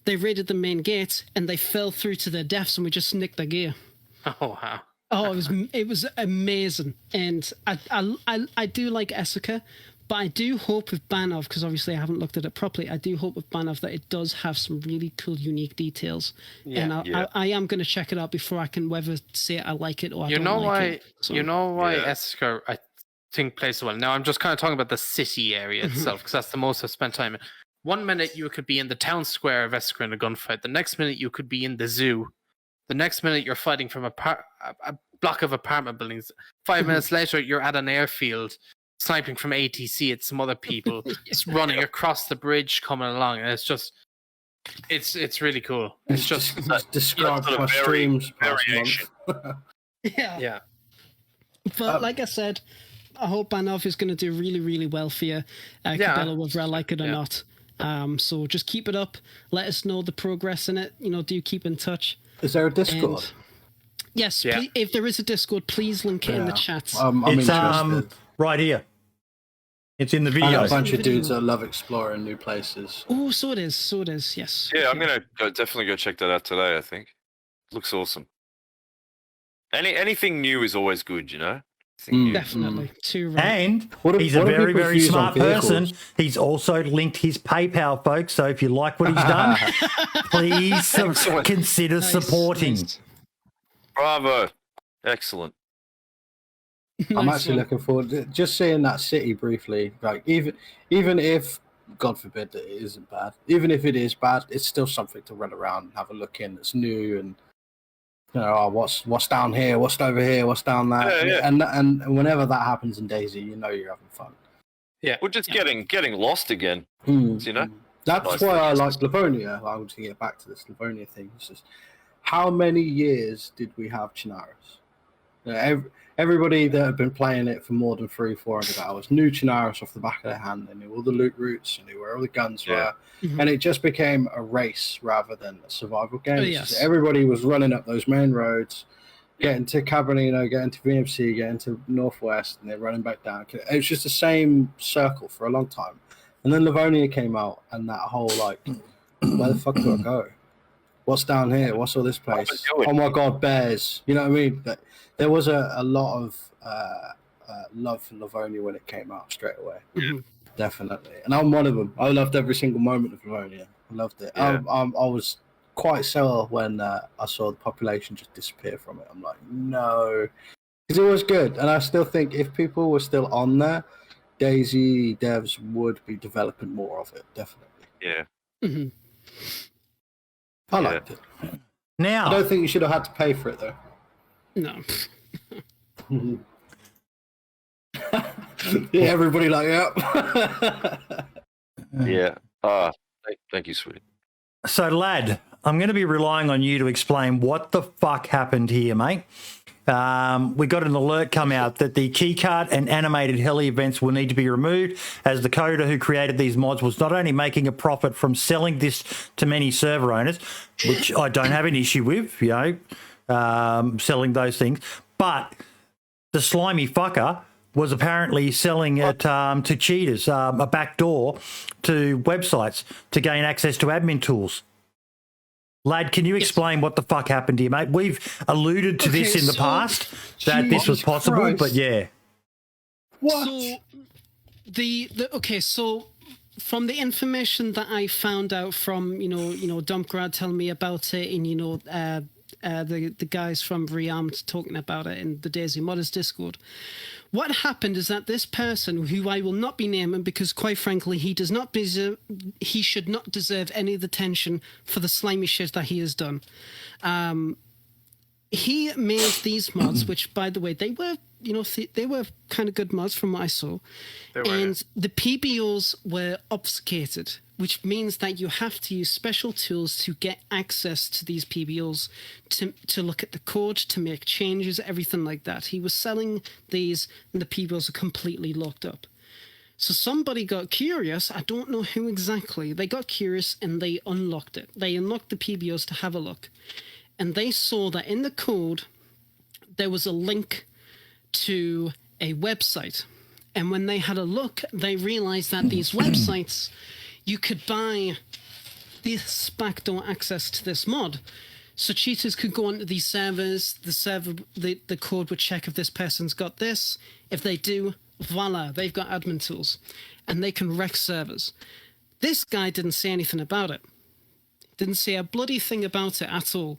they raided the main gate and they fell through to their deaths, and we just nicked their gear. Oh wow. Oh, it was amazing, and I do like Essica, but I do hope with Banov, because obviously I haven't looked at it properly. I do hope with Banov that it does have some really cool, unique details, and I am going to check it out before I can whether say I like it or I You don't know like why? it. So, You know why Yeah. Esker I think plays so well. Now I'm just kind of talking about the city area itself because that's the most I've spent time in. 1 minute you could be in the town square of Esker in a gunfight. The next minute you could be in the zoo. The next minute you're fighting from a block of apartment buildings. 5 minutes later you're at an airfield sniping from ATC at some other people. It's running across the bridge coming along, and it's just it's really cool. It's just described sort of my streams past variation. month. yeah. But like I said, I hope Banov is going to do really, really well for you, Cabela, whether I like it or not. So just keep it up. Let us know the progress in it. Do keep in touch. Is there a Discord? And yes, Yeah. if there is a Discord, please link it in the chat. I'm It's interested. right here. It's in the I know video. a bunch of dudes that love exploring new places. Oh, so it is. Yes. Yeah, I'm gonna definitely go check that out today. I think looks awesome. Anything new is always good, Anything new. Definitely. Too right. And What do- he's a what do very, people's very views on smart person. vehicles? He's also linked his PayPal, folks. So if you like what he's done, please consider Nice, supporting. nice. Bravo, excellent. I'm Nice actually one. looking forward to just seeing that city briefly. Like even if, God forbid, that it isn't bad. Even if it is bad, it's still something to run around and have a look in. That's new and what's down here, what's over here, what's down there. Yeah. And whenever that happens in DayZ, you're having fun. We're just getting lost again. That's Nice why I thing. like Livonia. I want to get back to this Livonia thing. It's just, how many years did we have Chinaris? Everybody that had been playing it for more than 300-400 hours knew Chinaris off the back of their hand. They knew all the loot routes, they knew where all the guns were, and it just became a race rather than a survival game. It's just everybody was running up those main roads, getting to Cabernino, getting to VMC, getting to Northwest, and they're running back down. It was just the same circle for a long time. And then Livonia came out, and that whole, where the fuck do I go? What's down here? What's all this place? Oh my God, bears. You know what I mean? There was a lot of love for Livonia when it came out straight away. Definitely. And I'm one of them. I loved every single moment of Livonia. I loved it. Yeah. I was quite sour when I saw the population just disappear from it. I'm like, no. Because it was good. And I still think if people were still on there, DayZ devs would be developing more of it. Definitely. Yeah. I liked it. Now, I don't think you should have had to pay for it, though. No. Yeah, everybody Yeah. Thank you, sweetie. so lad, I'm going to be relying on you to explain what the fuck happened here, mate. We got an alert come out that the keycard and animated heli events will need to be removed, as the coder who created these mods was not only making a profit from selling this to many server owners, which I don't have an issue with, selling those things, but the slimy fucker was apparently selling it to cheaters, a backdoor to websites to gain access to admin tools. Lad, can you explain what the fuck happened here, mate? We've alluded to this in the past, that this was possible, Christ. but yeah. What? So so from the information that I found out from Dumpgrad telling me about it, and the guys from Rearmed talking about it in the DayZ Modders Discord, what happened is that this person, who I will not be naming because quite frankly he should not deserve any of the attention for the slimy shit that he has done. He made these mods, which by the way they were they were kind of good mods from what I saw, and the PBOs were obfuscated, which means that you have to use special tools to get access to these PBOs, to look at the code, to make changes, everything like that. He was selling these, and the PBOs are completely locked up. So somebody got curious, I don't know who exactly, they got curious and they unlocked it. They unlocked the PBOs to have a look. And they saw that in the code, there was a link to a website. And when they had a look, they realized that these websites, you could buy this backdoor access to this mod. So cheaters could go onto these servers, the code would check if this person's got this. If they do, voila, they've got admin tools. And they can wreck servers. This guy didn't say anything about it. Didn't say a bloody thing about it at all.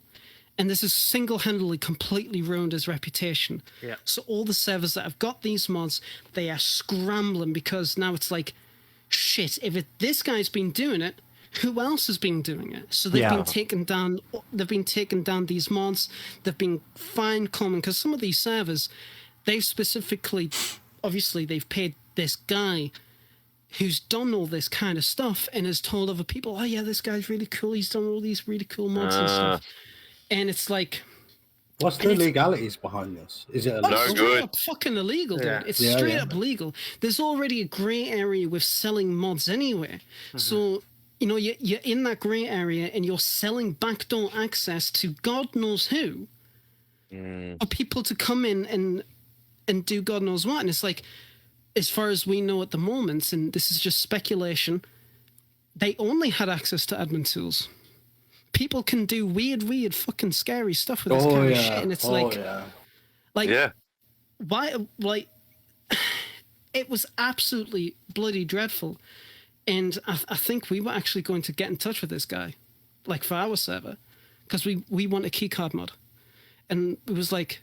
And this has single-handedly completely ruined his reputation. Yeah. So all the servers that have got these mods, they are scrambling because now it's like, shit, if this guy's been doing it, who else has been doing it? So they've been taking down. They've been taking down these mods. They've been fine-combing because some of these servers, they've specifically, obviously, they've paid this guy who's done all this kind of stuff and has told other people, oh yeah, this guy's really cool. He's done all these really cool mods and stuff. And it's like, what's the legalities behind this? Is it No straight good. up fucking illegal, dude. Yeah. It's Yeah, straight yeah. up illegal. There's already a grey area with selling mods anyway. So, you're in that grey area and you're selling backdoor access to God knows who for people to come in and do God knows what. And it's like, as far as we know at the moment, and this is just speculation, they only had access to admin tools. People can do weird, fucking scary stuff with this kind of shit, and it's Yeah. why? Like, it was absolutely bloody dreadful, and I think we were actually going to get in touch with this guy, like for our server, because we want a keycard mod, and it was like,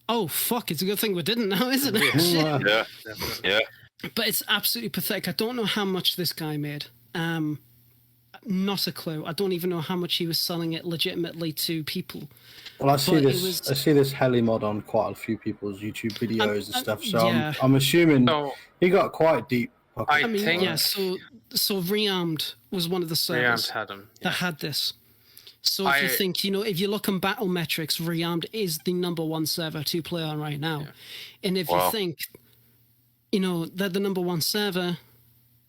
oh fuck, it's a good thing we didn't now, isn't it? Shit. Yeah. Yeah. But it's absolutely pathetic. I don't know how much this guy made. Not a clue. I don't even know how much he was selling it legitimately to people. Well, I see But it this. I see this heli mod on quite a few people's YouTube videos and stuff. So yeah. I'm assuming So he got quite deep. I I mean, think yeah. So Rearmed was one of the servers Rearmed had him. that had this. So if you think, if you look on battle metrics, Rearmed is the #1 server to play on right now. And if you think, they're the #1 server,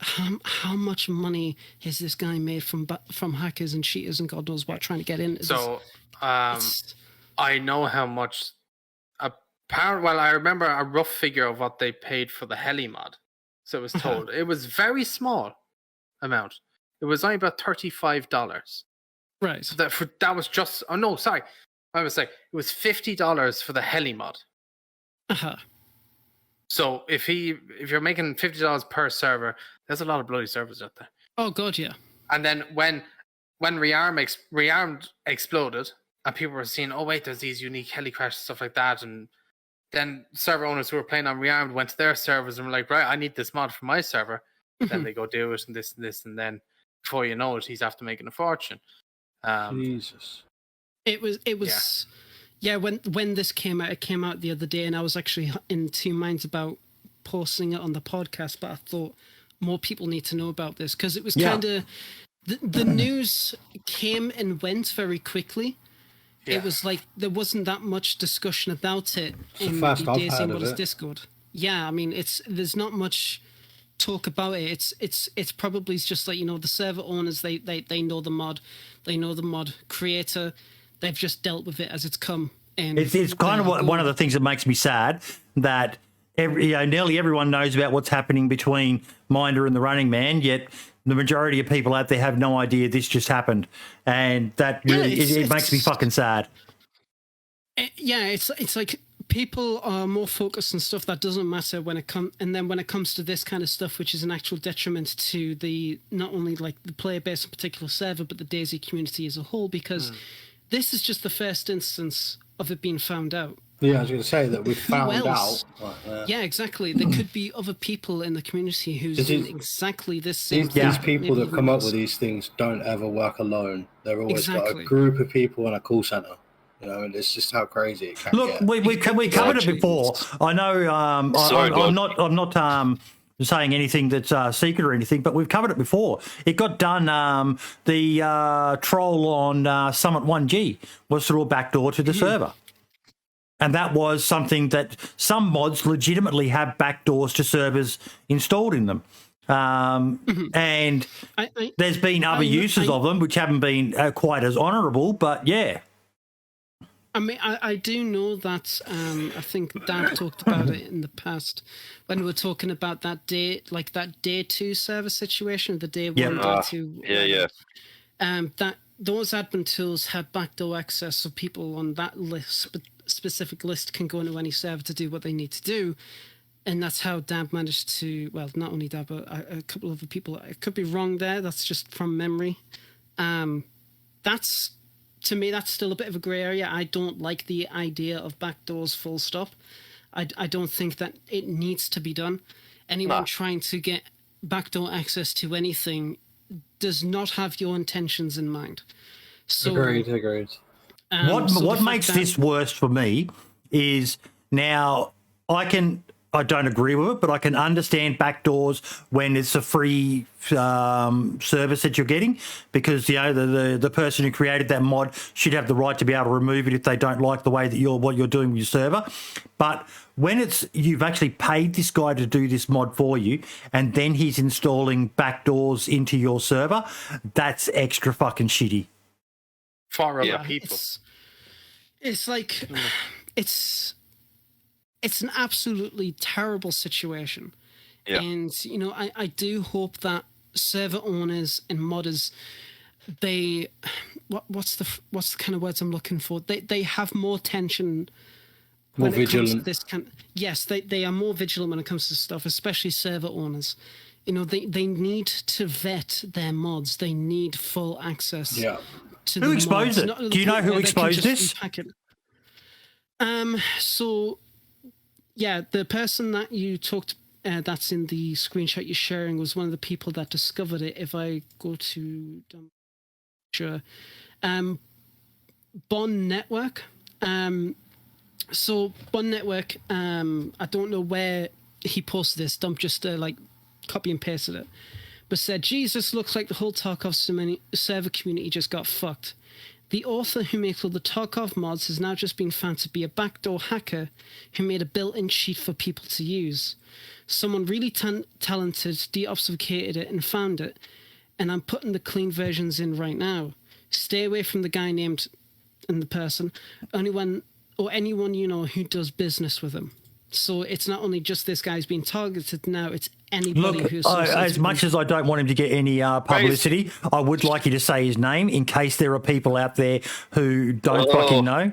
how much money has this guy made from hackers and cheaters and God knows what trying to get in? So, I know how much. Well, I remember a rough figure of what they paid for the heli mod. So it was told it was very small amount. It was only about $35. Right. So that was just. Oh no, sorry. I was like, it was $50 for the heli mod. Uh-huh. So if you're making $50 per server, there's a lot of bloody servers out there. Oh god, yeah. And then when Rearmed exploded, and people were seeing, oh wait, there's these unique heli crashes, stuff like that, and then server owners who were playing on Rearmed went to their servers and were like, right, I need this mod for my server. Then they go do it and this, and then before you know it, he's after making a fortune. Jesus. It was yeah, when this came out, it came out the other day, and I was actually in two minds about posting it on the podcast, but I thought more people need to know about this because it was kind of the news came and went very quickly. Yeah. It was like there wasn't that much discussion about it in the first I've DayZ heard of Modders it. Discord. Yeah, I mean there's not much talk about it. It's probably just like the server owners they know the mod, they know the mod creator. They've just dealt with it as it's come. And It's kind of one of the things that makes me sad that nearly everyone knows about what's happening between Minder and the Running Man, yet the majority of people out there have no idea this just happened, and that really it makes me fucking sad. It's like people are more focused on stuff that doesn't matter when it comes to this kind of stuff, which is an actual detriment to the not only like the player base in a particular server, but the DayZ community as a whole, because this is just the first instance of it being found out. Yeah, I was going to say that we found out. Yeah, exactly. There could be other people in the community who's doing exactly this same thing. These people that come up with these things don't ever work alone. They've always got a group of people in a call center. You know, and it's just how crazy it can get. Look, we covered it before. I know I'm not saying anything that's secret or anything, but we've covered it before. It got done. The troll on Summit 1G was through a backdoor to the server. And that was something that some mods legitimately have backdoors to servers installed in them. And there's been other uses of them which haven't been quite as honourable, but yeah. I mean, I do know that I think Dan talked about it in the past when we were talking about that day 2 server situation, the day 1, day 2. That those admin tools had backdoor access, so people on that list, specific list, can go into any server to do what they need to do. And that's how Dab managed to, well, not only Dab, but a couple of other people. I could be wrong there. That's just from memory. To me, that's still a bit of a grey area. I don't like the idea of backdoors full stop. I don't think that it needs to be done. Anyone trying to get backdoor access to anything does not have your intentions in mind. So, agreed. What makes this worse for me is now I don't agree with it, but I can understand backdoors when it's a free service that you're getting, because the person who created that mod should have the right to be able to remove it if they don't like the way that what you're doing with your server. But when you've actually paid this guy to do this mod for you, and then he's installing backdoors into your server, that's extra fucking shitty. For other people. It's like it's an absolutely terrible situation. Yeah. And, you know, I do hope that server owners and modders, what's the kind of words I'm looking for? They have more tension. More vigilant. Comes to this yes, they are more vigilant when it comes to stuff, especially server owners. You know, they need to vet their mods. They need full access. Yeah. To who exposed it? Do you know who exposed this? So, yeah, the person that you talked, that's in the screenshot you're sharing, was one of the people that discovered it. If I go to, Bon Network. So Bon Network, I don't know where he posted this. Dump just copy and pasted it, but said, Jesus, looks like the whole Tarkov server community just got fucked. The author who makes all the Tarkov mods has now just been found to be a backdoor hacker who made a built-in cheat for people to use. Someone really talented de-obfuscated it and found it, and I'm putting the clean versions in right now. Stay away from the guy named and the person, anyone you know who does business with him. So it's not only just this guy's being targeted now, it's anybody who's... as much as I don't want him to get any publicity, I would like you to say his name in case there are people out there who don't fucking know.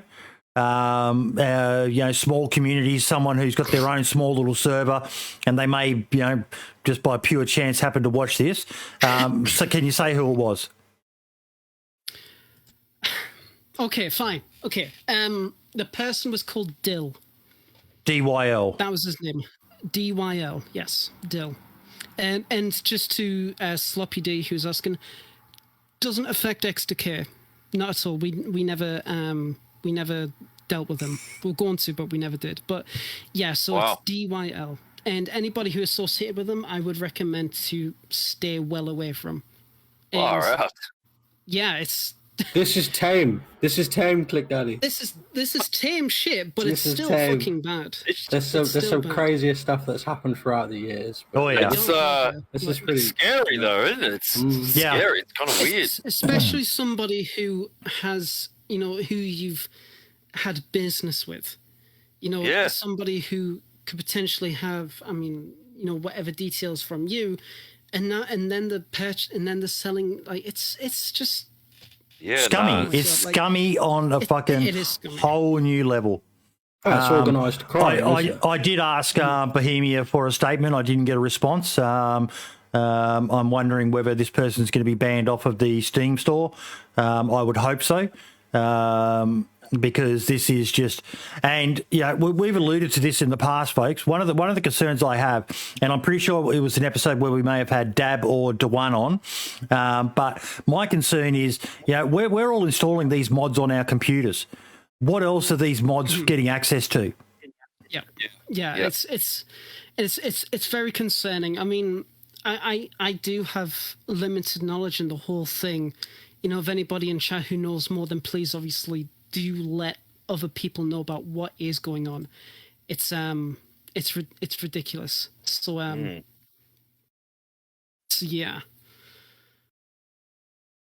You know, small communities, someone who's got their own small little server, and they may, you know, just by pure chance happen to watch this. So can you say who it was? Okay, fine. Okay. The person was called Dill. DYL. That was his name. DYL, yes, Dill. And just to Sloppy D, who's asking, doesn't affect XDK. Not at all. We never dealt with him. We're going to, but we never did. But yeah, so it's DYL. And anybody who is associated with them, I would recommend to stay well away from. All right. Yeah, it's... This is tame. This is tame, ClickDaddy. This is tame shit, but it's still fucking bad. There's some crazier stuff that's happened throughout the years. Oh yeah, this is pretty scary though, isn't it? It's scary. It's kind of weird, especially somebody who has, you know, who you've had business with. You know, somebody who could potentially have, I mean, you know, whatever details from you, and then the selling, like it's just scummy. No, It's like, scummy on a fucking it is scummy. whole new level. That's organised crime. isn't it? I did ask Bohemia for a statement. I didn't get a response. I'm wondering whether this person's going to be banned off of the Steam store. I would hope so. Because this is just, and yeah, we've alluded to this in the past, folks. One of the concerns I have, and I'm pretty sure it was an episode where we may have had Dab or Daone on, but my concern is, you know, we're all installing these mods on our computers. What else are these mods getting access to? Yeah. It's very concerning. I mean, I do have limited knowledge in the whole thing. You know, if anybody in chat who knows more, then please obviously do let other people know about what is going on. It's ridiculous. So so yeah.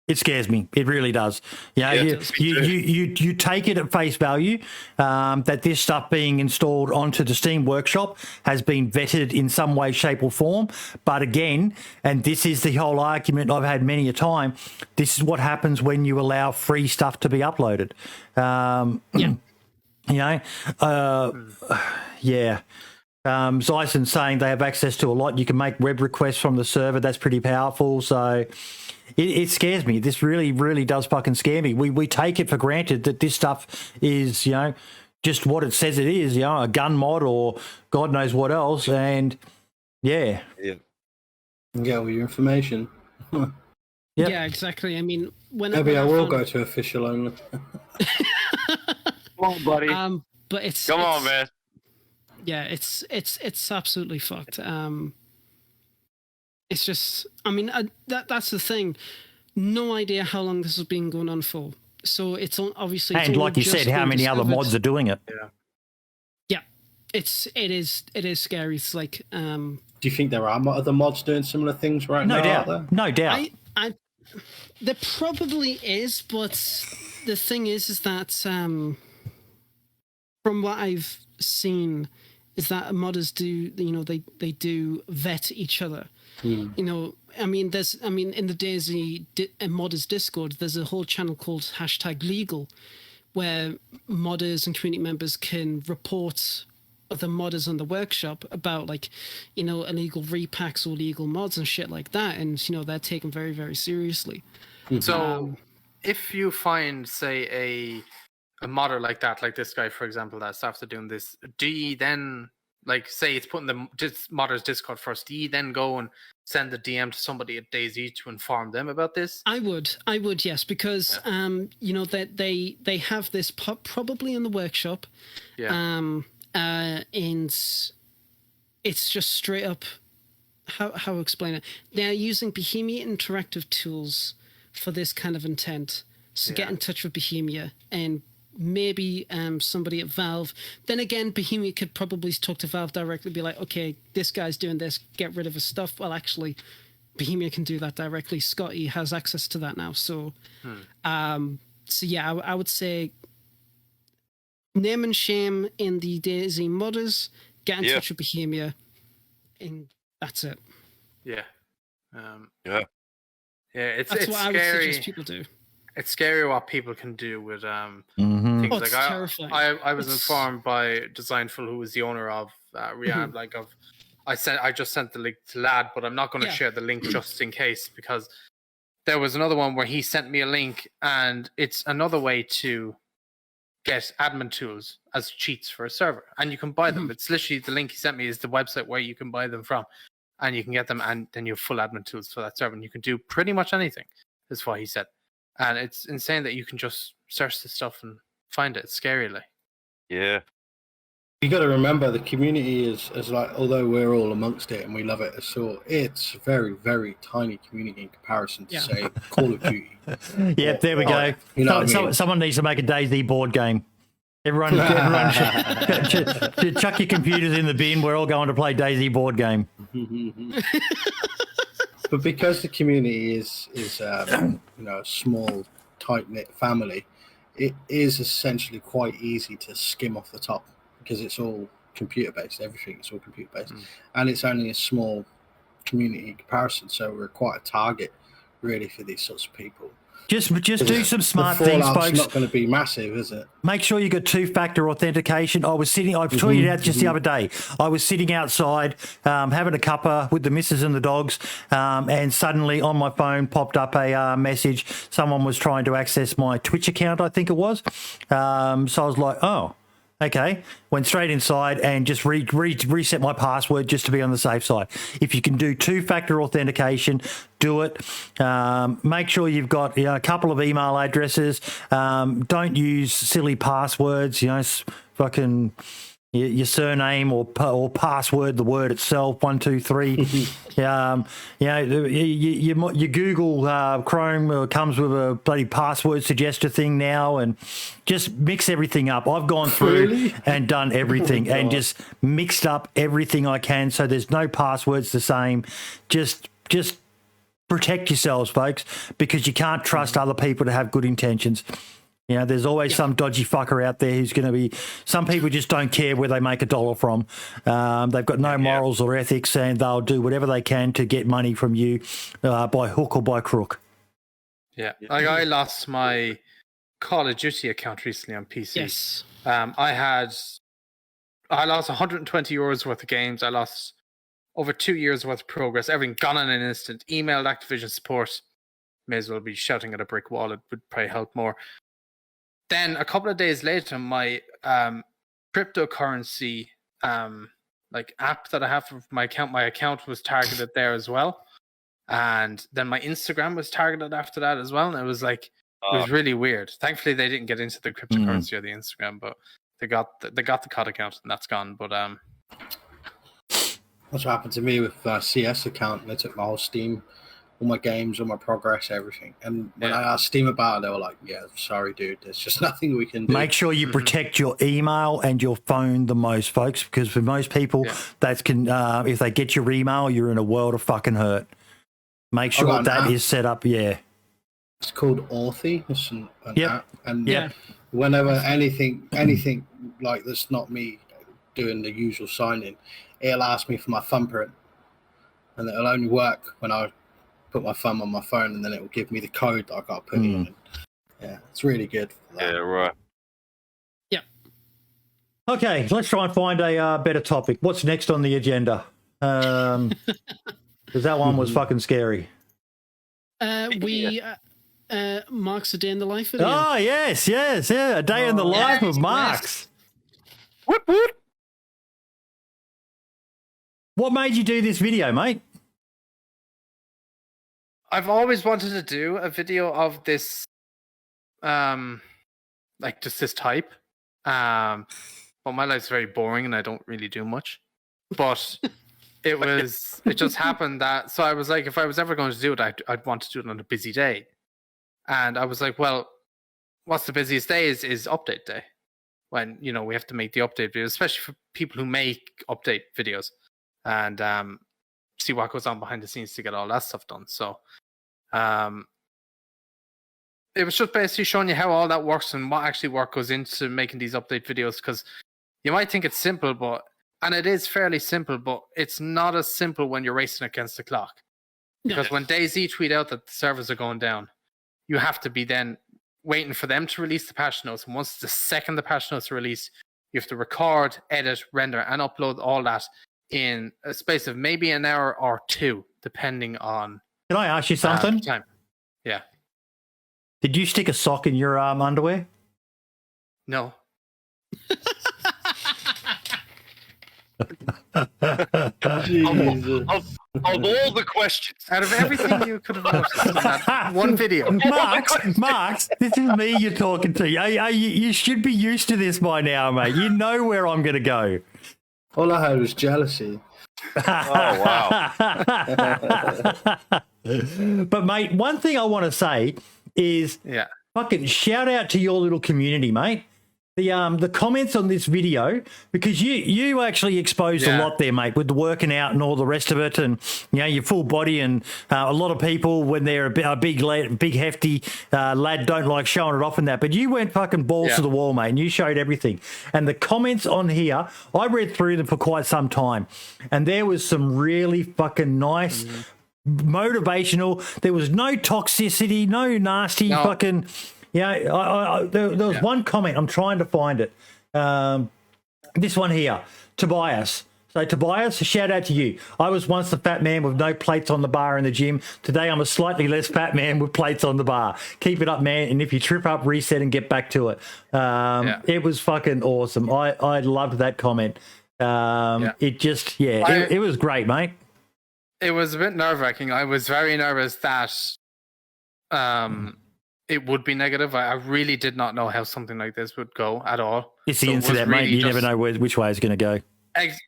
It scares me. It really does. Yeah, you take it at face value that this stuff being installed onto the Steam Workshop has been vetted in some way, shape, or form. But again, and this is the whole argument I've had many a time, this is what happens when you allow free stuff to be uploaded. Zyson's saying they have access to a lot. You can make web requests from the server. That's pretty powerful. So it scares me. This really, really does fucking scare me. We take it for granted that this stuff is, you know, just what it says it is, you know, a gun mod or God knows what else. And yeah. Yeah, well, your information. Yep. Yeah, exactly. I mean, Maybe I will go to official only. Come on, buddy. But it's Come on, man. Yeah, it's absolutely fucked. It's just, I mean, that's the thing. No idea how long this has been going on for. So it's obviously, and like you said, how many other mods are doing it? Yeah, it is scary. It's like, do you think there are other mods doing similar things right now? No doubt. There probably is, but the thing is that from what I've seen, is that modders do, you know, they do vet each other. You know, I mean, in the DayZ modders Discord, there's a whole channel called #legal, where modders and community members can report other modders on the workshop about, like, you know, illegal repacks or illegal mods and shit like that, and you know, they're taken very, very seriously. So, if you find, say, a modder like that, like this guy, for example, that's after doing this, do you then, like, say it's putting the modders Discord first, do you then go and send the DM to somebody at DayZ to inform them about this? I would, yes, because you know, that they have this probably in the workshop, and it's just straight up how explain it. They're using Bohemia interactive tools for this kind of intent. So get in touch with Bohemia and maybe somebody at Valve. Then again, Bohemia could probably talk to Valve directly, be like, okay, this guy's doing this, get rid of his stuff. Well, actually, Bohemia can do that directly. Scotty has access to that now. So, so yeah, I would say name and shame in the DayZ modders, get in touch with Bohemia, and that's it. Yeah. That's it's what scary. I would suggest people do. It's scary what people can do with things it's like terrifying. I was informed by Designful, who was the owner of Rehab, I just sent the link to Lad, but I'm not going to share the link just in case, because there was another one where he sent me a link, and it's another way to get admin tools as cheats for a server, and you can buy them. It's literally, the link he sent me is the website where you can buy them from, and you can get them, and then you have full admin tools for that server, and you can do pretty much anything, is what he said. And it's insane that you can just search this stuff and find it. It's scary, like. Yeah. You got to remember, the community is like, although we're all amongst it and we love it, so it's a very, very tiny community in comparison to, say, Call of Duty. Yep, there we go. You know what I mean? Someone needs to make a DayZ board game. Everyone chuck your computers in the bin. We're all going to play DayZ board game. But because the community is you know, a small, tight-knit family, it is essentially quite easy to skim off the top, because it's all computer based. Everything is all computer based, and it's only a small community in comparison. So we're quite a target, really, for these sorts of people. Just do some smart the things, fallout's folks. not going to be massive, is it? Make sure you got 2-factor authentication. I tweeted out just the other day. I was sitting outside having a cuppa with the missus and the dogs, and suddenly on my phone popped up a message. Someone was trying to access my Twitch account, I think it was. So I was like, oh, okay. Went straight inside and just reset my password just to be on the safe side. If you can do 2-factor authentication, do it. Make sure you've got a couple of email addresses. Don't use silly passwords, fucking your surname or password, the word itself, 1, 2, 3. Your Google Chrome comes with a bloody password suggester thing now, and just mix everything up. I've gone through and done everything and just mixed up everything I can so there's no passwords the same. Just protect yourselves, folks, because you can't trust other people to have good intentions. There's always some dodgy fucker out there who's going to be... Some people just don't care where they make $1 from. They've got no morals or ethics, and they'll do whatever they can to get money from you by hook or by crook. Yeah. Like, I lost my Call of Duty account recently on PC. Yes. I lost 120 euros worth of games. I lost over 2 years worth of progress. Everything gone in an instant. Emailed Activision support. May as well be shouting at a brick wall. It would probably help more. Then a couple of days later, my cryptocurrency app that I have for my account was targeted there as well. And then my Instagram was targeted after that as well. And it was it was really weird. Thankfully, they didn't get into the cryptocurrency or the Instagram, but they got the COD account, and that's gone. But that's what happened to me with CS account. They took my whole Steam, all my games, all my progress, everything. And when I asked Steam about it, they were like, yeah, sorry, dude, there's just nothing we can do. Make sure you protect your email and your phone the most, folks, because for most people, if they get your email, you're in a world of fucking hurt. Make sure that is set up, It's called Authy. It's an app. And whenever anything like that's not me doing the usual sign-in, it'll ask me for my thumbprint. And it'll only work when I put my thumb on my phone, and then it will give me the code that I got to put in. Yeah, it's really good for that. Yeah, right. Yeah. Okay, let's try and find a better topic. What's next on the agenda? Because that one was fucking scary. Mark's A Day in the Life video. Oh, yes, a day in the life of Mark's. Whoop, whoop. What made you do this video, mate? I've always wanted to do a video of this, just this type. But my life's very boring and I don't really do much. But it just happened that, so I was like, if I was ever going to do it, I'd want to do it on a busy day. And I was like, well, what's the busiest day is update day. When, we have to make the update videos, especially for people who make update videos. And see what goes on behind the scenes to get all that stuff done. So it was just basically showing you how all that works and what actually work goes into making these update videos, because you might think it's simple, and it is fairly simple, but it's not as simple when you're racing against the clock. Because when DayZ tweet out that the servers are going down, you have to be then waiting for them to release the patch notes. And once the second the patch notes are released, you have to record, edit, render, and upload all that in a space of maybe an hour or two, depending on... Can I ask you something? Time. Yeah. Did you stick a sock in your underwear? No. Jesus. Of all the questions, Out of everything you could have noticed in that one video. Marks, this is me you're talking to. You should be used to this by now, mate. You know where I'm going to go. All I had was jealousy. oh wow! But mate, one thing I want to say is, fucking shout out to your little community, mate. the comments on this video, because you actually exposed a lot there, mate, with the working out and all the rest of it, and your full body, and a lot of people when they're a big hefty lad don't like showing it off and that, but you went fucking balls to the wall, mate, and you showed everything. And the comments on here, I read through them for quite some time, and there was some really fucking nice. Motivational. There was no toxicity, no nasty fucking. There was one comment. I'm trying to find it. This one here, Tobias. So Tobias, a shout out to you. I was once the fat man with no plates on the bar in the gym. Today I'm a slightly less fat man with plates on the bar. Keep it up, man. And if you trip up, reset and get back to it. It was fucking awesome. I loved that comment. It just it was great, mate. It was a bit nerve-wracking. I was very nervous that it would be negative. I really did not know how something like this would go at all. It's the internet, mate. You never know which way it's going to go.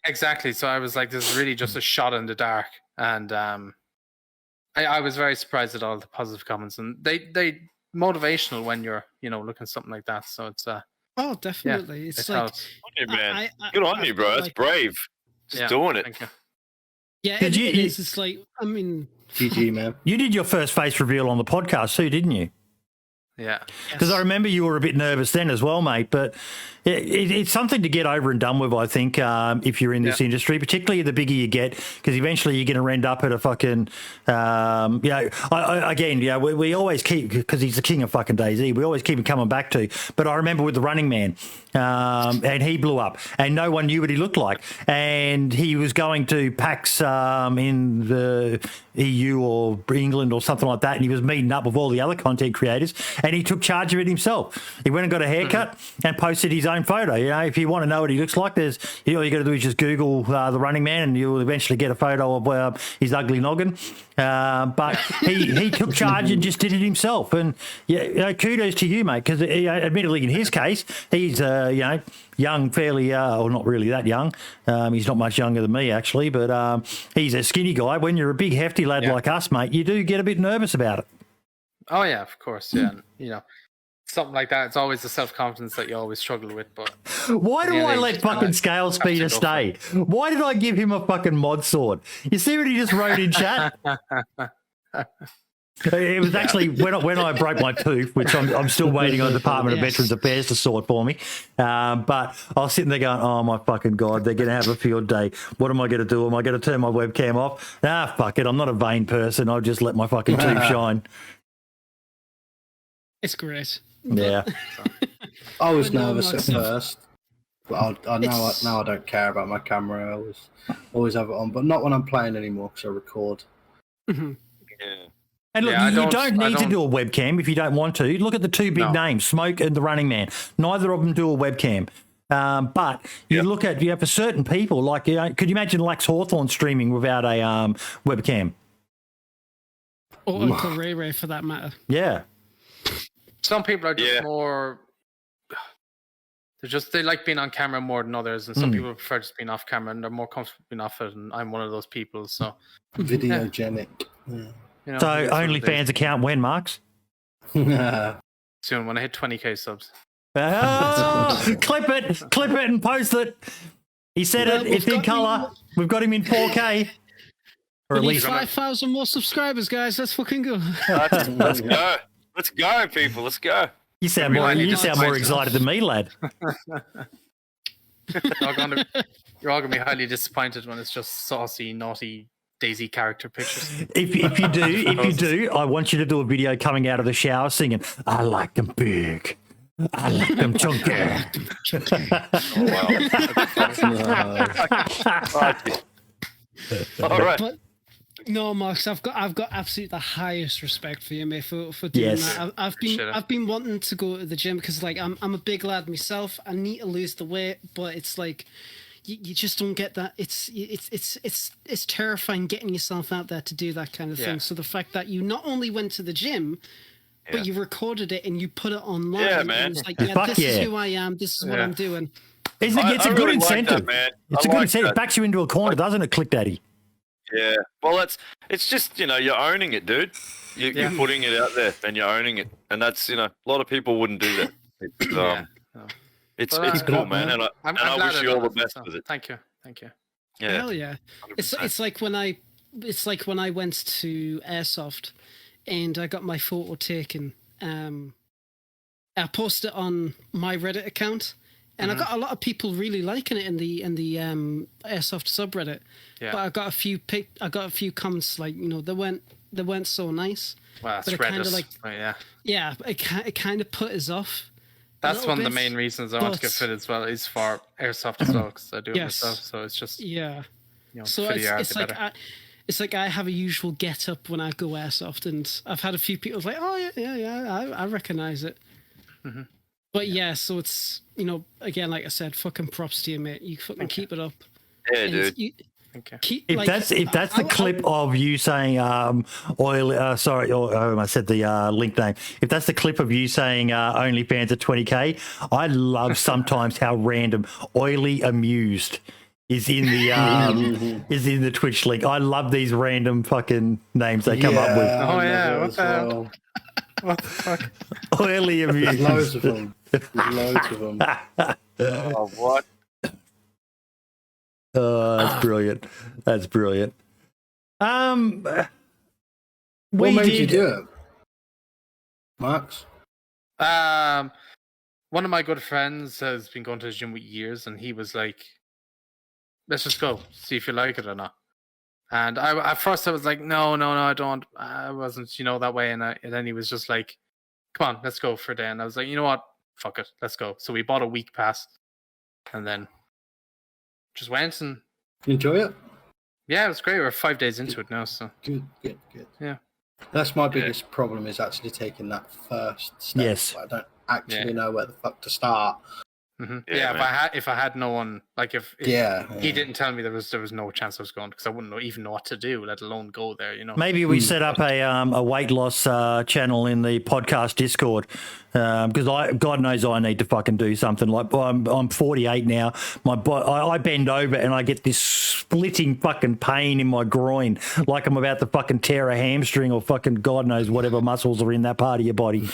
Exactly. So I was like, this is really just a shot in the dark. And I was very surprised at all the positive comments. And they motivational when you're, looking at something like that. So it's... oh, definitely. Yeah, it's like... Hey, man. Good on you, bro. It's brave. Just doing it. Thank you. Yeah, it is. It's like, I mean... GG, man. You did your first face reveal on the podcast too, didn't you? Yeah. Because I remember you were a bit nervous then as well, mate. But it's something to get over and done with, I think, if you're in this industry, particularly the bigger you get, because eventually you're going to end up at a fucking, we always keep, because he's the king of fucking DayZ, we always keep him coming back to. But I remember with the Running Man, and he blew up, and no one knew what he looked like. And he was going to PAX in the EU or England or something like that, and he was meeting up with all the other content creators, and he took charge of it himself. He went and got a haircut and posted his own photo. If you want to know what he looks like, all you got to do is just Google the Running Man, and you'll eventually get a photo of his ugly noggin. But he took charge and just did it himself. And kudos to you, mate, because admittedly in his case, he's young, fairly, or not really that young. He's not much younger than me, actually, but he's a skinny guy. When you're a big, hefty lad like us, mate, you do get a bit nervous about it. Oh, yeah, of course, yeah. And, something like that, it's always the self-confidence that you always struggle with. But why do I let fucking Scale Speeder stay? Why did I give him a fucking mod sword? You see what he just wrote in chat? It was actually when I broke my tooth, which I'm still waiting on the Department of Veterans Affairs to sort for me. But I was sitting there going, oh, my fucking God, they're going to have a field day. What am I going to do? Am I going to turn my webcam off? Fuck it. I'm not a vain person. I'll just let my fucking tooth shine. It's great. Yeah. I was nervous at first. But now I don't care about my camera. I always have it on, but not when I'm playing anymore because I record. Mm-hmm. Yeah. And look, you don't need to do a webcam if you don't want to. Look at the two big names, Smoke and the Running Man. Neither of them do a webcam. But you look at, for certain people, like, could you imagine Lax Hawthorne streaming without a webcam? Or Uncle Ray Ray, for that matter. Yeah. Some people are just more... They like being on camera more than others, and some people prefer just being off camera, and they're more comfortable being off it, and I'm one of those people, so... Videogenic. So OnlyFans account when, Marks? Soon, when I hit 20k subs. Clip it and post it. He said it's in colour. We've got him in 4K. Or at least 5,000 more subscribers, guys. Let's fucking go. Let's go. Let's go, people. Let's go. You sound more excited than me, lad. You're all gonna be highly disappointed when it's just saucy, naughty DayZ character pictures. If you do, I want you to do a video coming out of the shower singing, "I like them big, I like them chunky." All right. But, no, Max, I've got absolutely the highest respect for you, mate, for doing that. I've been wanting to go to the gym because, like, I'm a big lad myself. I need to lose the weight, but it's like you just don't get that. It's terrifying getting yourself out there to do that kind of thing. So the fact that you not only went to the gym, but you recorded it and you put it online. Yeah, man. And it's like, this is who I am. This is what I'm doing. It's a good incentive. Man. It's a good incentive. It backs you into a corner, doesn't it, ClickDaddy? Yeah. Well, it's just, you're owning it, dude. You're putting it out there and you're owning it. And that's, a lot of people wouldn't do that. It's Well, it's keep it cool, up, man, man. and I'm I glad wish I you all done the it, best so with it. Thank you. Thank you. Yeah, Hell yeah. It's 100%. like when I went to Airsoft and I got my photo taken. I posted it on my Reddit account, and I got a lot of people really liking it in the Airsoft subreddit. Yeah. But I got a few comments like, you know, they weren't so nice. Well, that's But it kinda Reddit. like- But yeah. Yeah, it kind of put us off. That's little one of the bit, main reasons I want to get but- fit as well, is for airsoft as well, because I do it Yes. myself. So it's just, Yeah. you know, So for the yard, it's the like better. it's like I have a usual get up when I go airsoft, and I've had a few people like, oh yeah, I recognize it. Mm-hmm. But yeah, so it's, you know, again, like I said, fucking props to you, mate. You fucking keep it up. Yeah, And dude. you Thank you. keep, If like, that's the clip of you saying I said the link name. If that's the clip of you saying OnlyFans at 20k, I love sometimes how random oily amused is in the Twitch link. I love these random fucking names they come up with. I Oh, love yeah, it what as the hell? well. What the fuck? Oily There's amused. loads of them. There's loads of them. Oh, what? Oh, that's brilliant. That's brilliant. What We made you did. do it, Max? One of my good friends has been going to the gym with years, and he was like, "Let's just go, see if you like it or not." And at first I was like, "No, I don't." I wasn't, that way. And then he was just like, "Come on, let's go for a day." And I was like, "You know what? Fuck it, let's go." So we bought a week pass, and then just went, and You enjoy it? yeah, it was great. We're 5 days into it now, so Good. yeah. That's my biggest problem, is actually taking that first step. Yes. I don't actually know where the fuck to start. Mm-hmm. Yeah, Yeah, if I had no one, like if Yeah. he didn't tell me there was no chance I was going, because I wouldn't even know what to do, let alone go there. Maybe we set up a weight loss channel in the podcast Discord, because God knows I need to fucking do something. Like I'm 48 now. I bend over and I get this splitting fucking pain in my groin, like I'm about to fucking tear a hamstring or fucking God knows whatever muscles are in that part of your body.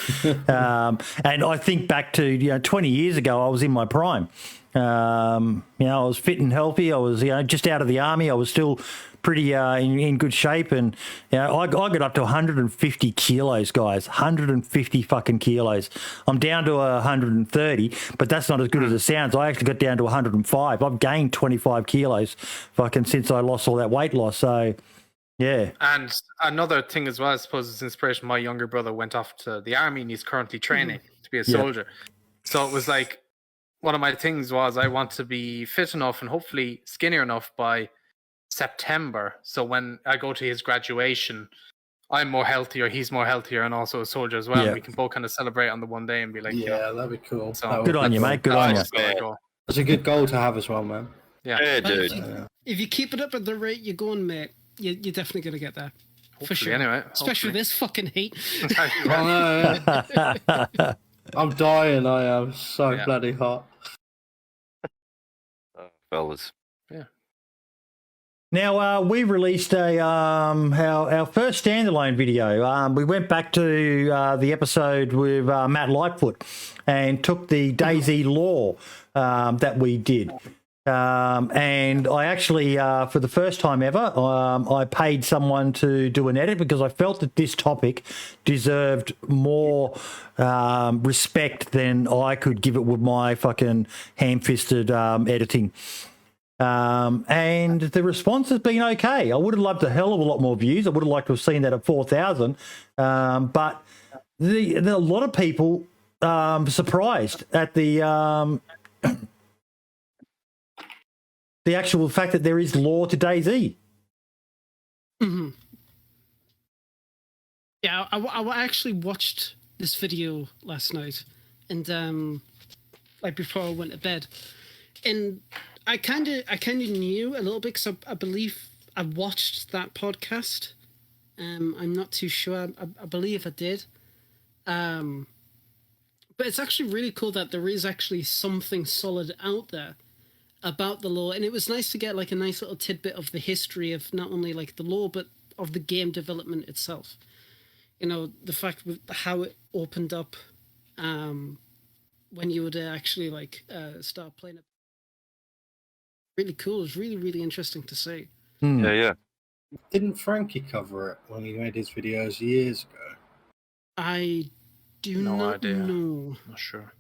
And I think back to 20 years ago, I was in my prime. I was fit and healthy. I was just out of the army. I was still pretty in good shape, and I got up to 150 kilos, guys. 150 fucking kilos. I'm down to 130, but that's not as good as it sounds. I actually got down to 105. I've gained 25 kilos fucking since I lost all that weight loss. So yeah. And another thing as well, I suppose, is inspiration. My younger brother went off to the army, and he's currently training to be a soldier. So it was like, one of my things was I want to be fit enough and hopefully skinnier enough by September. So when I go to his graduation, I'm more healthier, he's more healthier, and also a soldier as well. Yeah. We can both kind of celebrate on the one day and be like, Yeah, that'd be cool. So- That would Good be on you, cool. mate. Good on you. That's where I go. That's a good goal to have as well, man. Yeah, dude. if you keep it up at the rate you're going, mate, you're definitely gonna get there. For Hopefully, sure. anyway. Especially this fucking heat. I know. I'm dying. I am so Yeah. bloody hot. Fellas. Now we released our first standalone video. We went back to the episode with Matt Lightfoot and took the DayZ Lore that we did. And I actually, for the first time ever, I paid someone to do an edit because I felt that this topic deserved more respect than I could give it with my fucking ham-fisted editing. And the response has been okay. I would have loved a hell of a lot more views. I would have liked to have seen that at 4,000. But a lot of people surprised at the actual fact that there is lore to DayZ. Mm-hmm. Yeah, I actually watched this video last night, and like before I went to bed, and I kind of knew a little bit because I believe I watched that podcast. I'm not too sure. I believe I did. But it's actually really cool that there is actually something solid out there about the lore, and it was nice to get like a nice little tidbit of the history of not only like the lore but of the game development itself. The fact with how it opened up when you would actually like start playing it. Really cool. It's really, really interesting to see. Hmm. Yeah. Didn't Frankie cover it when he made his videos years ago? I do No not idea. know. Not sure.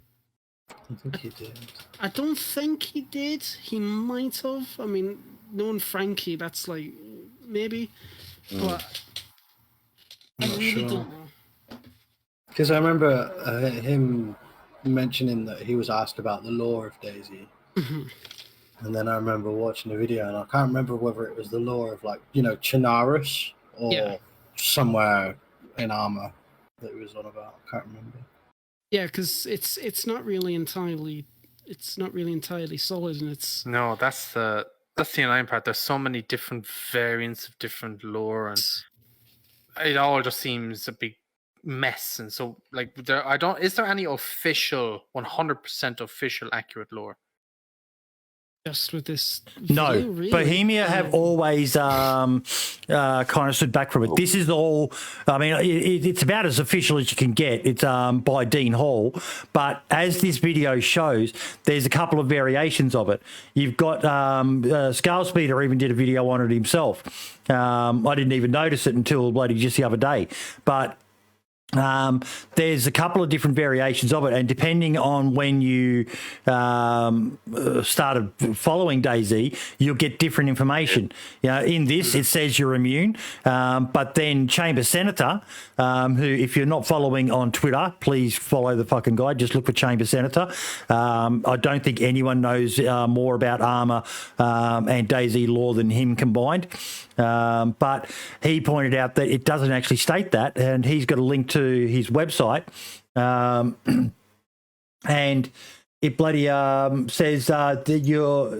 I think he did. I don't think he did. He might have. I mean, knowing Frankie, that's like maybe, but I Not really sure. don't know. Because I remember him mentioning that he was asked about the lore of DayZ. Mhm. And then I remember watching the video, and I can't remember whether it was the lore of, like, you know, Chinaris or Yeah. somewhere in Armor that he was on about. I can't remember. Yeah, because it's not really entirely solid, and it's No, that's the annoying part. There's so many different variants of different lore, and it all just seems a big mess. And so, like, is there any official, 100% official accurate lore? just with this. No, video, really. Bohemia have always kind of stood back from it. This is all, I mean, it's about as official as you can get. It's by Dean Hall. But as this video shows, there's a couple of variations of it. You've got Scalespeeder even did a video on it himself. I didn't even notice it until bloody just the other day. But there's a couple of different variations of it, and depending on when you started following DayZ, you'll get different information. You know, in this, it says you're immune, but then Chamber Senator, who, if you're not following on Twitter, please follow the fucking guy. Just look for Chamber Senator. I don't think anyone knows more about Armor and DayZ Lore than him combined. But he pointed out that it doesn't actually state that, and he's got a link to his website, and it bloody says that you're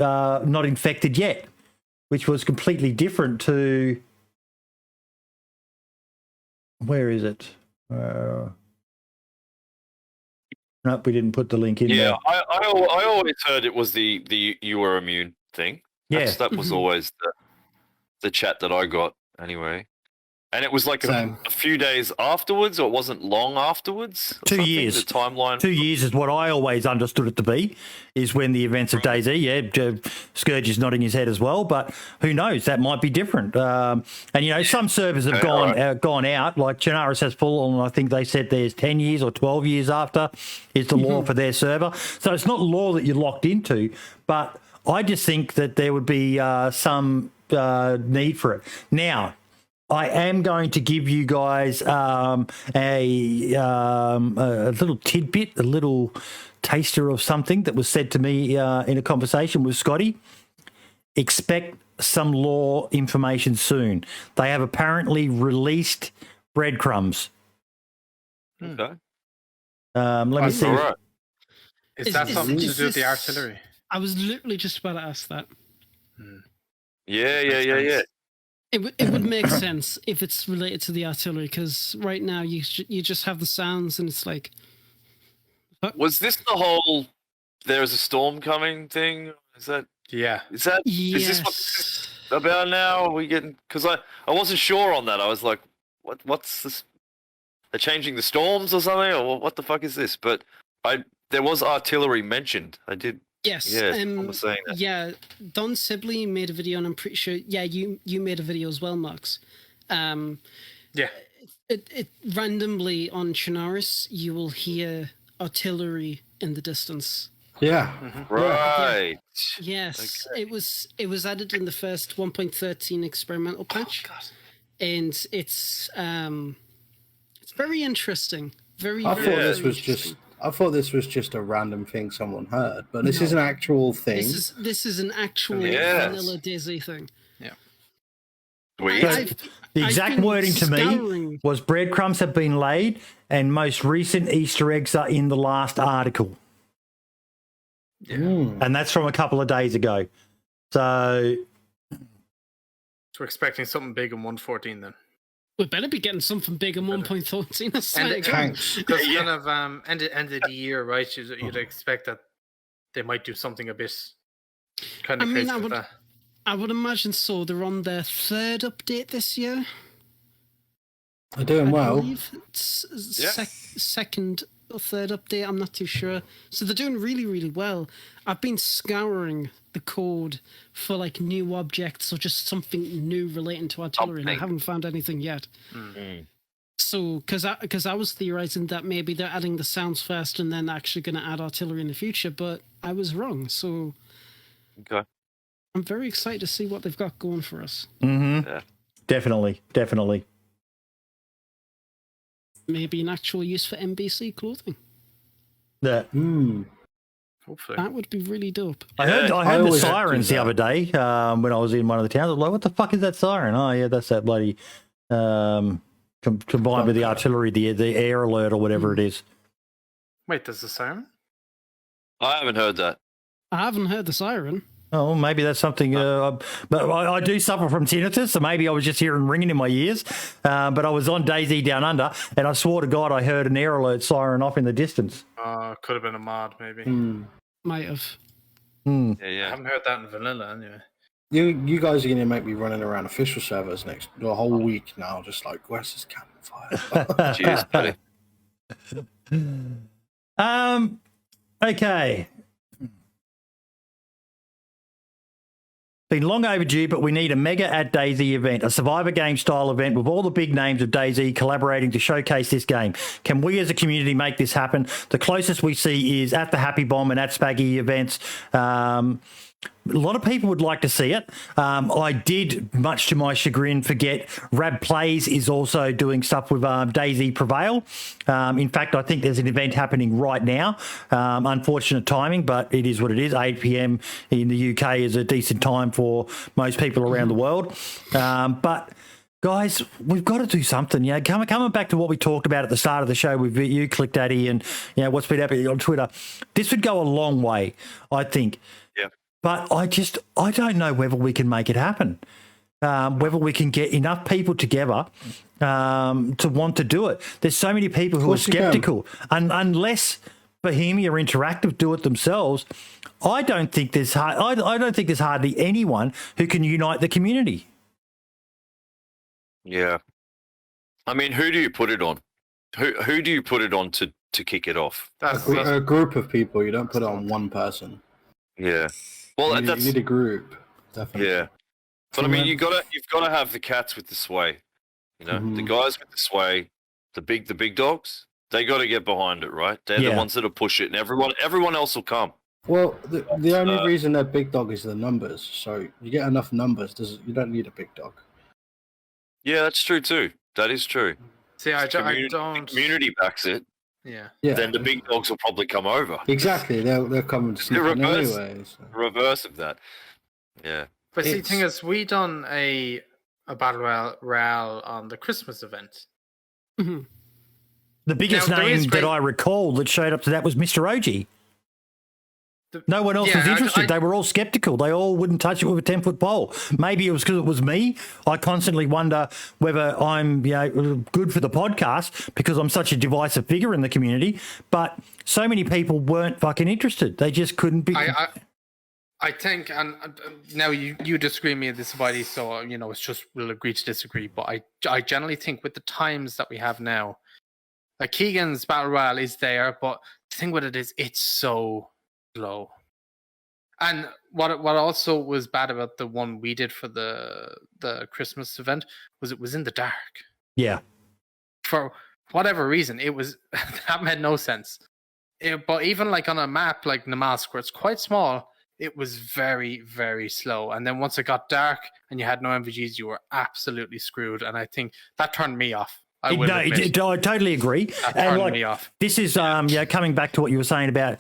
not infected yet, which was completely different to, where is it? Nope, we didn't put the link in there. Yeah, I always heard it was the you were immune thing. Yeah. That was always the chat that I got anyway. And it was like a few days afterwards, or it wasn't long afterwards? 2 years. The timeline. 2 years is what I always understood it to be, is when the events of DayZ. Yeah, Scourge is nodding his head as well, but who knows? That might be different. And, you know, some servers have gone out, like Chinaris has full on, I think they said there's 10 years or 12 years after is the law for their server. So it's not law that you're locked into, but I just think that there would be some need for it. Now, I am going to give you guys a little tidbit, a little taster of something that was said to me in a conversation with Scotty. Expect some lore information soon. They have apparently released breadcrumbs. Okay. Let me see. All right. Is that something to is do with the this- artillery? I was literally just about to ask that. Yeah. It would make sense if it's related to the artillery, because right now you just have the sounds and it's like. Was this the whole "there's a storm coming" thing? Is that Yeah. is this what this is about now? Are we getting, because I wasn't sure on that. I was like, what's this? They're changing the storms or something, or what the fuck is this? But there was artillery mentioned. I did. Yes. Yeah, someone was saying that. Yeah, Don Sibley made a video, and I'm pretty sure. Yeah, you made a video as well, Max. Yeah. It randomly on Chinaris, you will hear artillery in the distance. Yeah. Right. Yes, Okay. it was added in the first 1.13 experimental patch, and it's very interesting. Very. I very, thought this very was interesting. I thought this was just a random thing someone heard, but this is an actual thing. This is an actual Yes. vanilla DayZ thing. Sweet. So the exact wording to me was breadcrumbs have been laid and most recent Easter eggs are in the last article. And that's from a couple of days ago. So we're expecting something big in 1.14 then. We better be getting something big in 1.13. I swear to God. Tanks. Because kind of end of the year, right? You'd expect that they might do something a bit kind of crazy with that. I would imagine so. They're on their third update this year. They're doing I well. believe it's Yeah. second or third update. I'm not too sure. So they're doing really, really well. I've been scouring the code for like new objects or just something new relating to artillery, and I haven't found anything yet. So, because I was theorizing that maybe they're adding the sounds first and then actually going to add artillery in the future, but I was wrong. So, Okay. I'm very excited to see what they've got going for us. Mm-hmm. Yeah. Definitely. Maybe an actual use for NBC clothing. Yeah. Hopefully. That would be really dope. I heard the always sirens do the that. other day when I was in one of the towns. I was like, what the fuck is that siren? Oh, yeah, that's that bloody combined with the artillery, the air alert or whatever it is. Wait, there's a siren? I haven't heard that. I haven't heard the siren. Oh, maybe that's something. But I do suffer from tinnitus, so maybe I was just hearing ringing in my ears. But I was on DayZ Down Under, and I swore to God I heard an air alert siren off in the distance. Could have been a mod, maybe. Might have. Hmm. I Yeah. haven't heard that in vanilla, anyway. You guys are going to make me running around official servers the whole week now, just like, where's this campfire? Cheers, buddy. Okay. Been long overdue, but we need a mega at DayZ event, a Survivor game style event with all the big names of DayZ collaborating to showcase this game. Can we as a community make this happen? The closest we see is at the Happy Bomb and at Spaggy events. A lot of people would like to see it. I did, much to my chagrin, forget Rab Plays is also doing stuff with DayZ Prevail. In fact, I think there's an event happening right now. Unfortunate timing, but it is what it is. 8 p.m. in the UK is a decent time for most people around the world. But guys, we've got to do something. You know, coming back to what we talked about at the start of the show with you, ClickDaddy, and you know what's been happening on Twitter. This would go a long way, I think. Yeah. But I don't know whether we can make it happen, whether we can get enough people together to want to do it. There's so many people who are skeptical. And unless Bohemia Interactive do it themselves, I don't think there's hardly anyone who can unite the community. Yeah. I mean, who do you put it on? Who do you put it on to kick it off? A group of people. You don't put it on one person. Yeah. Well, You need a group, definitely. Yeah. But I mean, you've got to have the cats with the sway. You know, the guys with the sway, the big dogs. They got to get behind it, right? They're the ones that'll push it, and everyone else will come. Well, the only reason they're big dog is the numbers. So you get enough numbers, you don't need a big dog. Yeah, that's true too. That is true. See, I don't. The community backs it. Yeah. Then the big dogs will probably come over. Exactly, they'll come and sneak in anyway. So. Reverse of that. Yeah. But see, the thing is, we done a battle royale on the Christmas event. Mhm. The biggest Now, there name is that I recall that showed up to that was Mr. OG. No one else was interested. They were all skeptical. They all wouldn't touch it with a 10-foot pole. Maybe it was because it was me. I constantly wonder whether I'm good for the podcast because I'm such a divisive figure in the community. But so many people weren't fucking interested. They just couldn't be. I think, and now you disagree with me at this, Whitey, so it's just we'll agree to disagree. But I generally think with the times that we have now, like Keegan's battle royale is there, but the thing with it is it's so slow. And what also was bad about the one we did for the Christmas event was it was in the dark. Yeah. For whatever reason, it was that made no sense. But even like on a map like Namalsk, where it's quite small, it was very, very slow. And then once it got dark and you had no MVGs, you were absolutely screwed. And I think that turned me off. I totally agree. That and turned me off. This is coming back to what you were saying about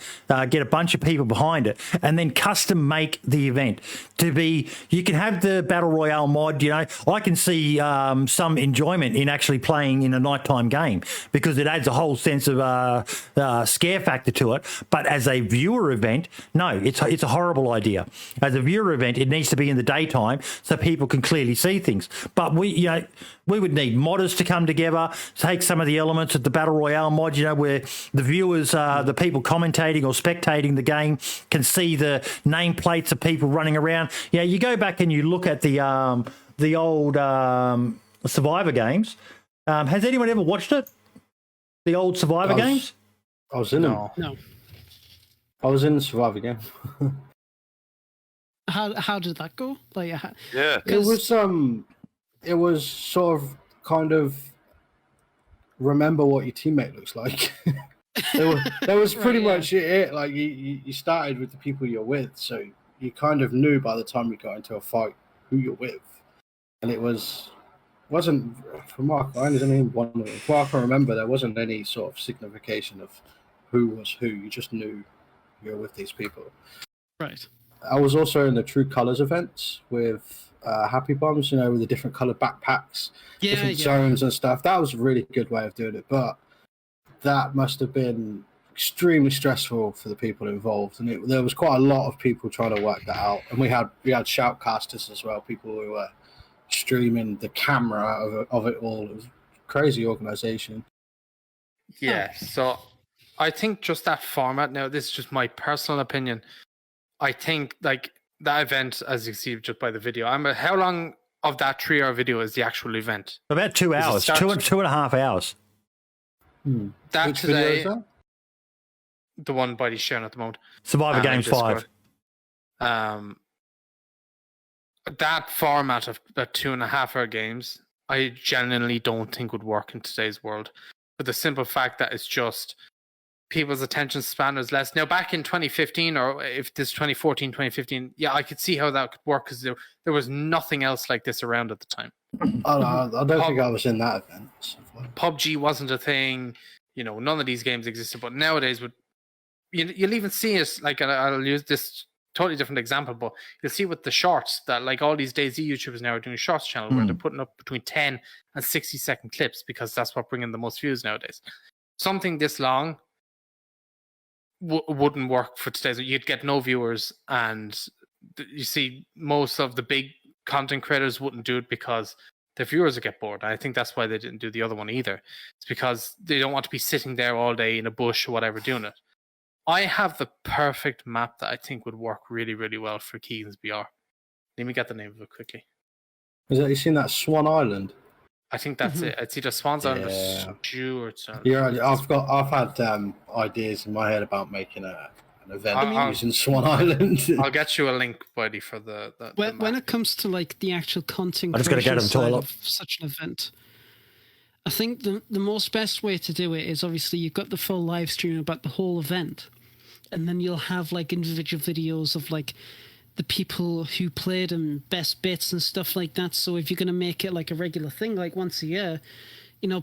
get a bunch of people behind it and then custom make the event to be. You can have the battle royale mod. I can see some enjoyment in actually playing in a nighttime game because it adds a whole sense of scare factor to it. But as a viewer event, no, it's a horrible idea. As a viewer event, it needs to be in the daytime so people can clearly see things. But we would need modders to come together. Take some of the elements of the Battle Royale mod, where the viewers, the people commentating or spectating the game can see the nameplates of people running around. You go back and you look at the old Survivor games. Has anyone ever watched it? The old Survivor games? I was in them. No. I was in the Survivor game. How did that go? Like, Yeah. It was sort of kind of remember what your teammate looks like. That was pretty much it. Like you started with the people you're with, so you kind of knew by the time you got into a fight who you're with, and it wasn't from Mark. I only didn't even one of them. From what I can remember, there wasn't any sort of signification of who was who. You just knew you were with these people. Right. I was also in the True Colors events with Happy Bombs, with the different colored backpacks, different zones and stuff. That was a really good way of doing it, but that must have been extremely stressful for the people involved, and there was quite a lot of people trying to work that out. And we had shoutcasters as well, people who were streaming the camera of it all. It was crazy organization. Yeah, so I think just that format. Now, this is just my personal opinion. I think like that event, as you see just by the video. How long of that 3-hour video is the actual event? About 2 hours, two and a half hours. That Which today, video is that? the one Buddy's sharing at the moment. Survivor Games 5. That format of 2.5-hour games, I genuinely don't think would work in today's world. For the simple fact that it's just people's attention span is less. Now, back in 2015, or if this 2014, 2015, yeah, I could see how that could work because there was nothing else like this around at the time. I don't think I was in that event. PUBG wasn't a thing, none of these games existed. But nowadays, you'll even see it. Like, I'll use this totally different example, but you'll see with the shorts that like all these DayZ YouTubers now are doing shorts channel where they're putting up between 10 and 60-second clips because that's what bringing the most views nowadays. Something this long wouldn't work for today's. You'd get no viewers, and you see most of the big content creators wouldn't do it because the viewers would get bored. I think that's why they didn't do the other one either. It's because they don't want to be sitting there all day in a bush or whatever doing it. I have the perfect map that I think would work really, really well for Keegan's BR. Let me get the name of it quickly. Is that you seen that Swan Island? I think that's it. It's either Swans Island or Stew or something. Yeah, I've had ideas in my head about making an event using Swan Island. I'll get you a link, buddy, for the when it comes to like the actual content I just got to get creation him to side a of such an event, I think the most best way to do it is obviously you've got the full live stream about the whole event, and then you'll have like individual videos of like the people who played and best bits and stuff like that. So if you're going to make it like a regular thing, like once a year,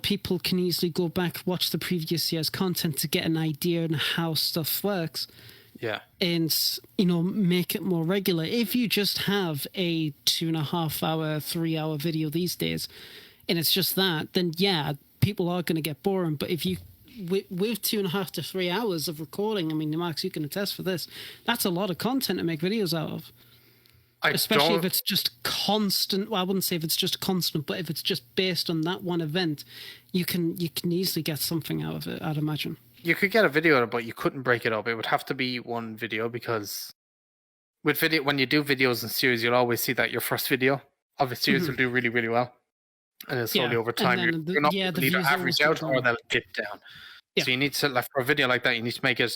people can easily go back, watch the previous year's content to get an idea on how stuff works. Yeah. And, make it more regular. If you just have a 2.5 hour, 3 hour video these days, and it's just that, then yeah, people are going to get boring. But if you, with 2.5 to 3 hours of recording, I mean, Max, you can attest for this, that's a lot of content to make videos out of. Especially if it's just constant. Well, I wouldn't say if it's just constant, but if it's just based on that one event, you can easily get something out of it, I'd imagine. You could get a video out of it, but you couldn't break it up. It would have to be one video because with video, when you do videos in series, you'll always see that your first video of a series will do really, really well. And then slowly over time, you're not either average out or they'll dip down. Yeah. So you need to, like, for a video like that, you need to make it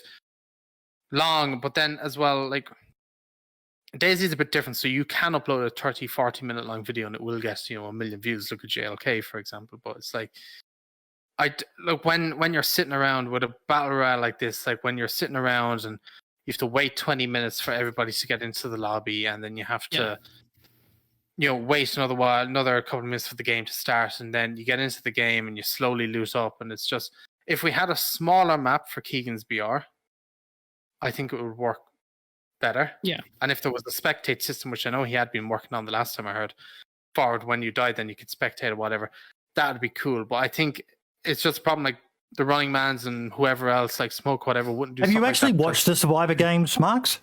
long, but then as well, like, DayZ is a bit different. So you can upload a 30, 40-minute long video and it will get, 1 million views. Look at JLK, for example. But it's like, when you're sitting around with a battle royale like this, like when you're sitting around and you have to wait 20 minutes for everybody to get into the lobby, and then you have to, wait another couple of minutes for the game to start, and then you get into the game and you slowly loot up, and it's just, if we had a smaller map for Keegan's BR, I think it would work better. Yeah. And if there was a spectate system, which I know he had been working on the last time I heard, forward when you died, then you could spectate or whatever, that would be cool. But I think it's just a problem, like the Running Mans and whoever else, like Smoke, whatever, wouldn't do. Have you actually watched the Survivor Games, Marks?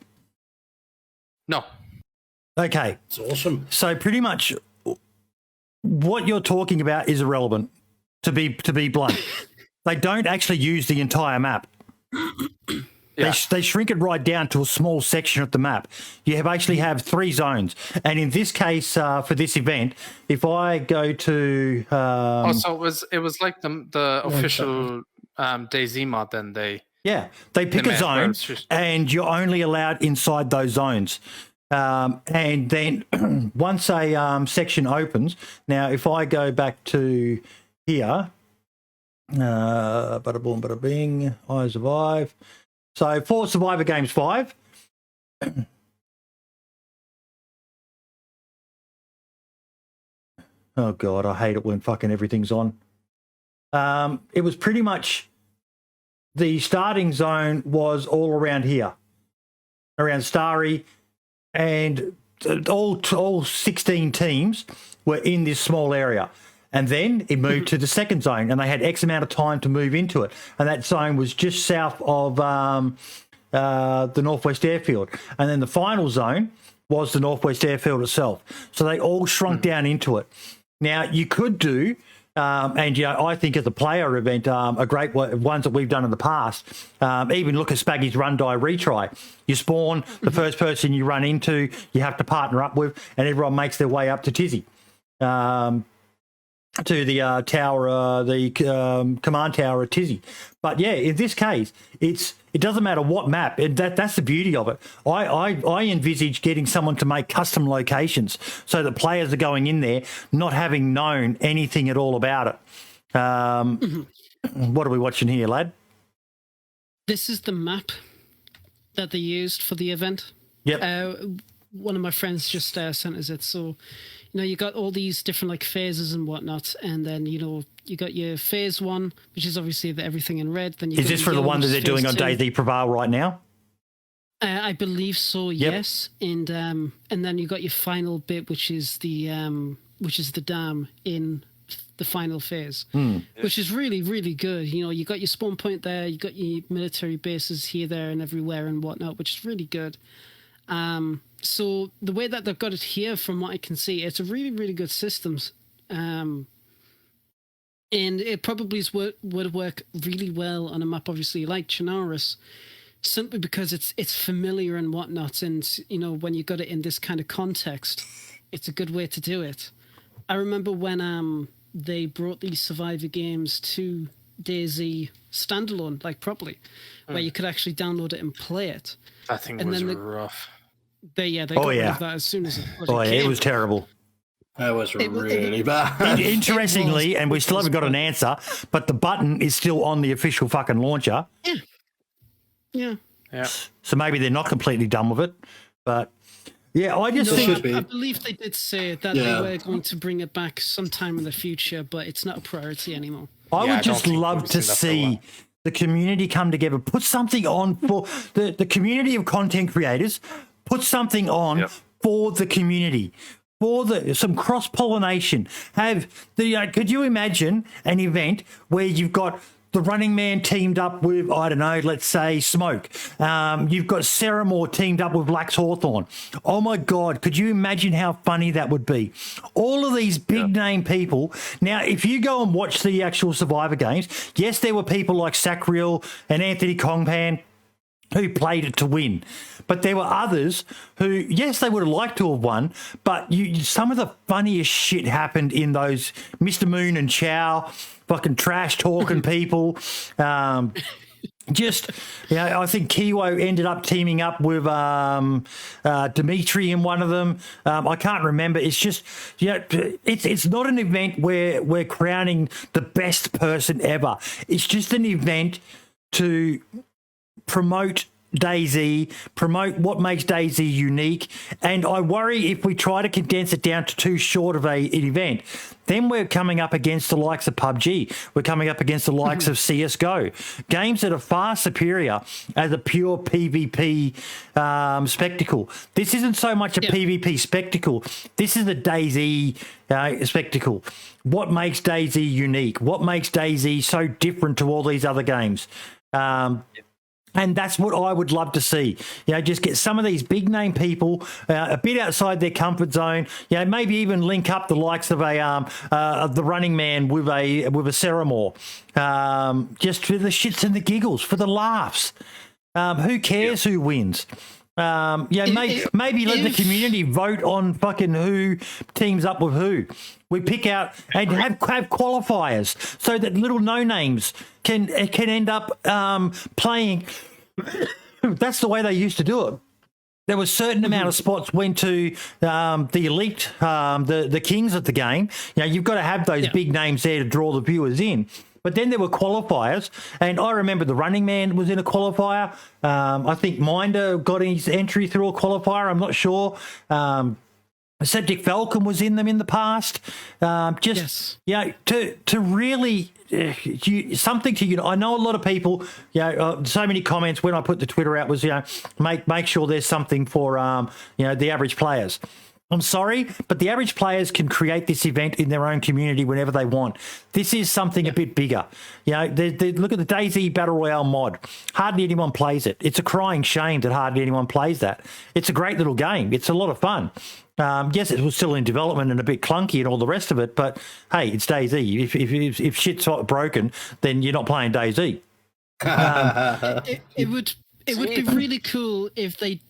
No. Okay. It's awesome. So pretty much what you're talking about is irrelevant, to be blunt. They don't actually use the entire map. Yeah. They shrink it right down to a small section of the map. You basically have 3 zones. And in this case, for this event, if I go to... so it was like the official DayZ mod then. Yeah, they pick a map, zone, it's just- and you're only allowed inside those zones. And then once a section opens, now if I go back to here, bada boom, bada bing, I survive. So for Survivor Games 5, oh God, I hate it when fucking everything's on. It was pretty much the starting zone was all around here, around Starry, and all 16 teams were in this small area. And then it moved to the second zone, and they had X amount of time to move into it. And that zone was just south of the Northwest Airfield. And then the final zone was the Northwest Airfield itself. So they all shrunk down into it. Now, you could do, and I think as a player event, a great ones that we've done in the past, even look at Spaggy's Run, Die, Retry. You spawn, the first person you run into, you have to partner up with, and everyone makes their way up to Tizzy. To the tower, the command tower at Tizzy. But yeah, in this case, it doesn't matter what map. That's the beauty of it. I envisage getting someone to make custom locations so that players are going in there not having known anything at all about it. What are we watching here, lad? This is the map that they used for the event. Yep. One of my friends just sent us it. So, you got all these different like phases and whatnot, and then you got your phase 1, which is obviously everything in red. Then is this for the one that they're doing on DayZ Prevail right now? I believe so. Yep. Yes, and then you got your final bit, which is the dam in the final phase, which is really, really good. You got your spawn point there, you got your military bases here, there, and everywhere and whatnot, which is really good. So the way that they've got it here, from what I can see, it's a really, really good system. And it probably would work really well on a map, obviously, like Chernarus, simply because it's familiar and whatnot. And, when you got it in this kind of context, it's a good way to do it. I remember when they brought these Survivor games to DayZ Standalone, like properly, where you could actually download it and play it. That thing And was then rough. They got rid of that as soon as it It was terrible. That was really bad. Interestingly, and we still haven't got an answer, but the button is still on the official fucking launcher. Yeah. So maybe they're not completely done with it. But yeah, I just think I believe they did say that they were going to bring it back sometime in the future, but it's not a priority anymore. I would just love to see the community come together, put something on for the community of content creators, put something on for the community, for some cross-pollination. Could you imagine an event where you've got the Running Man teamed up with, I don't know, let's say Smoke. You've got Sarah Moore teamed up with Lax Hawthorne. Oh my God, could you imagine how funny that would be? All of these big name people. Now, if you go and watch the actual Survivor games, yes, there were people like Sacriel and Anthony Kongpan who played it to win. But there were others who, yes, they would have liked to have won, but some of the funniest shit happened in those Mr. Moon and Ciao fucking trash talking people. I think Kiwo ended up teaming up with Dimitri in one of them. I can't remember. It's just, it's not an event where we're crowning the best person ever. It's just an event to promote DayZ, promote what makes DayZ unique. And I worry if we try to condense it down to too short of an event, then we're coming up against the likes of PUBG. We're coming up against the likes of CSGO, games that are far superior as a pure PvP spectacle. This isn't so much a PvP spectacle. This is a DayZ spectacle. What makes DayZ unique? What makes DayZ so different to all these other games? And that's what I would love to see. Just get some of these big name people a bit outside their comfort zone. Maybe even link up the likes of the Running Man with a Sarah Moore, just for the shits and the giggles, for the laughs. Who cares who wins? Maybe let the community vote on fucking who teams up with who. We pick out and have qualifiers so that little no names can end up playing. That's the way they used to do it. There was a certain amount of spots went to the elite, the kings of the game. You've got to have those big names there to draw the viewers in. But then there were qualifiers, and I remember the Running Man was in a qualifier. I think Minder got his entry through a qualifier. I'm not sure. Septic Falcon was in them in the past. To really something to I know a lot of people. So many comments when I put the Twitter out was make sure there's something for the average players. I'm sorry, but the average players can create this event in their own community whenever they want. This is something a bit bigger. Look at the DayZ Battle Royale mod. Hardly anyone plays it. It's a crying shame that hardly anyone plays that. It's a great little game. It's a lot of fun. Yes, it was still in development and a bit clunky and all the rest of it, but hey, it's DayZ. If shit's broken, then you're not playing DayZ. It would be really cool if they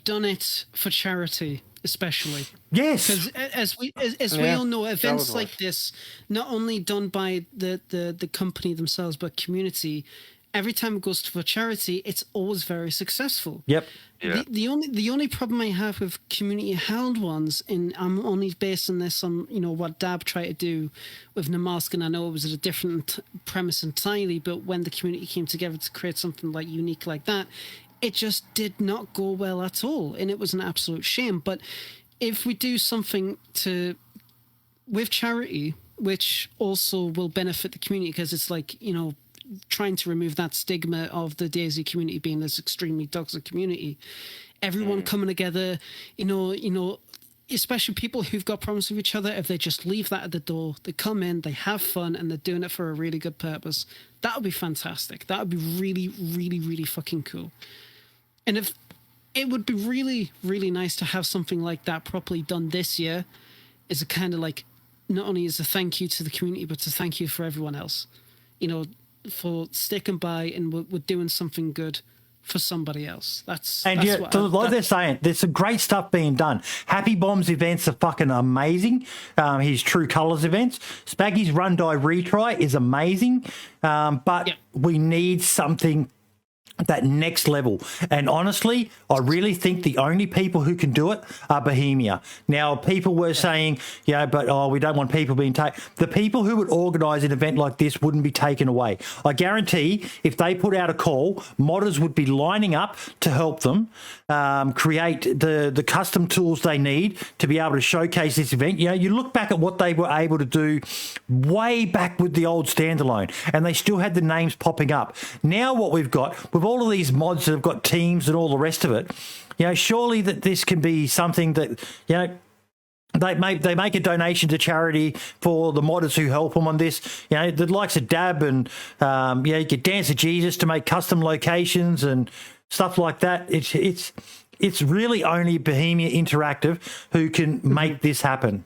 done it for charity. Especially, yes, because as we all know, events like this, not only done by the company themselves, but community, every time it goes for charity, it's always very successful. Yep. Yeah. The only problem I have with community held ones, and I'm only basing this on what Dab tried to do with Namalsk, and I know it was at a different premise entirely, but when the community came together to create something like unique like that, it just did not go well at all, and it was an absolute shame. But if we do something with charity, which also will benefit the community, because it's like, trying to remove that stigma of the DayZ community being this extremely toxic community, everyone coming together, especially people who've got problems with each other, if they just leave that at the door, they come in, they have fun, and they're doing it for a really good purpose, that would be fantastic. That would be really, really, really fucking cool. And if it would be really, really nice to have something like that properly done this year, is a kind of like, not only as a thank you to the community, but to thank you for everyone else, for sticking by and we're doing something good for somebody else. They're saying there's some great stuff being done. Happy Bomb's events are fucking amazing. His True Colours events. Spaggy's Run Die Retry is amazing. But we need something that next level. And honestly, I really think the only people who can do it are Bohemia. Now, people were saying, we don't want people being taken. The people who would organise an event like this wouldn't be taken away. I guarantee if they put out a call, modders would be lining up to help them create the custom tools they need to be able to showcase this event. You look back at what they were able to do way back with the old Standalone, and they still had the names popping up. Now what we've got, with all of these mods that have got teams and all the rest of it, surely that this can be something that, they make a donation to charity for the modders who help them on this. The likes of Dab and, you get Dance of Jesus to make custom locations and stuff like that. It's really only Bohemia Interactive who can make this happen.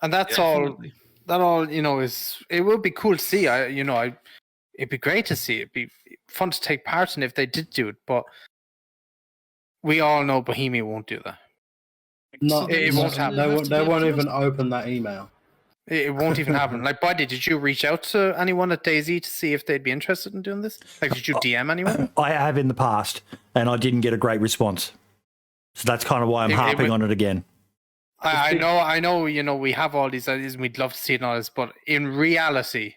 And that's all. That all, is, it would be cool to see. It'd be great to see. It'd be fun to take part in if they did do it, but we all know Bohemia won't do that. It won't happen. They won't even open that email. It won't even happen. Like, Buddy, did you reach out to anyone at DayZ to see if they'd be interested in doing this? Like, did you DM anyone? I have in the past, and I didn't get a great response. So that's kind of why I'm harping on it again. I know, we have all these ideas and we'd love to see it and all this, but in reality,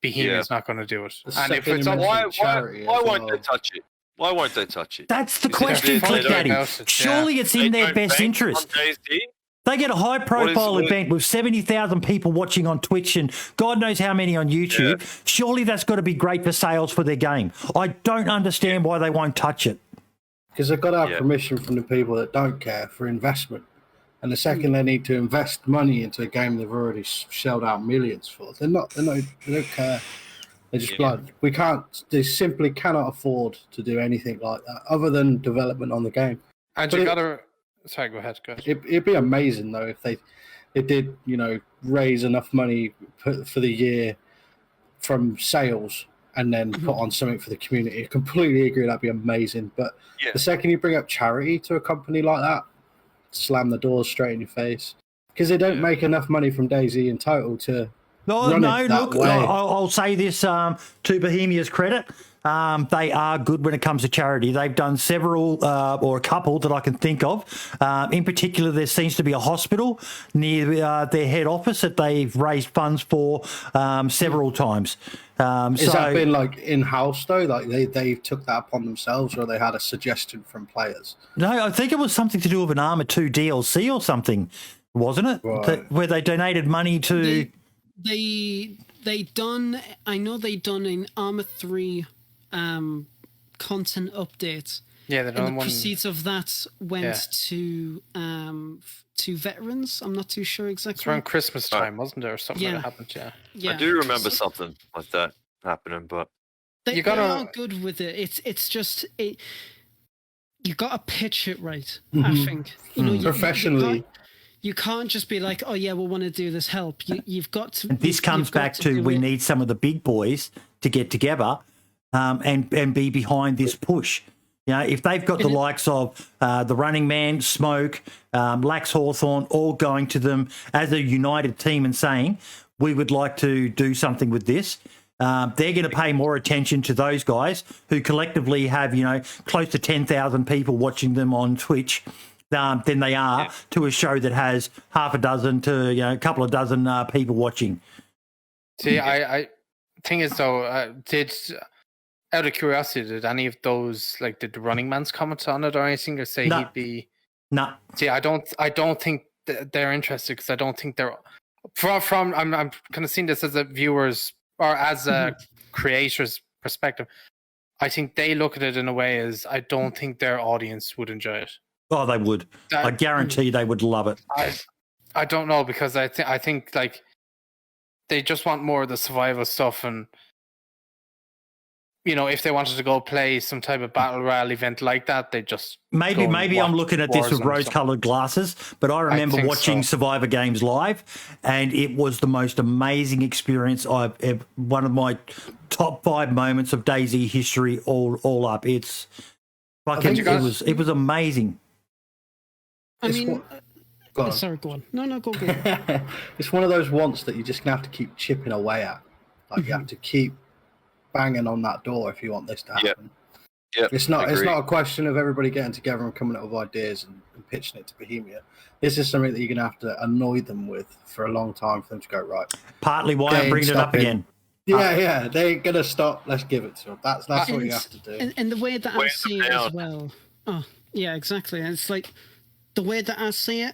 Bohemia's not going to do it. And if it's why won't they touch it? Why won't they touch it? That's the question, ClickDaddy. Surely it's in their best interest. They get a high-profile event with 70,000 people watching on Twitch and God knows how many on YouTube. Yeah. Surely that's got to be great for sales for their game. I don't understand why they won't touch it. Because they've got to have permission from the people that don't care for investment. And the second they need to invest money into a game they've already shelled out millions for, they don't care. They're just blood. They simply cannot afford to do anything like that other than development on the game. And but you gotta... Sorry, go ahead. It'd be amazing, though, if they did, raise enough money for the year from sales and then put on something for the community. I completely agree, that'd be amazing. But the second you bring up charity to a company like that, slam the doors straight in your face, because they don't make enough money from DayZ in total to run it that way. I'll say this to Bohemia's credit. They are good when it comes to charity. They've done several, or a couple that I can think of. In particular, there seems to be a hospital near their head office that they've raised funds for several times. Has that been like in-house though? Like they took that upon themselves, or they had a suggestion from players? No, I think it was something to do with an Arma 2 DLC or something, wasn't it? Right. Where they donated money to... I know they done an Arma 3 content update. Yeah, they done and the one. proceeds of that went to veterans. I'm not too sure exactly. It's around Christmas time, wasn't there, or something that happened? Yeah. I do remember something like that happening, but They are good with it. It's just you got to pitch it right. I think Professionally. You can't just be like, oh yeah, we want to do this help. You've got to. And this comes back to we need some of the big boys to get together and be behind this push. You know, if they've got the likes of the Running Man, Smoke, Lax Hawthorne, all going to them as a united team and saying, we would like to do something with this, they're going to pay more attention to those guys who collectively have, close to 10,000 people watching them on Twitch than they are to a show that has half a dozen to, a couple of dozen people watching. See, I thing is though, out of curiosity, did any of those, like, did the Running Man's comment on it or anything, or say he'd be? No. See, I don't think they're interested, because I don't think they're from. I'm kind of seeing this as a viewer's or as a creator's perspective. I think they look at it in a way as I don't think their audience would enjoy it. Oh, they would. I guarantee they would love it. I don't know, because I think like they just want more of the survival stuff, and if they wanted to go play some type of battle royale event like that, they just maybe I'm looking at this with rose-colored glasses, but I remember watching Survivor Games live, and it was the most amazing experience I've ever. One of my top 5 moments of DayZ history, all up. It's fucking. It was amazing. I mean, sorry, go on. No, go. It's one of those wants that you're just gonna have to keep chipping away at. Like you have to keep banging on that door if you want this to happen. Yep. It's not a question of everybody getting together and coming up with ideas and pitching it to Bohemia. This is something that you're gonna have to annoy them with for a long time for them to go right. Partly why I'm bringing it up again. Yeah, they ain't gonna stop. Let's give it to them. That's what you have to do. And the way that I see it as well. Oh, yeah, exactly. And it's like the way that I see it.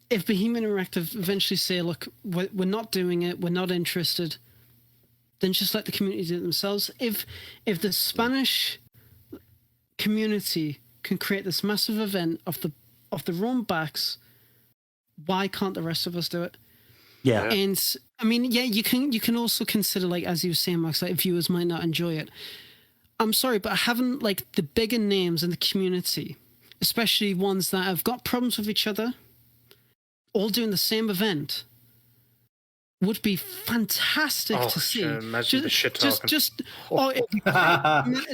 If Bohemia Interactive eventually say, "Look, we're not doing it. We're not interested," then just let the community do it themselves. If the Spanish community can create this massive event of their own backs, why can't the rest of us do it? Yeah. And I mean, you can also consider, like, as you were saying, Max, like viewers might not enjoy it. I'm sorry, but having like the bigger names in the community, especially ones that have got problems with each other, all doing the same event, would be fantastic to see. Imagine the shit talking.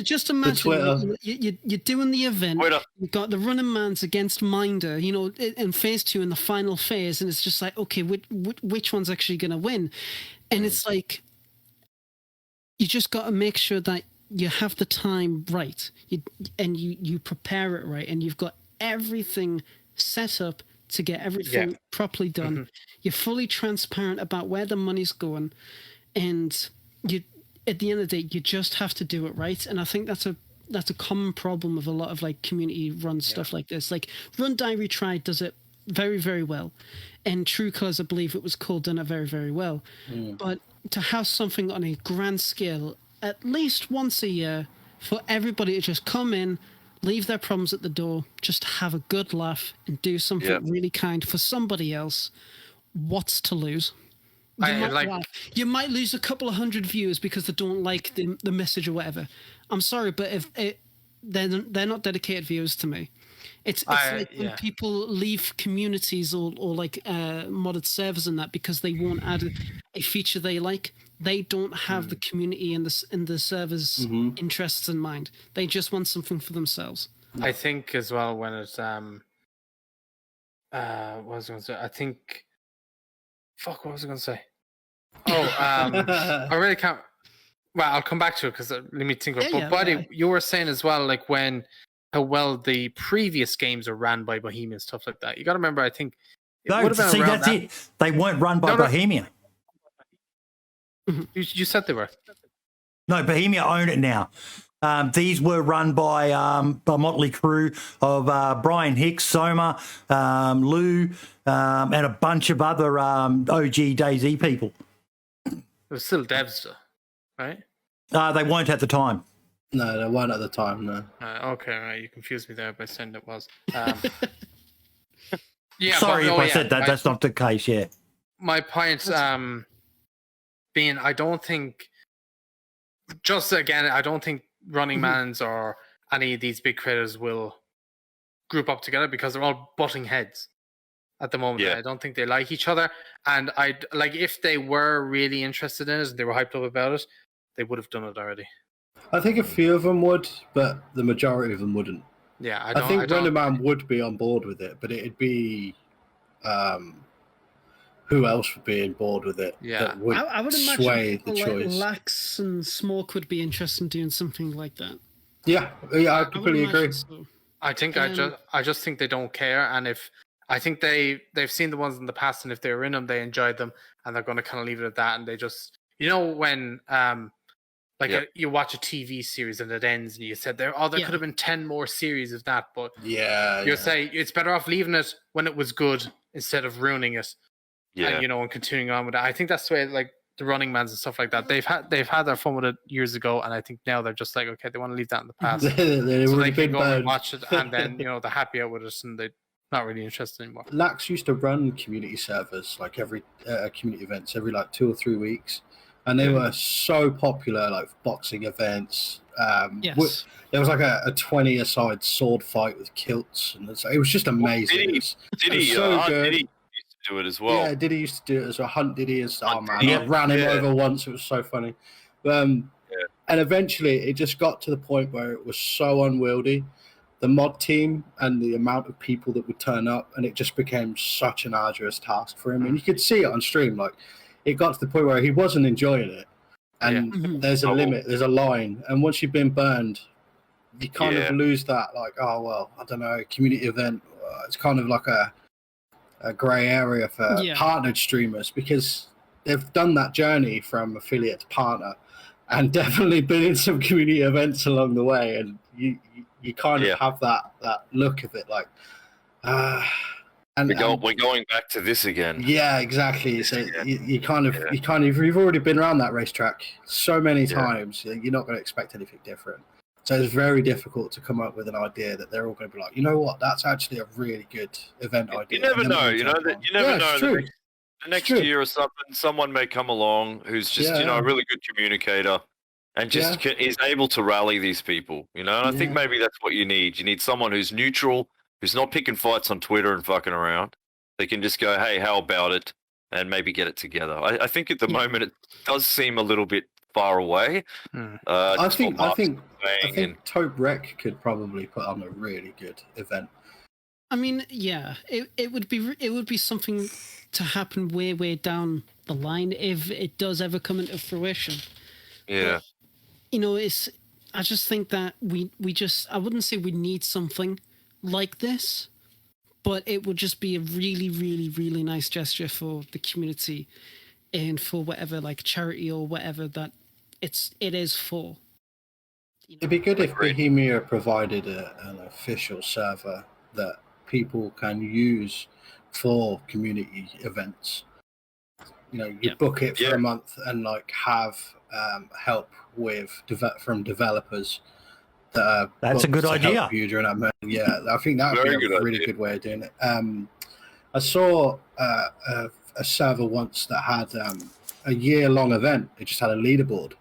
Just imagine you're doing the event. You've got the Running Mans against Minder, in phase 2 in the final phase, and it's just like, okay, which one's actually going to win? And it's like, you just got to make sure that you have the time right, and you prepare it right, and you've got everything set up to get everything properly done. Mm-hmm. You're fully transparent about where the money's going, and you, at the end of the day, you just have to do it right. And I think that's a common problem of a lot of like community run stuff like this. Like Run Die Retry does it very, very well, and True Colours, I believe it was called, done it very, very well. But to have something on a grand scale at least once a year for everybody to just come in, leave their problems at the door, just have a good laugh and do something really kind for somebody else, what's to lose? You might lose a couple of 100 viewers because they don't like the message or whatever. I'm sorry, but if they're not dedicated viewers to me. It's like when people leave communities or like modded servers and that because they won't add a feature they like. they don't have the community and the server's interests in mind. They just want something for themselves. I think as well when it's what was I going to say? I think, fuck, what was I going to say? Oh, I really can't. Well, I'll come back to it because let me think of it. But Buddy, you were saying as well, like how well the previous games are ran by Bohemia and stuff like that. You got to remember, I think. No, see, that's it. They weren't run by Bohemia. You said they were. No, Bohemia own it now. These were run by a motley crew of Brian Hicks, Soma, Lou, and a bunch of other OG DayZ people. It was still devs, though, right? They weren't at the time. No, they weren't at the time, no. Okay, right. You confused me there by saying it was. Yeah, Sorry if I said that. That's not the case, yeah. My point being, I don't think, just again, I don't think Running Man's or any of these big creators will group up together because they're all butting heads at the moment. Yeah. I don't think they like each other. And if they were really interested in it and they were hyped up about it, they would have done it already. I think a few of them would, but the majority of them wouldn't. Yeah, I think Running Man would be on board with it, but it'd be who else would be on board with it? Yeah, that would I would sway imagine the choice. Like Lax and Smoke would be interested in doing something like that. Yeah, I completely agree. So. I think I just think they don't care, and if I think they've seen the ones in the past, and if they were in them, they enjoyed them, and they're going to kind of leave it at that, and they just when you watch a TV series and it ends, and you said there could have been 10 more series of that, but you'll say it's better off leaving it when it was good instead of ruining it, and and continuing on with it. I think that's the way like the Running Mans and stuff like that. They've had their fun with it years ago, and I think now they're just like, okay, they want to leave that in the past, so they can go and watch it, and then they're happy out with it, and they're not really interested anymore. Lax used to run community servers like every community events every like 2 or 3 weeks. And they were so popular, like boxing events. Yes. There was like a 20-a-side sword fight with kilts, and it was just amazing. Diddy used to do it as well. Yeah, Diddy used to do it as well. Hunt Diddy as I ran him over once. It was so funny. And eventually, it just got to the point where it was so unwieldy. The mod team and the amount of people that would turn up, and it just became such an arduous task for him. And you could see it on stream, like. It got to the point where he wasn't enjoying it, and there's a limit, there's a line, and once you've been burned, you kind of lose that. Like, oh well, I don't know, community event. It's kind of like a grey area for partnered streamers because they've done that journey from affiliate to partner, and definitely been in some community events along the way, and you kind of have that look of it, like. We're going back to this again. Yeah, exactly. So you've already been around that racetrack so many times. You're not going to expect anything different. So it's very difficult to come up with an idea that they're all going to be like, you know what, that's actually a really good event idea. You never know. You never know. The next year or something, someone may come along who's just a really good communicator and just is able to rally these people. And I think maybe that's what you need. You need someone who's neutral. Who's not picking fights on Twitter and fucking around. They can just go, hey, how about it? And maybe get it together. I think at the moment it does seem a little bit far away. I think Taupe Rec could probably put on a really good event. I mean, yeah, it would be something to happen way down the line if it does ever come into fruition. Yeah. But, I just think that I wouldn't say we need something like this, but it would just be a really, really, really nice gesture for the community and for whatever like charity or whatever that it is for. It'd be good if Bohemia provided an official server that people can use for community events. You book it for a month and like have help from developers. That's a good idea. Yeah, I think that would be a really good way of doing it. I saw a server once that had a year-long event. It just had a leaderboard,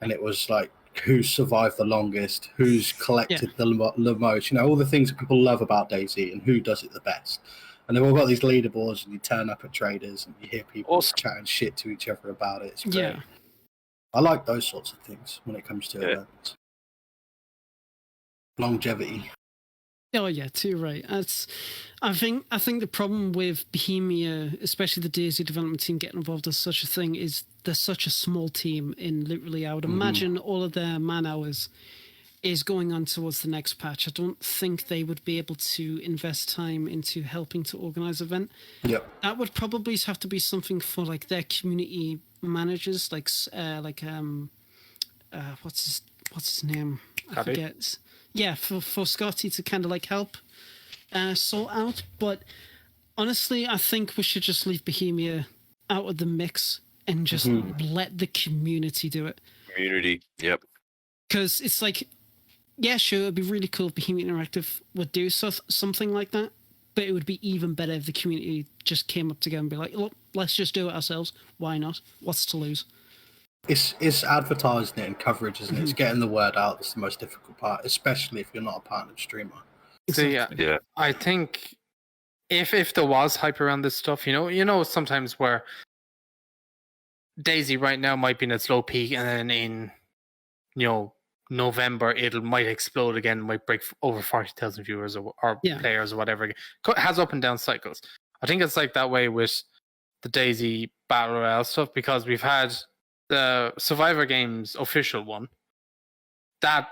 and it was like who survived the longest, who's collected the most. All the things that people love about DayZ and who does it the best. And they've all got these leaderboards, and you turn up at traders, and you hear people chatting shit to each other about it. It's great. I like those sorts of things when it comes to Yeah. events. Longevity. Oh yeah, too right. I think the problem with Bohemia, especially the DayZ development team getting involved in such a thing, is they're such a small team. In literally, I would imagine all of their man hours is going on towards the next patch. I don't think they would be able to invest time into helping to organize an event. Yep. That would probably have to be something for like their community managers, what's his name? I Scotty? forget. Yeah, for Scotty to kind of like help sort out. But honestly, I think we should just leave Bohemia out of the mix and just let the community do it. Community. Yep. Because it's like, yeah, sure, it'd be really cool if Bohemia Interactive would do something like that. But it would be even better if the community just came up together and be like, look, let's just do it ourselves. Why not? What's to lose? It's advertising it and coverage, isn't it? It's getting the word out that's the most difficult part, especially if you're not a partnered streamer. So yeah, Yeah. I think if there was hype around this stuff, you know, sometimes where DayZ right now might be in its low peak, and then in November it might explode again, might break over 40,000 viewers or players or whatever. It has up and down cycles. I think it's like that way with the DayZ Battle Royale stuff, because we've had the Survivor Games official one. That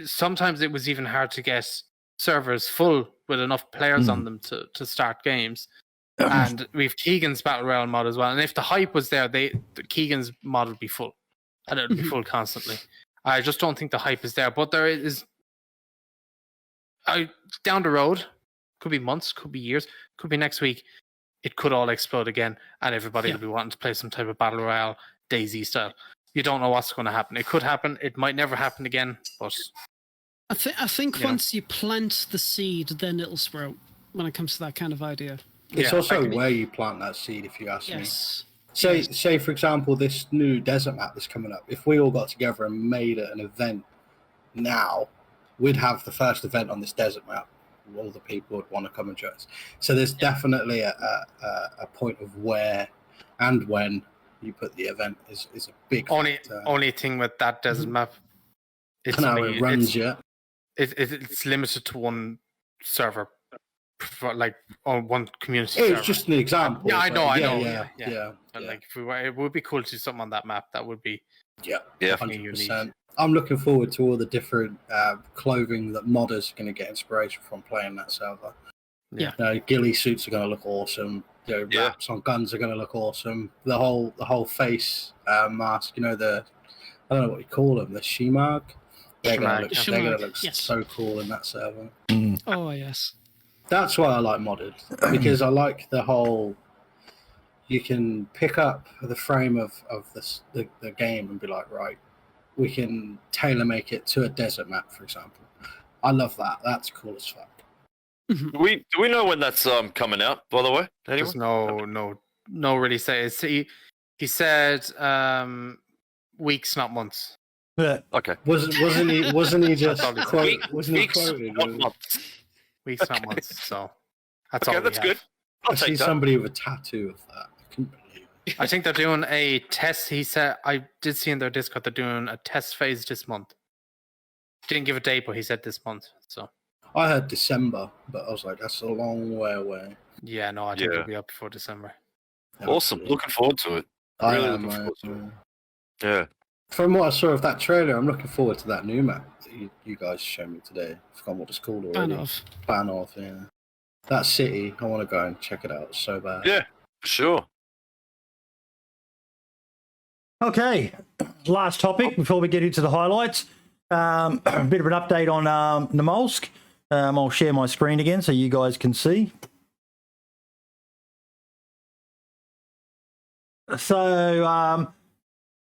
sometimes it was even hard to get servers full with enough players on them to start games. And we've Keegan's Battle Royale mod as well. And if the hype was there, the Keegan's mod would be full. And it would be full constantly. I just don't think the hype is there. But there is down the road, could be months, could be years, could be next week, it could all explode again, and everybody will be wanting to play some type of Battle Royale DayZ style. You don't know what's going to happen. It could happen. It might never happen again. But I think once you plant the seed, then it'll sprout. When it comes to that kind of idea. It's also where you plant that seed, if you ask me. Yes. Say, for example, this new desert map that's coming up. If we all got together and made it an event now, we'd have the first event on this desert map. All the people would want to come and join us. So there's definitely a point of where and when you put the event is a big only thing with that desert map. It's how it runs yet. It's limited to one server, like on one community server. It's just an example. Yeah, I know. Yeah. Like it would be cool to do something on that map. That would be 100%. I'm looking forward to all the different clothing that modders are going to get inspiration from playing that server. Yeah. Ghillie suits are going to look awesome. Wraps on guns are going to look awesome. The whole face mask. I don't know what you call them. The Shimag. They're going to look so cool in that server. Oh yes. That's why I like modded, because I like the whole. You can pick up the frame of the game and be like, right, we can tailor make it to a desert map, for example. I love that. That's cool as fuck. Do we know when that's coming out, by the way? Anyone? There's no really say. He said weeks, not months. Okay. Wasn't he just quoted? Weeks, not months. So that's all. That's good. I see somebody with a tattoo of that. I couldn't believe it. I think they're doing a test. He said, I did see in their Discord, they're doing a test phase this month. Didn't give a date, but he said this month. So I heard December, but I was like, that's a long way away. Yeah, no, I think it'll be up before December. Awesome. Looking forward to it. I Really am, looking forward to it. Yeah. From what I saw of that trailer, I'm looking forward to that new map that you guys showed me today. I forgot what it's called already. Banov, yeah. That city, I want to go and check it out. It's so bad. Yeah, for sure. Okay, last topic before we get into the highlights. A bit of an update on Namalsk. I'll share my screen again so you guys can see. So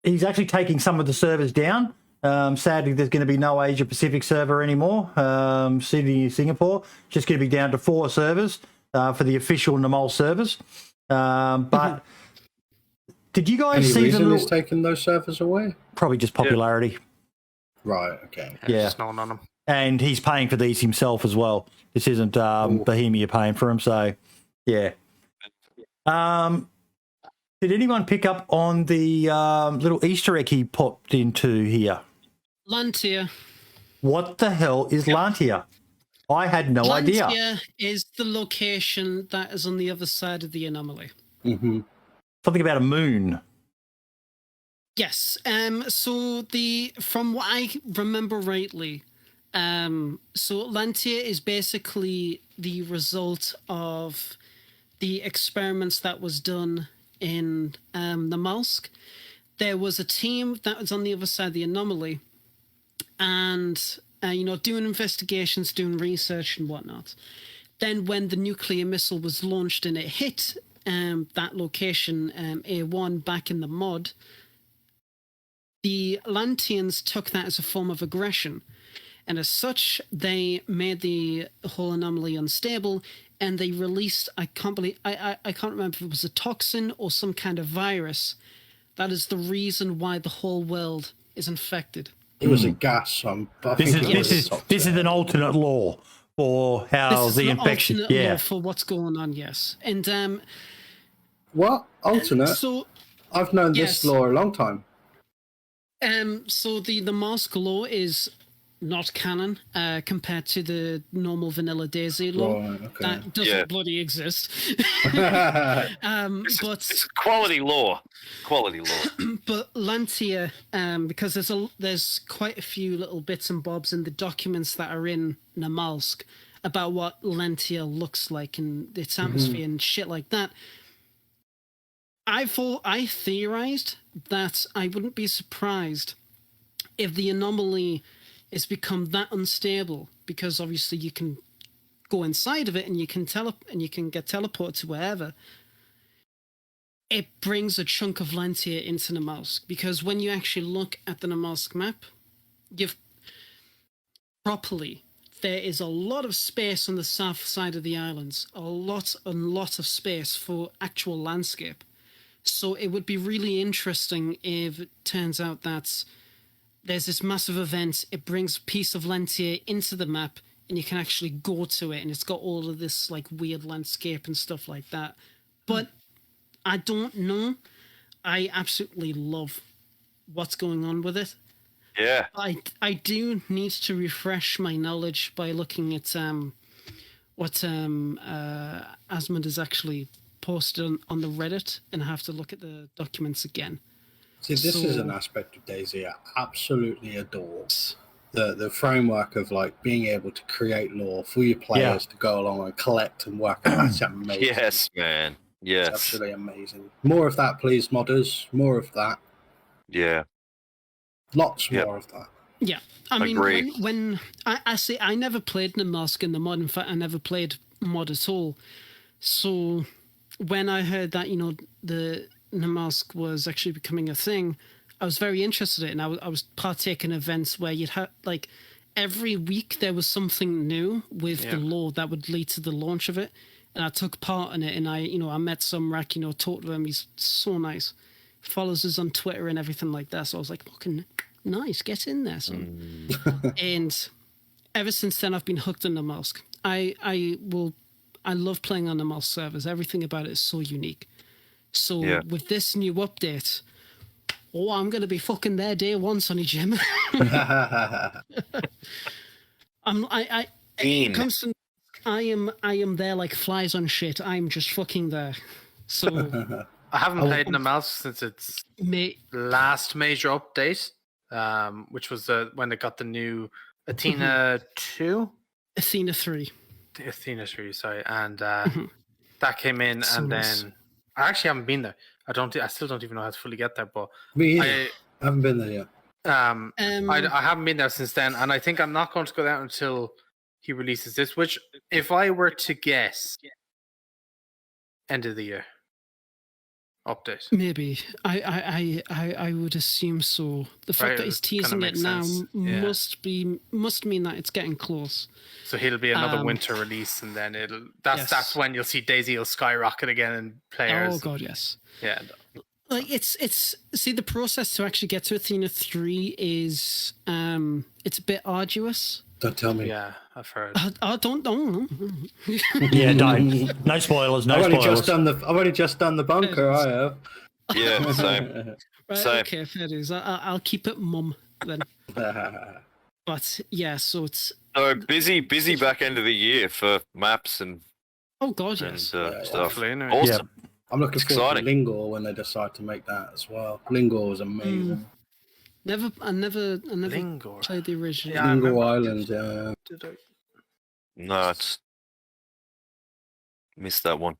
he's actually taking some of the servers down. Sadly, there's going to be no Asia Pacific server anymore. Sydney, Singapore, just going to be down to 4 servers for the official Namalsk servers. But did you guys see the he's taking those servers away? Probably just popularity. Yeah. Right. Okay. Yeah. Just knowing on him. And he's paying for these himself as well. This isn't Bohemia paying for him, so yeah. Did anyone pick up on the little Easter egg he popped into here? Lantia. What the hell is Lantia? I had no idea. Lantia is the location that is on the other side of the anomaly. Mm-hmm. Something about a moon. Yes. So from what I remember rightly, so Lantia is basically the result of the experiments that was done in Namalsk. There was a team that was on the other side of the anomaly, and doing investigations, doing research and whatnot. Then when the nuclear missile was launched and it hit that location, A1, back in the mod, the Lantians took that as a form of aggression. And as such, they made the whole anomaly unstable, and they released, I can't remember if it was a toxin or some kind of virus. That is the reason why the whole world is infected. It was a gas. This is an alternate lore for how the infection. Alternate lore for what's going on. Yes, and what alternate? So I've known this lore a long time. So the Namalsk lore is not canon compared to the normal vanilla DayZ lore. Right, okay. That doesn't bloody exist. It's quality lore. Quality lore. But Lantia, because there's quite a few little bits and bobs in the documents that are in Namalsk about what Lantia looks like and its atmosphere and shit like that. I theorized that I wouldn't be surprised if the anomaly is become that unstable, because obviously you can go inside of it and you can get teleported to wherever. It brings a chunk of Lantia into Namalsk, because when you actually look at the Namalsk map, there is a lot of space on the south side of the islands, a lot of space for actual landscape. So it would be really interesting if it turns out that there's this massive event, it brings a piece of Lantia into the map, and you can actually go to it, and it's got all of this like weird landscape and stuff like that. But I don't know. I absolutely love what's going on with it. Yeah. I do need to refresh my knowledge by looking at what Asmund has actually posted on the Reddit, and I have to look at the documents again. See, this is an aspect of DayZ I absolutely adore. The framework of like being able to create lore for your players to go along and collect and work on. That's amazing. Yes, man. Yes. It's absolutely amazing. More of that, please, modders. More of that. Yeah. Lots more of that. Yeah. I mean, Agree. when I say I never played Namalsk in the mod. In fact, I never played mod at all. So when I heard that, the Namalsk was actually becoming a thing, I was very interested in it, and I was partaking in events where you'd have like every week there was something new with the lore that would lead to the launch of it, and I took part in it, and I met some Rack, talked to him. He's so nice, follows us on Twitter and everything like that. So I was like, fucking nice, get in there, son. And ever since then, I've been hooked on Namalsk. I love playing on Namalsk servers. Everything about it is so unique. So with this new update, I'm going to be fucking there day one, Sonny Jim. I am there like flies on shit. I'm just fucking there. So I haven't played Namalsk since its last major update, which was when they got the new Athena 2? Athena 3. Athena 3, sorry. And that came in, and then I actually haven't been there. I still don't even know how to fully get there, but I haven't been there yet. I haven't been there since then, and I think I'm not going to go there until he releases this, which, if I were to guess, end of the year update. Maybe. I would assume so. The fact that he's teasing it now must mean that it's getting close. So it'll be another winter release, and then that's when you'll see DayZ will skyrocket again in players. Oh god, yes. Yeah. Like it's the process to actually get to Athena 3 is it's a bit arduous. Don't tell me. Yeah, I've heard. I don't know. Yeah, don't. No spoilers. No spoilers. I've only just done the bunker. I have. Yeah, same. Right, Same. okay, fair dues. I'll keep it mum then. But yeah, so it's So busy back end of the year for maps and oh god, yes. stuff. Hopefully, anyway. Awesome. I'm looking It's forward to exciting. Lingor when they decide to make that as well. Lingor was amazing. I never Lingor. played the original. Yeah, I Lingor remember. Island, yeah. No, it's missed that one.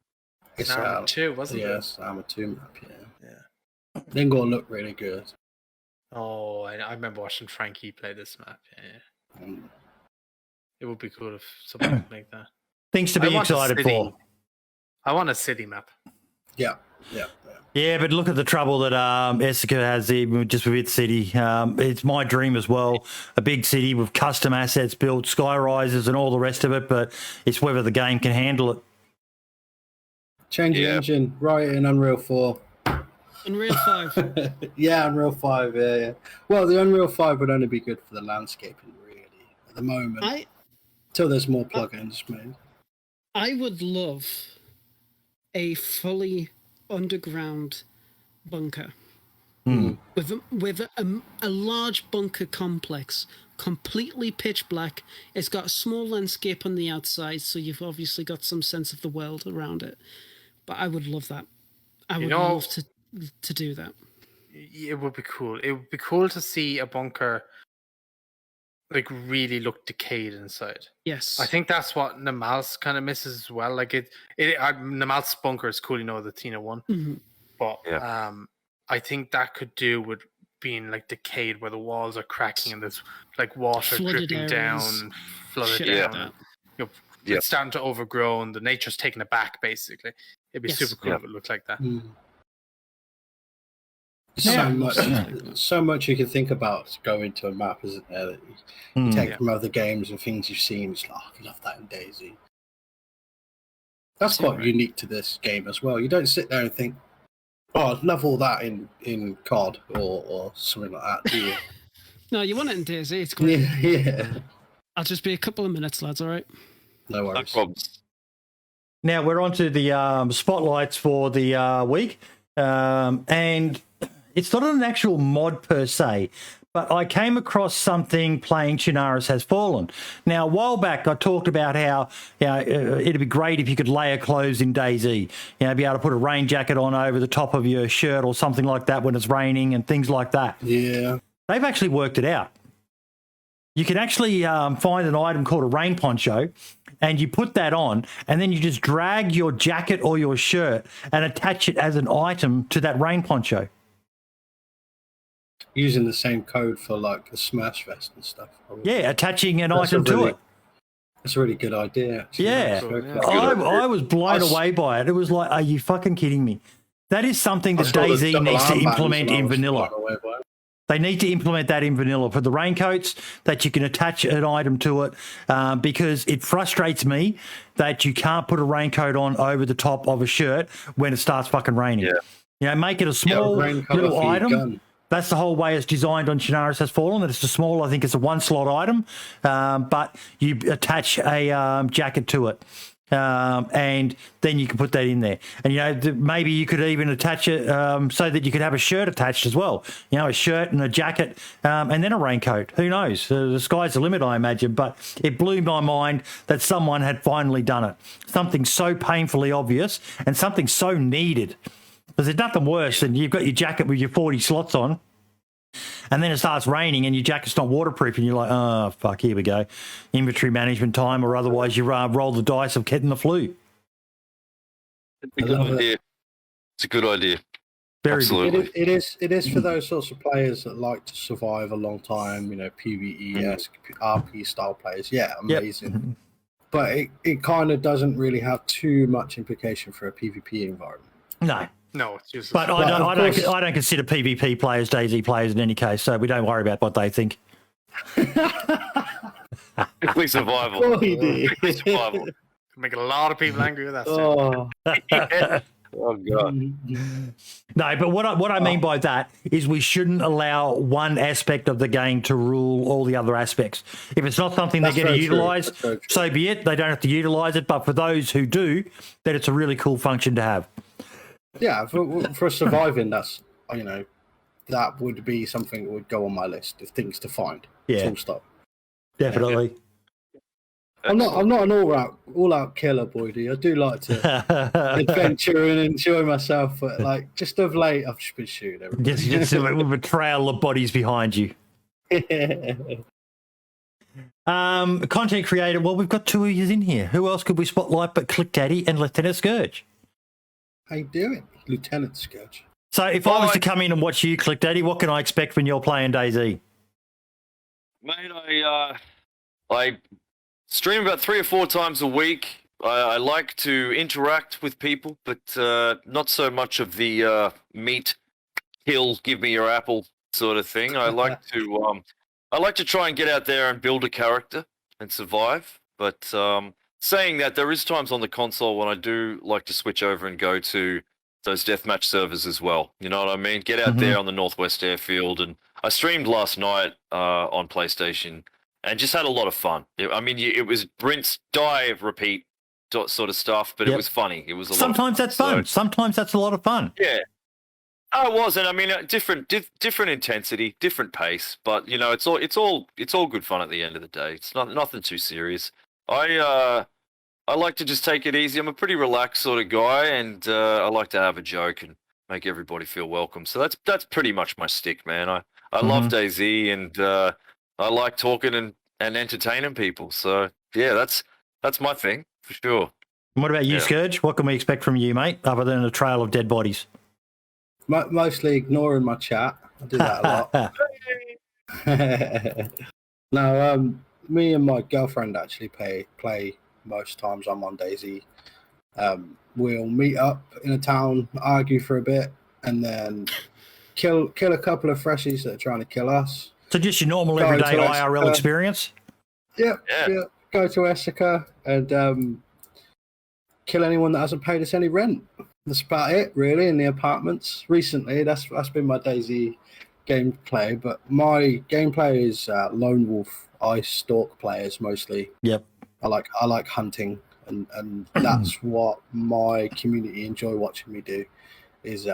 It's Arma 2, wasn't it? yes, Arma 2 map, yeah. Lingor looked really good. Oh, I remember watching Frankie play this map. Yeah. Um, It would be cool if someone could make that. Things to I be want a excited city. for. I want a city map. yeah. Yeah, but look at the trouble that LtSkurge has even just with its city. It's my dream as well. A big city with custom assets built, sky rises and all the rest of it, but it's whether the game can handle it. Change the Yeah. engine, right in Unreal 4. Unreal 5. Yeah, Unreal 5, yeah. Well, the Unreal 5 would only be good for the landscaping, really, at the moment. Until there's more plugins made. I would love a fully underground bunker with a large bunker complex, completely pitch black. It's got a small landscape on the outside, so you've obviously got some sense of the world around it. But I would love that. I would love to do that. It would be cool. It would be cool to see a bunker like really look decayed inside. Yes. I think that's what Namalsk kind of misses as well. Like Namalsk bunker is cool, the Tina one, but I think that could do with being like decayed, where the walls are cracking and there's like water Flooded dripping areas, down, flooded shit down. like that. It's starting to overgrow and the nature's taking it back. Basically, it'd be Yes. super cool if it looked like that. So much you can think about going to a map, isn't there? That you take from other games and things you've seen. It's like, I love that in DayZ. That's quite unique to this game as well. You don't sit there and think, oh, I'd love all that in COD or something like that, do you? No, you want it in DayZ. It's great. Yeah. I'll just be a couple of minutes, lads, all right? No No worries. problems. Now we're on to the spotlights for the week. And it's not an actual mod per se, but I came across something playing Chernarus Has Fallen. Now, a while back, I talked about how it'd be great if you could layer clothes in DayZ. Be able to put a rain jacket on over the top of your shirt or something like that when it's raining and things like that. Yeah. They've actually worked it out. You can actually find an item called a rain poncho, and you put that on, and then you just drag your jacket or your shirt and attach it as an item to that rain poncho. Using the same code for like the Smash Vest and stuff. Yeah, attaching an item to it. That's a really good idea. Actually. Yeah, That's very clever. I was blown away by it. It was like, are you fucking kidding me? That is something that I saw the DayZ double needs to armbands implement and I in was vanilla. blown away by it. They need to implement that in vanilla for the raincoats, that you can attach an item to it, because it frustrates me that you can't put a raincoat on over the top of a shirt when it starts fucking raining. Yeah. Make it a small raincoat little for your item. gun. That's the whole way it's designed on Chernarus Has Fallen, that it's a small, I think it's a one-slot item, but you attach a jacket to it. And then you can put that in there. And, maybe you could even attach it so that you could have a shirt attached as well. A shirt and a jacket and then a raincoat. Who knows? The sky's the limit, I imagine. But it blew my mind that someone had finally done it. Something so painfully obvious and something so needed. Because there's nothing worse than you've got your jacket with your 40 slots on, and then it starts raining and your jacket's not waterproof, and you're like, oh, fuck, here we go. Inventory management time, or otherwise you roll the dice of getting the flu. It's a good idea. It's a good idea. Very Absolutely. It is for those sorts of players that like to survive a long time, PvE-esque, RP-style players. Yeah, amazing. Yep. But it kind of doesn't really have too much implication for a PvP environment. No, it's useless. but I don't consider PvP players DayZ players in any case, so we don't worry about what they think. Strictly survival. Oh, he did. Strictly survival. Make a lot of people angry with that. Oh. Oh god. No, but what I mean by that is we shouldn't allow one aspect of the game to rule all the other aspects. If it's not something they're going to utilise, so be it. They don't have to utilise it. But for those who do, then it's a really cool function to have. Yeah, for surviving, that's, you know, that would be something that would go on my list of things to find. Yeah. Full stop. Definitely. I'm not an all out killer, Boydie. I do like to adventure and enjoy myself, but like just of late, I've just been shooting everybody. just with a trail of bodies behind you. Content creator. Well, we've got two of you in here. Who else could we spotlight but ClickDaddy and LtSkurge? How you doing, Lieutenant Scourge? So if I was to come in and watch you, ClickDaddy, what can I expect when you're playing DayZ? Mate, I stream about 3 or 4 times a week. I like to interact with people, but not so much of the meat, kill, give me your apple sort of thing. I like to try and get out there and build a character and survive. But saying that, there is times on the console when I do like to switch over and go to those deathmatch servers as well. You know what I mean? Get out there on the Northwest Airfield, and I streamed last night on PlayStation and just had a lot of fun. I mean, it was rinse, dive, repeat sort of stuff, but it was funny. It was a Sometimes lot of that's fun. So, Sometimes that's a lot of fun. yeah. Oh, it was, and I mean, different intensity, different pace, but you know, it's all good fun at the end of the day. It's nothing too serious. I like to just take it easy. I'm a pretty relaxed sort of guy, and I like to have a joke and make everybody feel welcome. So that's pretty much my stick, man. I love DayZ, and I like talking and entertaining people. So yeah, that's my thing for sure. And what about you, Skurge? What can we expect from you, mate, other than a trail of dead bodies? Mostly ignoring my chat. I do that a lot. No, me and my girlfriend actually play most times I'm on DayZ. We'll meet up in a town, argue for a bit, and then kill a couple of freshies that are trying to kill us. So just your normal everyday IRL experience? Yeah. Go to Essica and kill anyone that hasn't paid us any rent. That's about it, really, in the apartments. Recently, that's been my DayZ gameplay, but my gameplay is lone wolf. I stalk players mostly. Yep. I like hunting, and that's what my community enjoy watching me do, is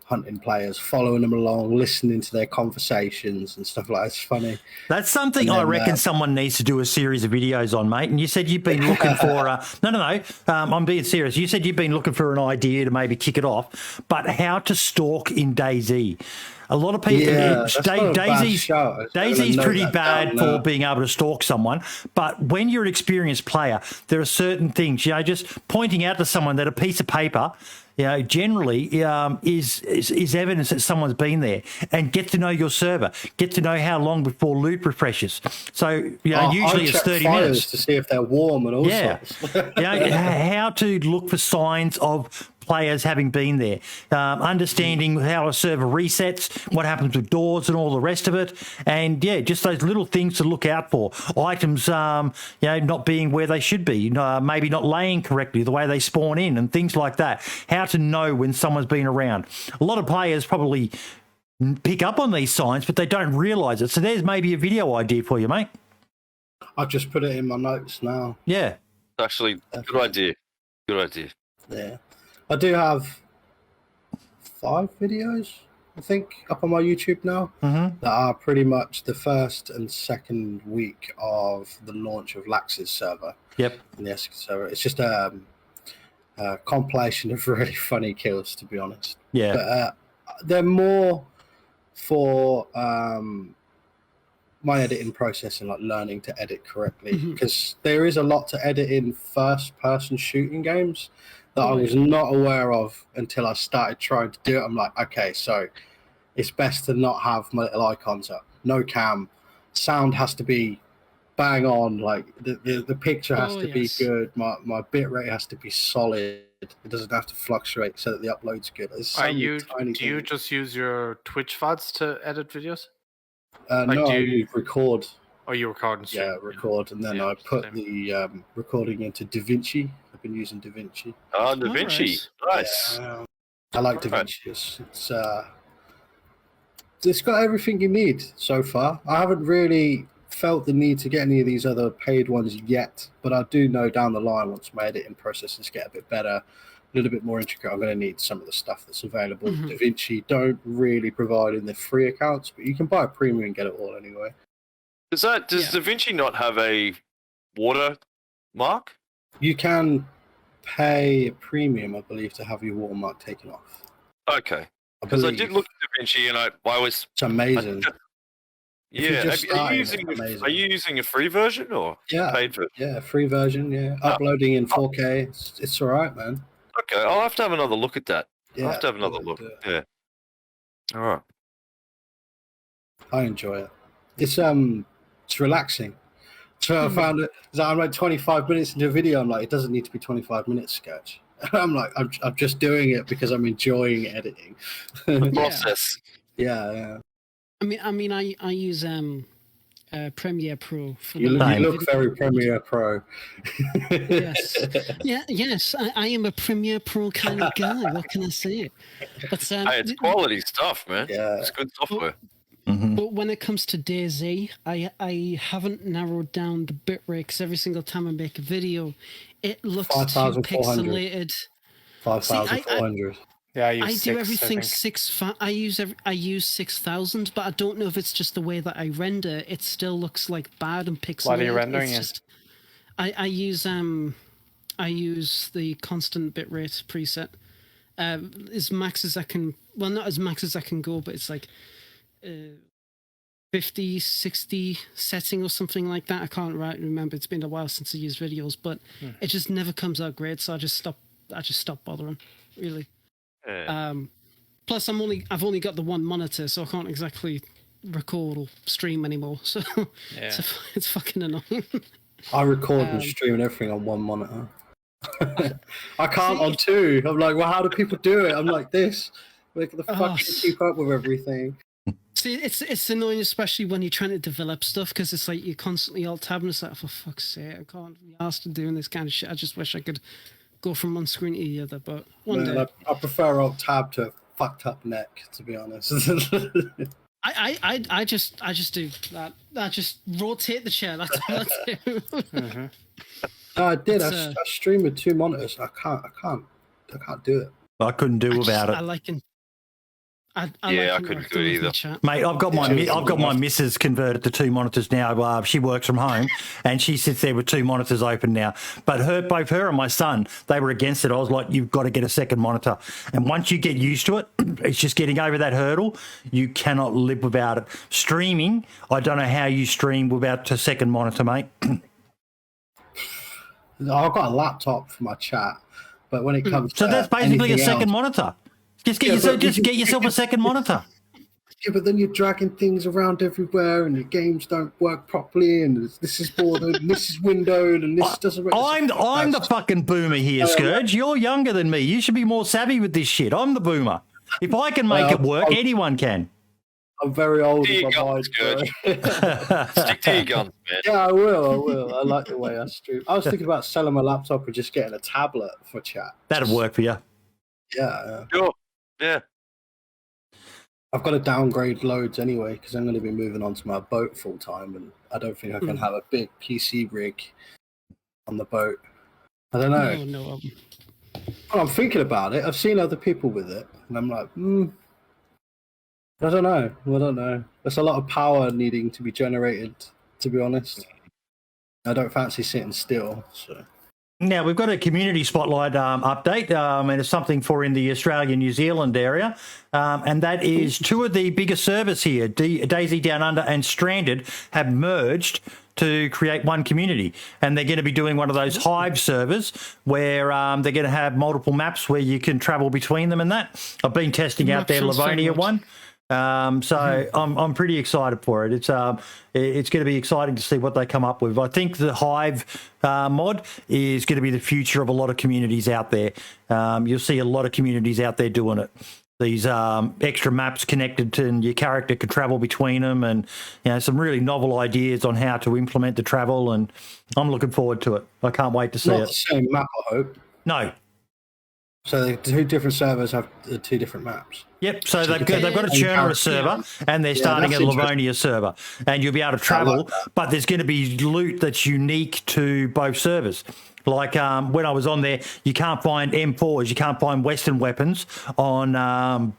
hunting players, following them along, listening to their conversations and stuff like that. It's funny. That's something I reckon someone needs to do a series of videos on, mate. And you said you've been looking for no. I'm being serious. You said you've been looking for an idea to maybe kick it off, but how to stalk in DayZ. A lot of people, DayZ's pretty bad for being able to stalk someone. But when you're an experienced player, there are certain things, you know, just pointing out to someone that a piece of paper, you know, generally is evidence that someone's been there, and get to know your server, get to know how long before loot refreshes. So, you know, usually it's 30 minutes to see if they're warm and all sorts. You know, how to look for signs of players having been there, understanding how a server resets, what happens with doors and all the rest of it, and yeah, just those little things to look out for. Items, you know, not being where they should be, maybe not laying correctly, the way they spawn in, and things like that. How to know when someone's been around. A lot of players probably pick up on these signs, but they don't realise it. So there's maybe a video idea for you, mate. I've just put it in my notes now. Yeah. Actually, good idea. Good idea. Yeah. I do have 5 videos, I think, up on my YouTube now that are pretty much the first and second week of the launch of Lax's server. Yep. And the Essica server. It's just a compilation of really funny kills, to be honest. Yeah. But they're more for my editing process and like learning to edit correctly, because there is a lot to edit in first-person shooting games that I was not aware of until I started trying to do it. I'm like, okay, so it's best to not have my little icons up, no cam, sound has to be bang on, like the picture has to be good, my bit rate has to be solid, it doesn't have to fluctuate so that the upload's good. Do you just use your Twitch VODs to edit videos? No, you record. Oh, you record and stream. Yeah, record, and then I put the recording into DaVinci. I've been using DaVinci. Oh, DaVinci. Nice. Yeah, I like DaVinci. It's got everything you need so far. I haven't really felt the need to get any of these other paid ones yet, but I do know down the line, once my editing processes get a bit better, little bit more intricate, I'm going to need some of the stuff that's available. DaVinci don't really provide in the free accounts, but you can buy a premium and get it all anyway. Does DaVinci not have a watermark? You can pay a premium, I believe, to have your watermark taken off. Okay. Because I did look at DaVinci and I was... It's amazing. Yeah. Are you using a free version or paid version? Yeah, free version, yeah. Uploading in 4K. It's all right, man. Okay, I'll have to have another look at that. Yeah, I'll have to have another look. Yeah. All right. I enjoy it. It's relaxing. So I found it. I'm like 25 minutes into a video. I'm like, it doesn't need to be 25 minutes, Sketch. I'm like, I'm just doing it because I'm enjoying editing. The process. Yeah. I mean, I use Premiere Pro for You look very Premiere Pro. Yes. Yes. I am a Premiere Pro kind of guy. What can I say? But hey, it's quality stuff, man. Yeah. It's good software. But when it comes to DayZ, I haven't narrowed down the bitrate because every single time I make a video, it looks too 5,400. pixelated. 5,400. Yeah, I do everything I use 6,000, but I don't know if it's just the way that I render. It still looks like bad and pixelated. What are you rendering it? I use the constant bitrate preset. As max as I can. Well, not as max as I can go, but it's like 50, 60 setting or something like that. I can't remember. It's been a while since I used videos, but it just never comes out great. So I just stop bothering. Really. Plus, I've only got the one monitor, so I can't exactly record or stream anymore. So it's fucking annoying. I record and stream and everything on one monitor. I can't on two. I'm like, well, how do people do it? I'm like this. Like the fuck can keep up with everything. See, it's annoying, especially when you're trying to develop stuff, because it's like you're constantly alt-tabbing. It's like, for fuck's sake, I can't be asked to doing this kind of shit. I just wish I could go from one screen to the other, but one day. I prefer alt-tab to a fucked up neck, to be honest. I just do that. I just rotate the chair. That's what I do. No, I did. I stream with two monitors. I can't do it. I couldn't do without it. I couldn't do it either. Mate, I've got my missus converted to two monitors now. She works from home and she sits there with two monitors open now. But both her and my son, they were against it. I was like, you've got to get a second monitor. And once you get used to it, it's just getting over that hurdle. You cannot live without it. Streaming, I don't know how you stream without a second monitor, mate. I've got a laptop for my chat, but when it comes so to that's basically a second else, monitor. Just get yourself a second monitor. Yeah, but then you're dragging things around everywhere, and your games don't work properly, and this is bordered, and this is windowed, and this doesn't. I'm the fucking boomer here, Skurge. You're younger than me. You should be more savvy with this shit. I'm the boomer. If I can make it work, anyone can. I'm very old. Stick to your guns, man. Yeah, I will. I like the way I stream. I was thinking about selling my laptop and just getting a tablet for chat. That'd work for you. Yeah. Sure. Yeah. I've got to downgrade loads anyway because I'm going to be moving on to my boat full time, and I don't think I can have a big PC rig on the boat. I don't know. No. Well, I'm thinking about it. I've seen other people with it, and I'm like, I don't know. There's a lot of power needing to be generated, to be honest. I don't fancy sitting still. So. Now, we've got a community spotlight update, and it's something for in the Australia-New Zealand area, and that is two of the biggest servers here, DayZ Down Under and Stranded, have merged to create one community, and they're going to be doing one of those hive servers where they're going to have multiple maps where you can travel between them and that. I've been testing out their Livonia one. So I'm pretty excited for it. It's going to be exciting to see what they come up with. I think the Hive mod is going to be the future of a lot of communities out there. You'll see a lot of communities out there doing it. These extra maps connected to, and your character can travel between them, and some really novel ideas on how to implement the travel. And I'm looking forward to it. I can't wait to see it. Not the same map, I hope. No. So the two different servers have the two different maps. Yep, so they've can got a take Chernarus server and they're starting a that's Livonia server, and you'll be able to travel, but there's going to be loot that's unique to both servers. Like when I was on there, you can't find M4s, you can't find Western weapons on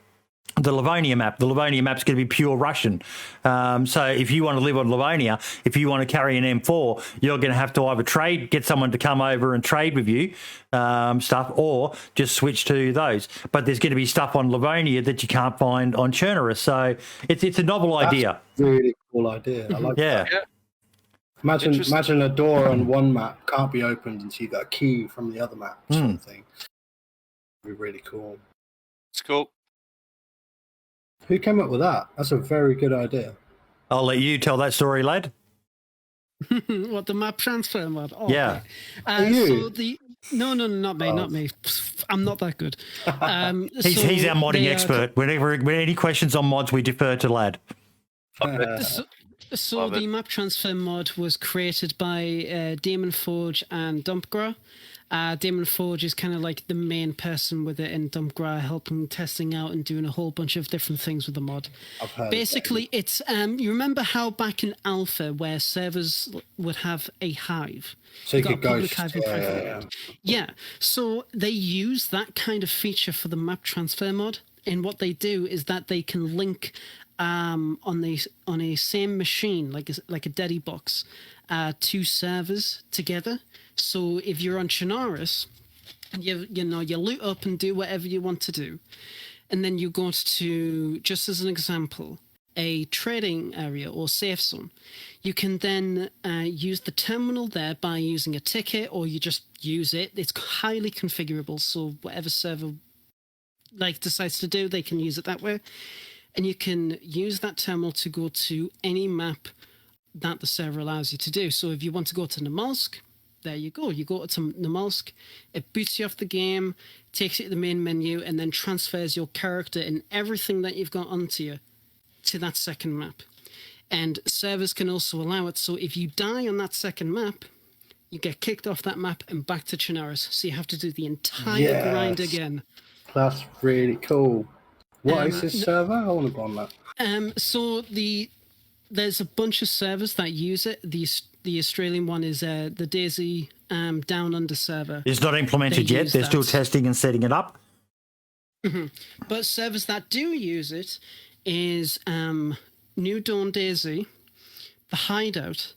the Livonia map. The Livonia map's going to be pure Russian. So if you want to live on Livonia, if you want to carry an M4, you're going to have to either get someone to come over and trade with you stuff, or just switch to those. But there's going to be stuff on Livonia that you can't find on Chernarus. So it's a novel idea. Really cool idea. I like that. Yeah. Imagine a door on one map can't be opened until you got a key from the other map, sort of thing. It'd be really cool. It's cool. Who came up with that? That's a very good idea. I'll let you tell that story, lad. What, the map transfer mod? Oh, Yeah. okay. No, not me. I'm not that good. He's our modding expert. Whenever any questions on mods, we defer to lad. So the map transfer mod was created by Damon Forge and Dumpgra. Damon Forge is kind of like the main person with it, and Dumpgra helping testing out and doing a whole bunch of different things with the mod. Basically, it's you remember how back in Alpha where servers would have a hive? So you could go. Yeah. So they use that kind of feature for the map transfer mod, and what they do is that they can link on a same machine, like a Daddy box, two servers together. So if you're on Chernarus, you loot up and do whatever you want to do, and then you go to, just as an example, a trading area or safe zone. You can then use the terminal there by using a ticket, or you just use it. It's highly configurable, so whatever server decides to do, they can use it that way. And you can use that terminal to go to any map that the server allows you to do. So if you want to go to Namalsk, there you go. You go to Namalsk, it boots you off the game, takes you to the main menu, and then transfers your character and everything that you've got onto you to that second map. And servers can also allow it. So if you die on that second map, you get kicked off that map and back to Chernarus. So you have to do the entire grind again. That's really cool. What is this server? I want to go on that. So there's a bunch of servers that use it. The Australian one is the DayZ Down Under server. It's not implemented yet. They're still testing and setting it up. But servers that do use it is New Dawn DayZ, The Hideout,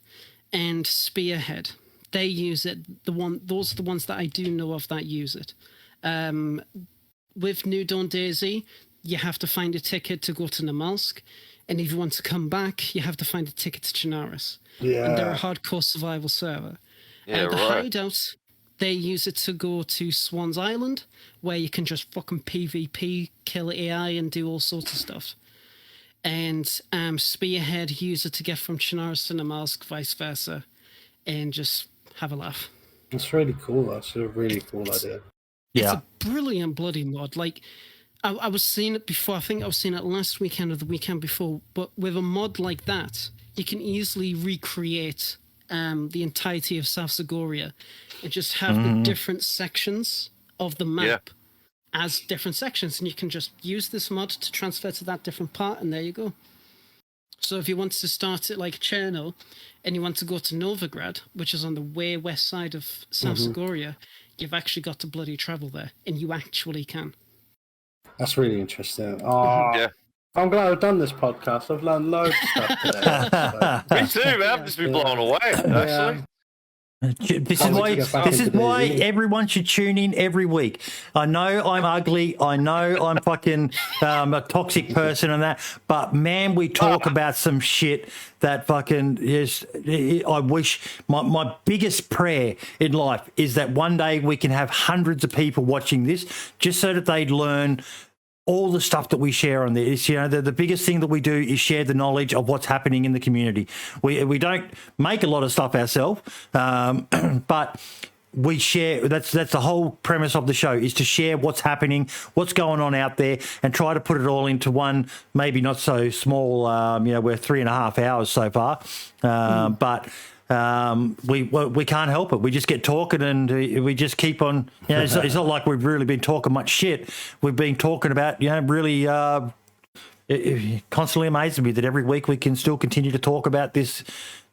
and Spearhead. They use it. Those are the ones that I do know of that use it. With New Dawn DayZ, you have to find a ticket to go to Namalsk, and if you want to come back, you have to find a ticket to Chernarus. Yeah. And they're a hardcore survival server. Yeah, the right. Hideout, they use it to go to Swan's Island, where you can just fucking PvP, kill AI, and do all sorts of stuff. And Spearhead use it to get from Chernarus to Namalsk, vice versa, and just have a laugh. It's really cool. That's a really cool idea. It's a brilliant bloody mod. Like, I was seeing it before. I think I was seeing it last weekend or the weekend before. But with a mod like that, you can easily recreate the entirety of South Zagoria and just have the different sections of the map as different sections. And you can just use this mod to transfer to that different part, and there you go. So if you want to start it like Cherno and you want to go to Novigrad, which is on the way west side of South Zagoria, you've actually got to bloody travel there, and you actually can. That's really interesting. Oh, Yeah. I'm glad I've done this podcast. I've learned loads of stuff today. Me too, man. I've just been blown away, actually. This is why everyone should tune in every week. I know I'm ugly. I know I'm fucking a toxic person and that. But man, we talk about some shit that fucking is. I wish my biggest prayer in life is that one day we can have hundreds of people watching this, just so that they'd learn all the stuff that we share on this. You know, the biggest thing that we do is share the knowledge of what's happening in the community. We don't make a lot of stuff ourselves, but we share. That's the whole premise of the show, is to share what's happening, what's going on out there, and try to put it all into one, maybe not so small. We're 3.5 hours so far, but we can't help it. We just get talking and we just keep on. It's not like we've really been talking much shit. We've been talking about really. It constantly amazes me that every week we can still continue to talk about this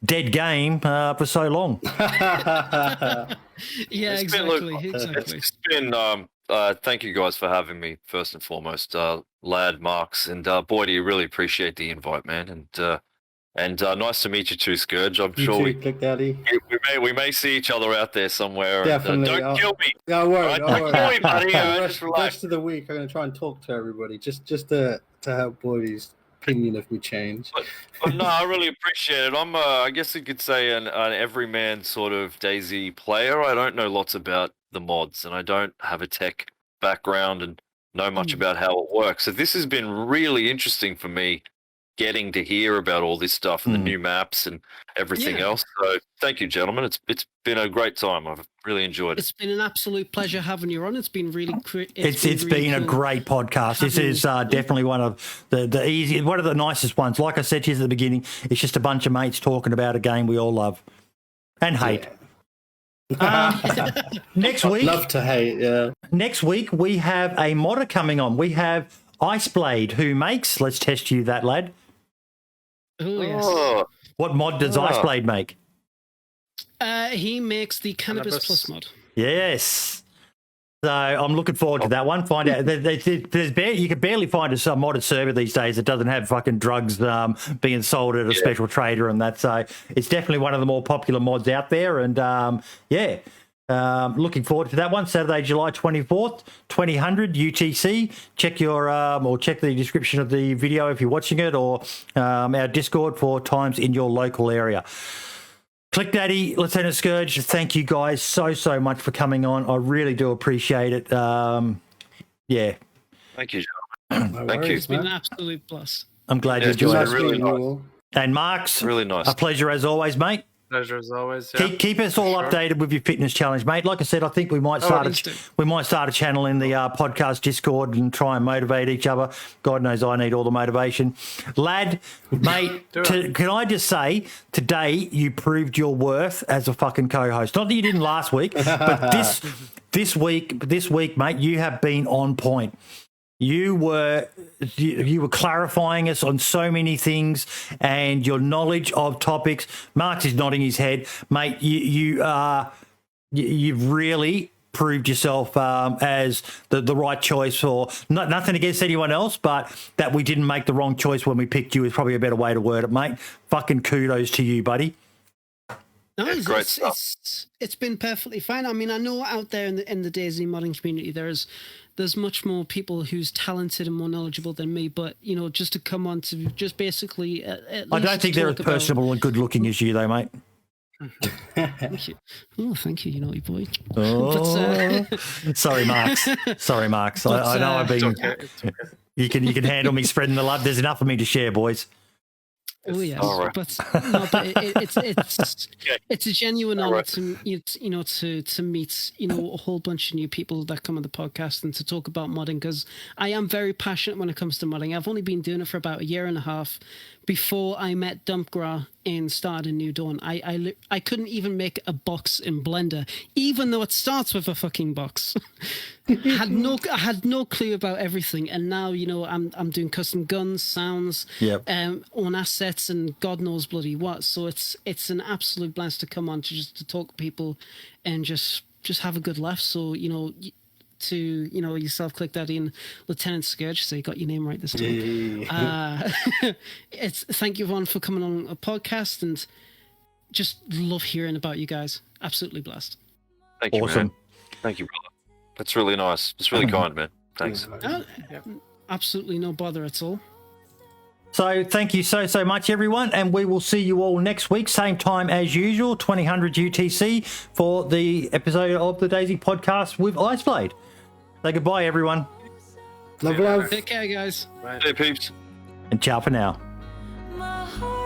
dead game for so long. Exactly. It's been thank you guys for having me, first and foremost, Lad, Marks, and Boydie. Really appreciate the invite, man, and nice to meet you too, Skurge. I'm sure we may see each other out there somewhere. Definitely. Don't kill me. Don't worry. Don't kill me, buddy. The rest of the week, I'm going to try and talk to everybody just to help Boydie's opinion of me change. But no, I really appreciate it. I'm, I guess you could say, an everyman sort of DayZ player. I don't know lots about the mods, and I don't have a tech background and know much about how it works. So this has been really interesting for me, getting to hear about all this stuff and the new maps and everything else. So thank you, gentlemen. It's been a great time. I've really enjoyed it. It's been an absolute pleasure having you on. It's been really It's been a great podcast. This is definitely one of the easiest, one of the nicest ones. Like I said to you at the beginning, it's just a bunch of mates talking about a game we all love and hate. Next week, love to hate. Yeah. Next week we have a modder coming on. We have Iceblade, who makes. Let's test you that, lad. Oh yes. What mod does Iceblade make? He makes the Cannabis Plus mod. Yes. So I'm looking forward to that one. Find out. You can barely find a modded server these days that doesn't have fucking drugs being sold at a special trader and that. So it's definitely one of the more popular mods out there. And looking forward to that one. Saturday, July 24th, 2000 UTC. Check your or check the description of the video if you're watching it, or our Discord for times in your local area. ClickDaddy, Lieutenant Skurge, thank you guys so much for coming on. I really do appreciate it. Thank you, gentlemen. Thank you. It's been an absolute plus. I'm glad you enjoyed it. Really nice. And Mark's, really nice. A pleasure as always, mate. Pleasure as always. Yeah. Keep us all updated with your fitness challenge, mate. Like I said, I think we might start a channel in the podcast Discord and try and motivate each other. God knows I need all the motivation, lad, mate. Can I just say, today you proved your worth as a fucking co-host. Not that you didn't last week, but this week, mate, you have been on point. You were clarifying us on so many things, and your knowledge of topics. Mark is nodding his head, mate. You've really proved yourself as the right choice for nothing against anyone else, but that we didn't make the wrong choice when we picked you is probably a better way to word it, mate. Fucking kudos to you, buddy. No, it's been perfectly fine. I mean, I know out there in the DayZ modding community, there's much more people who's talented and more knowledgeable than me. But just to come on to just basically, at least I don't think they're as personable and good looking as you, though, mate. Thank you. Oh, thank you, you naughty boy. Oh, sorry, Marks. Sorry, Marks. I know I've been. It's okay. You can handle me spreading the love. There's enough of me to share, boys. Oh yes, right. but it's a genuine honor to meet a whole bunch of new people that come on the podcast and to talk about modding, because I am very passionate when it comes to modding. I've only been doing it for about 1.5 years. Before I met Dumpgra and started a new Daone, I couldn't even make a box in Blender, even though it starts with a fucking box. I had no clue about everything, and now I'm doing custom guns, sounds, on assets, and God knows bloody what. So it's an absolute blast to come on to talk to people and just have a good laugh. So to yourself, ClickDaddy, and Lieutenant Skurge, so you got your name right this time. Thank you everyone for coming on a podcast, and just love hearing about you guys. Absolutely blessed. Thank you, man. Thank you, brother. That's really nice. It's really kind, man. Thanks. Absolutely no bother at all. So thank you so much, everyone, and we will see you all next week, same time as usual, 2000 UTC, for the episode of the DayZ podcast with Iceblade. Say goodbye, everyone. Love. Take care, guys. Hey, peeps. And ciao for now. My heart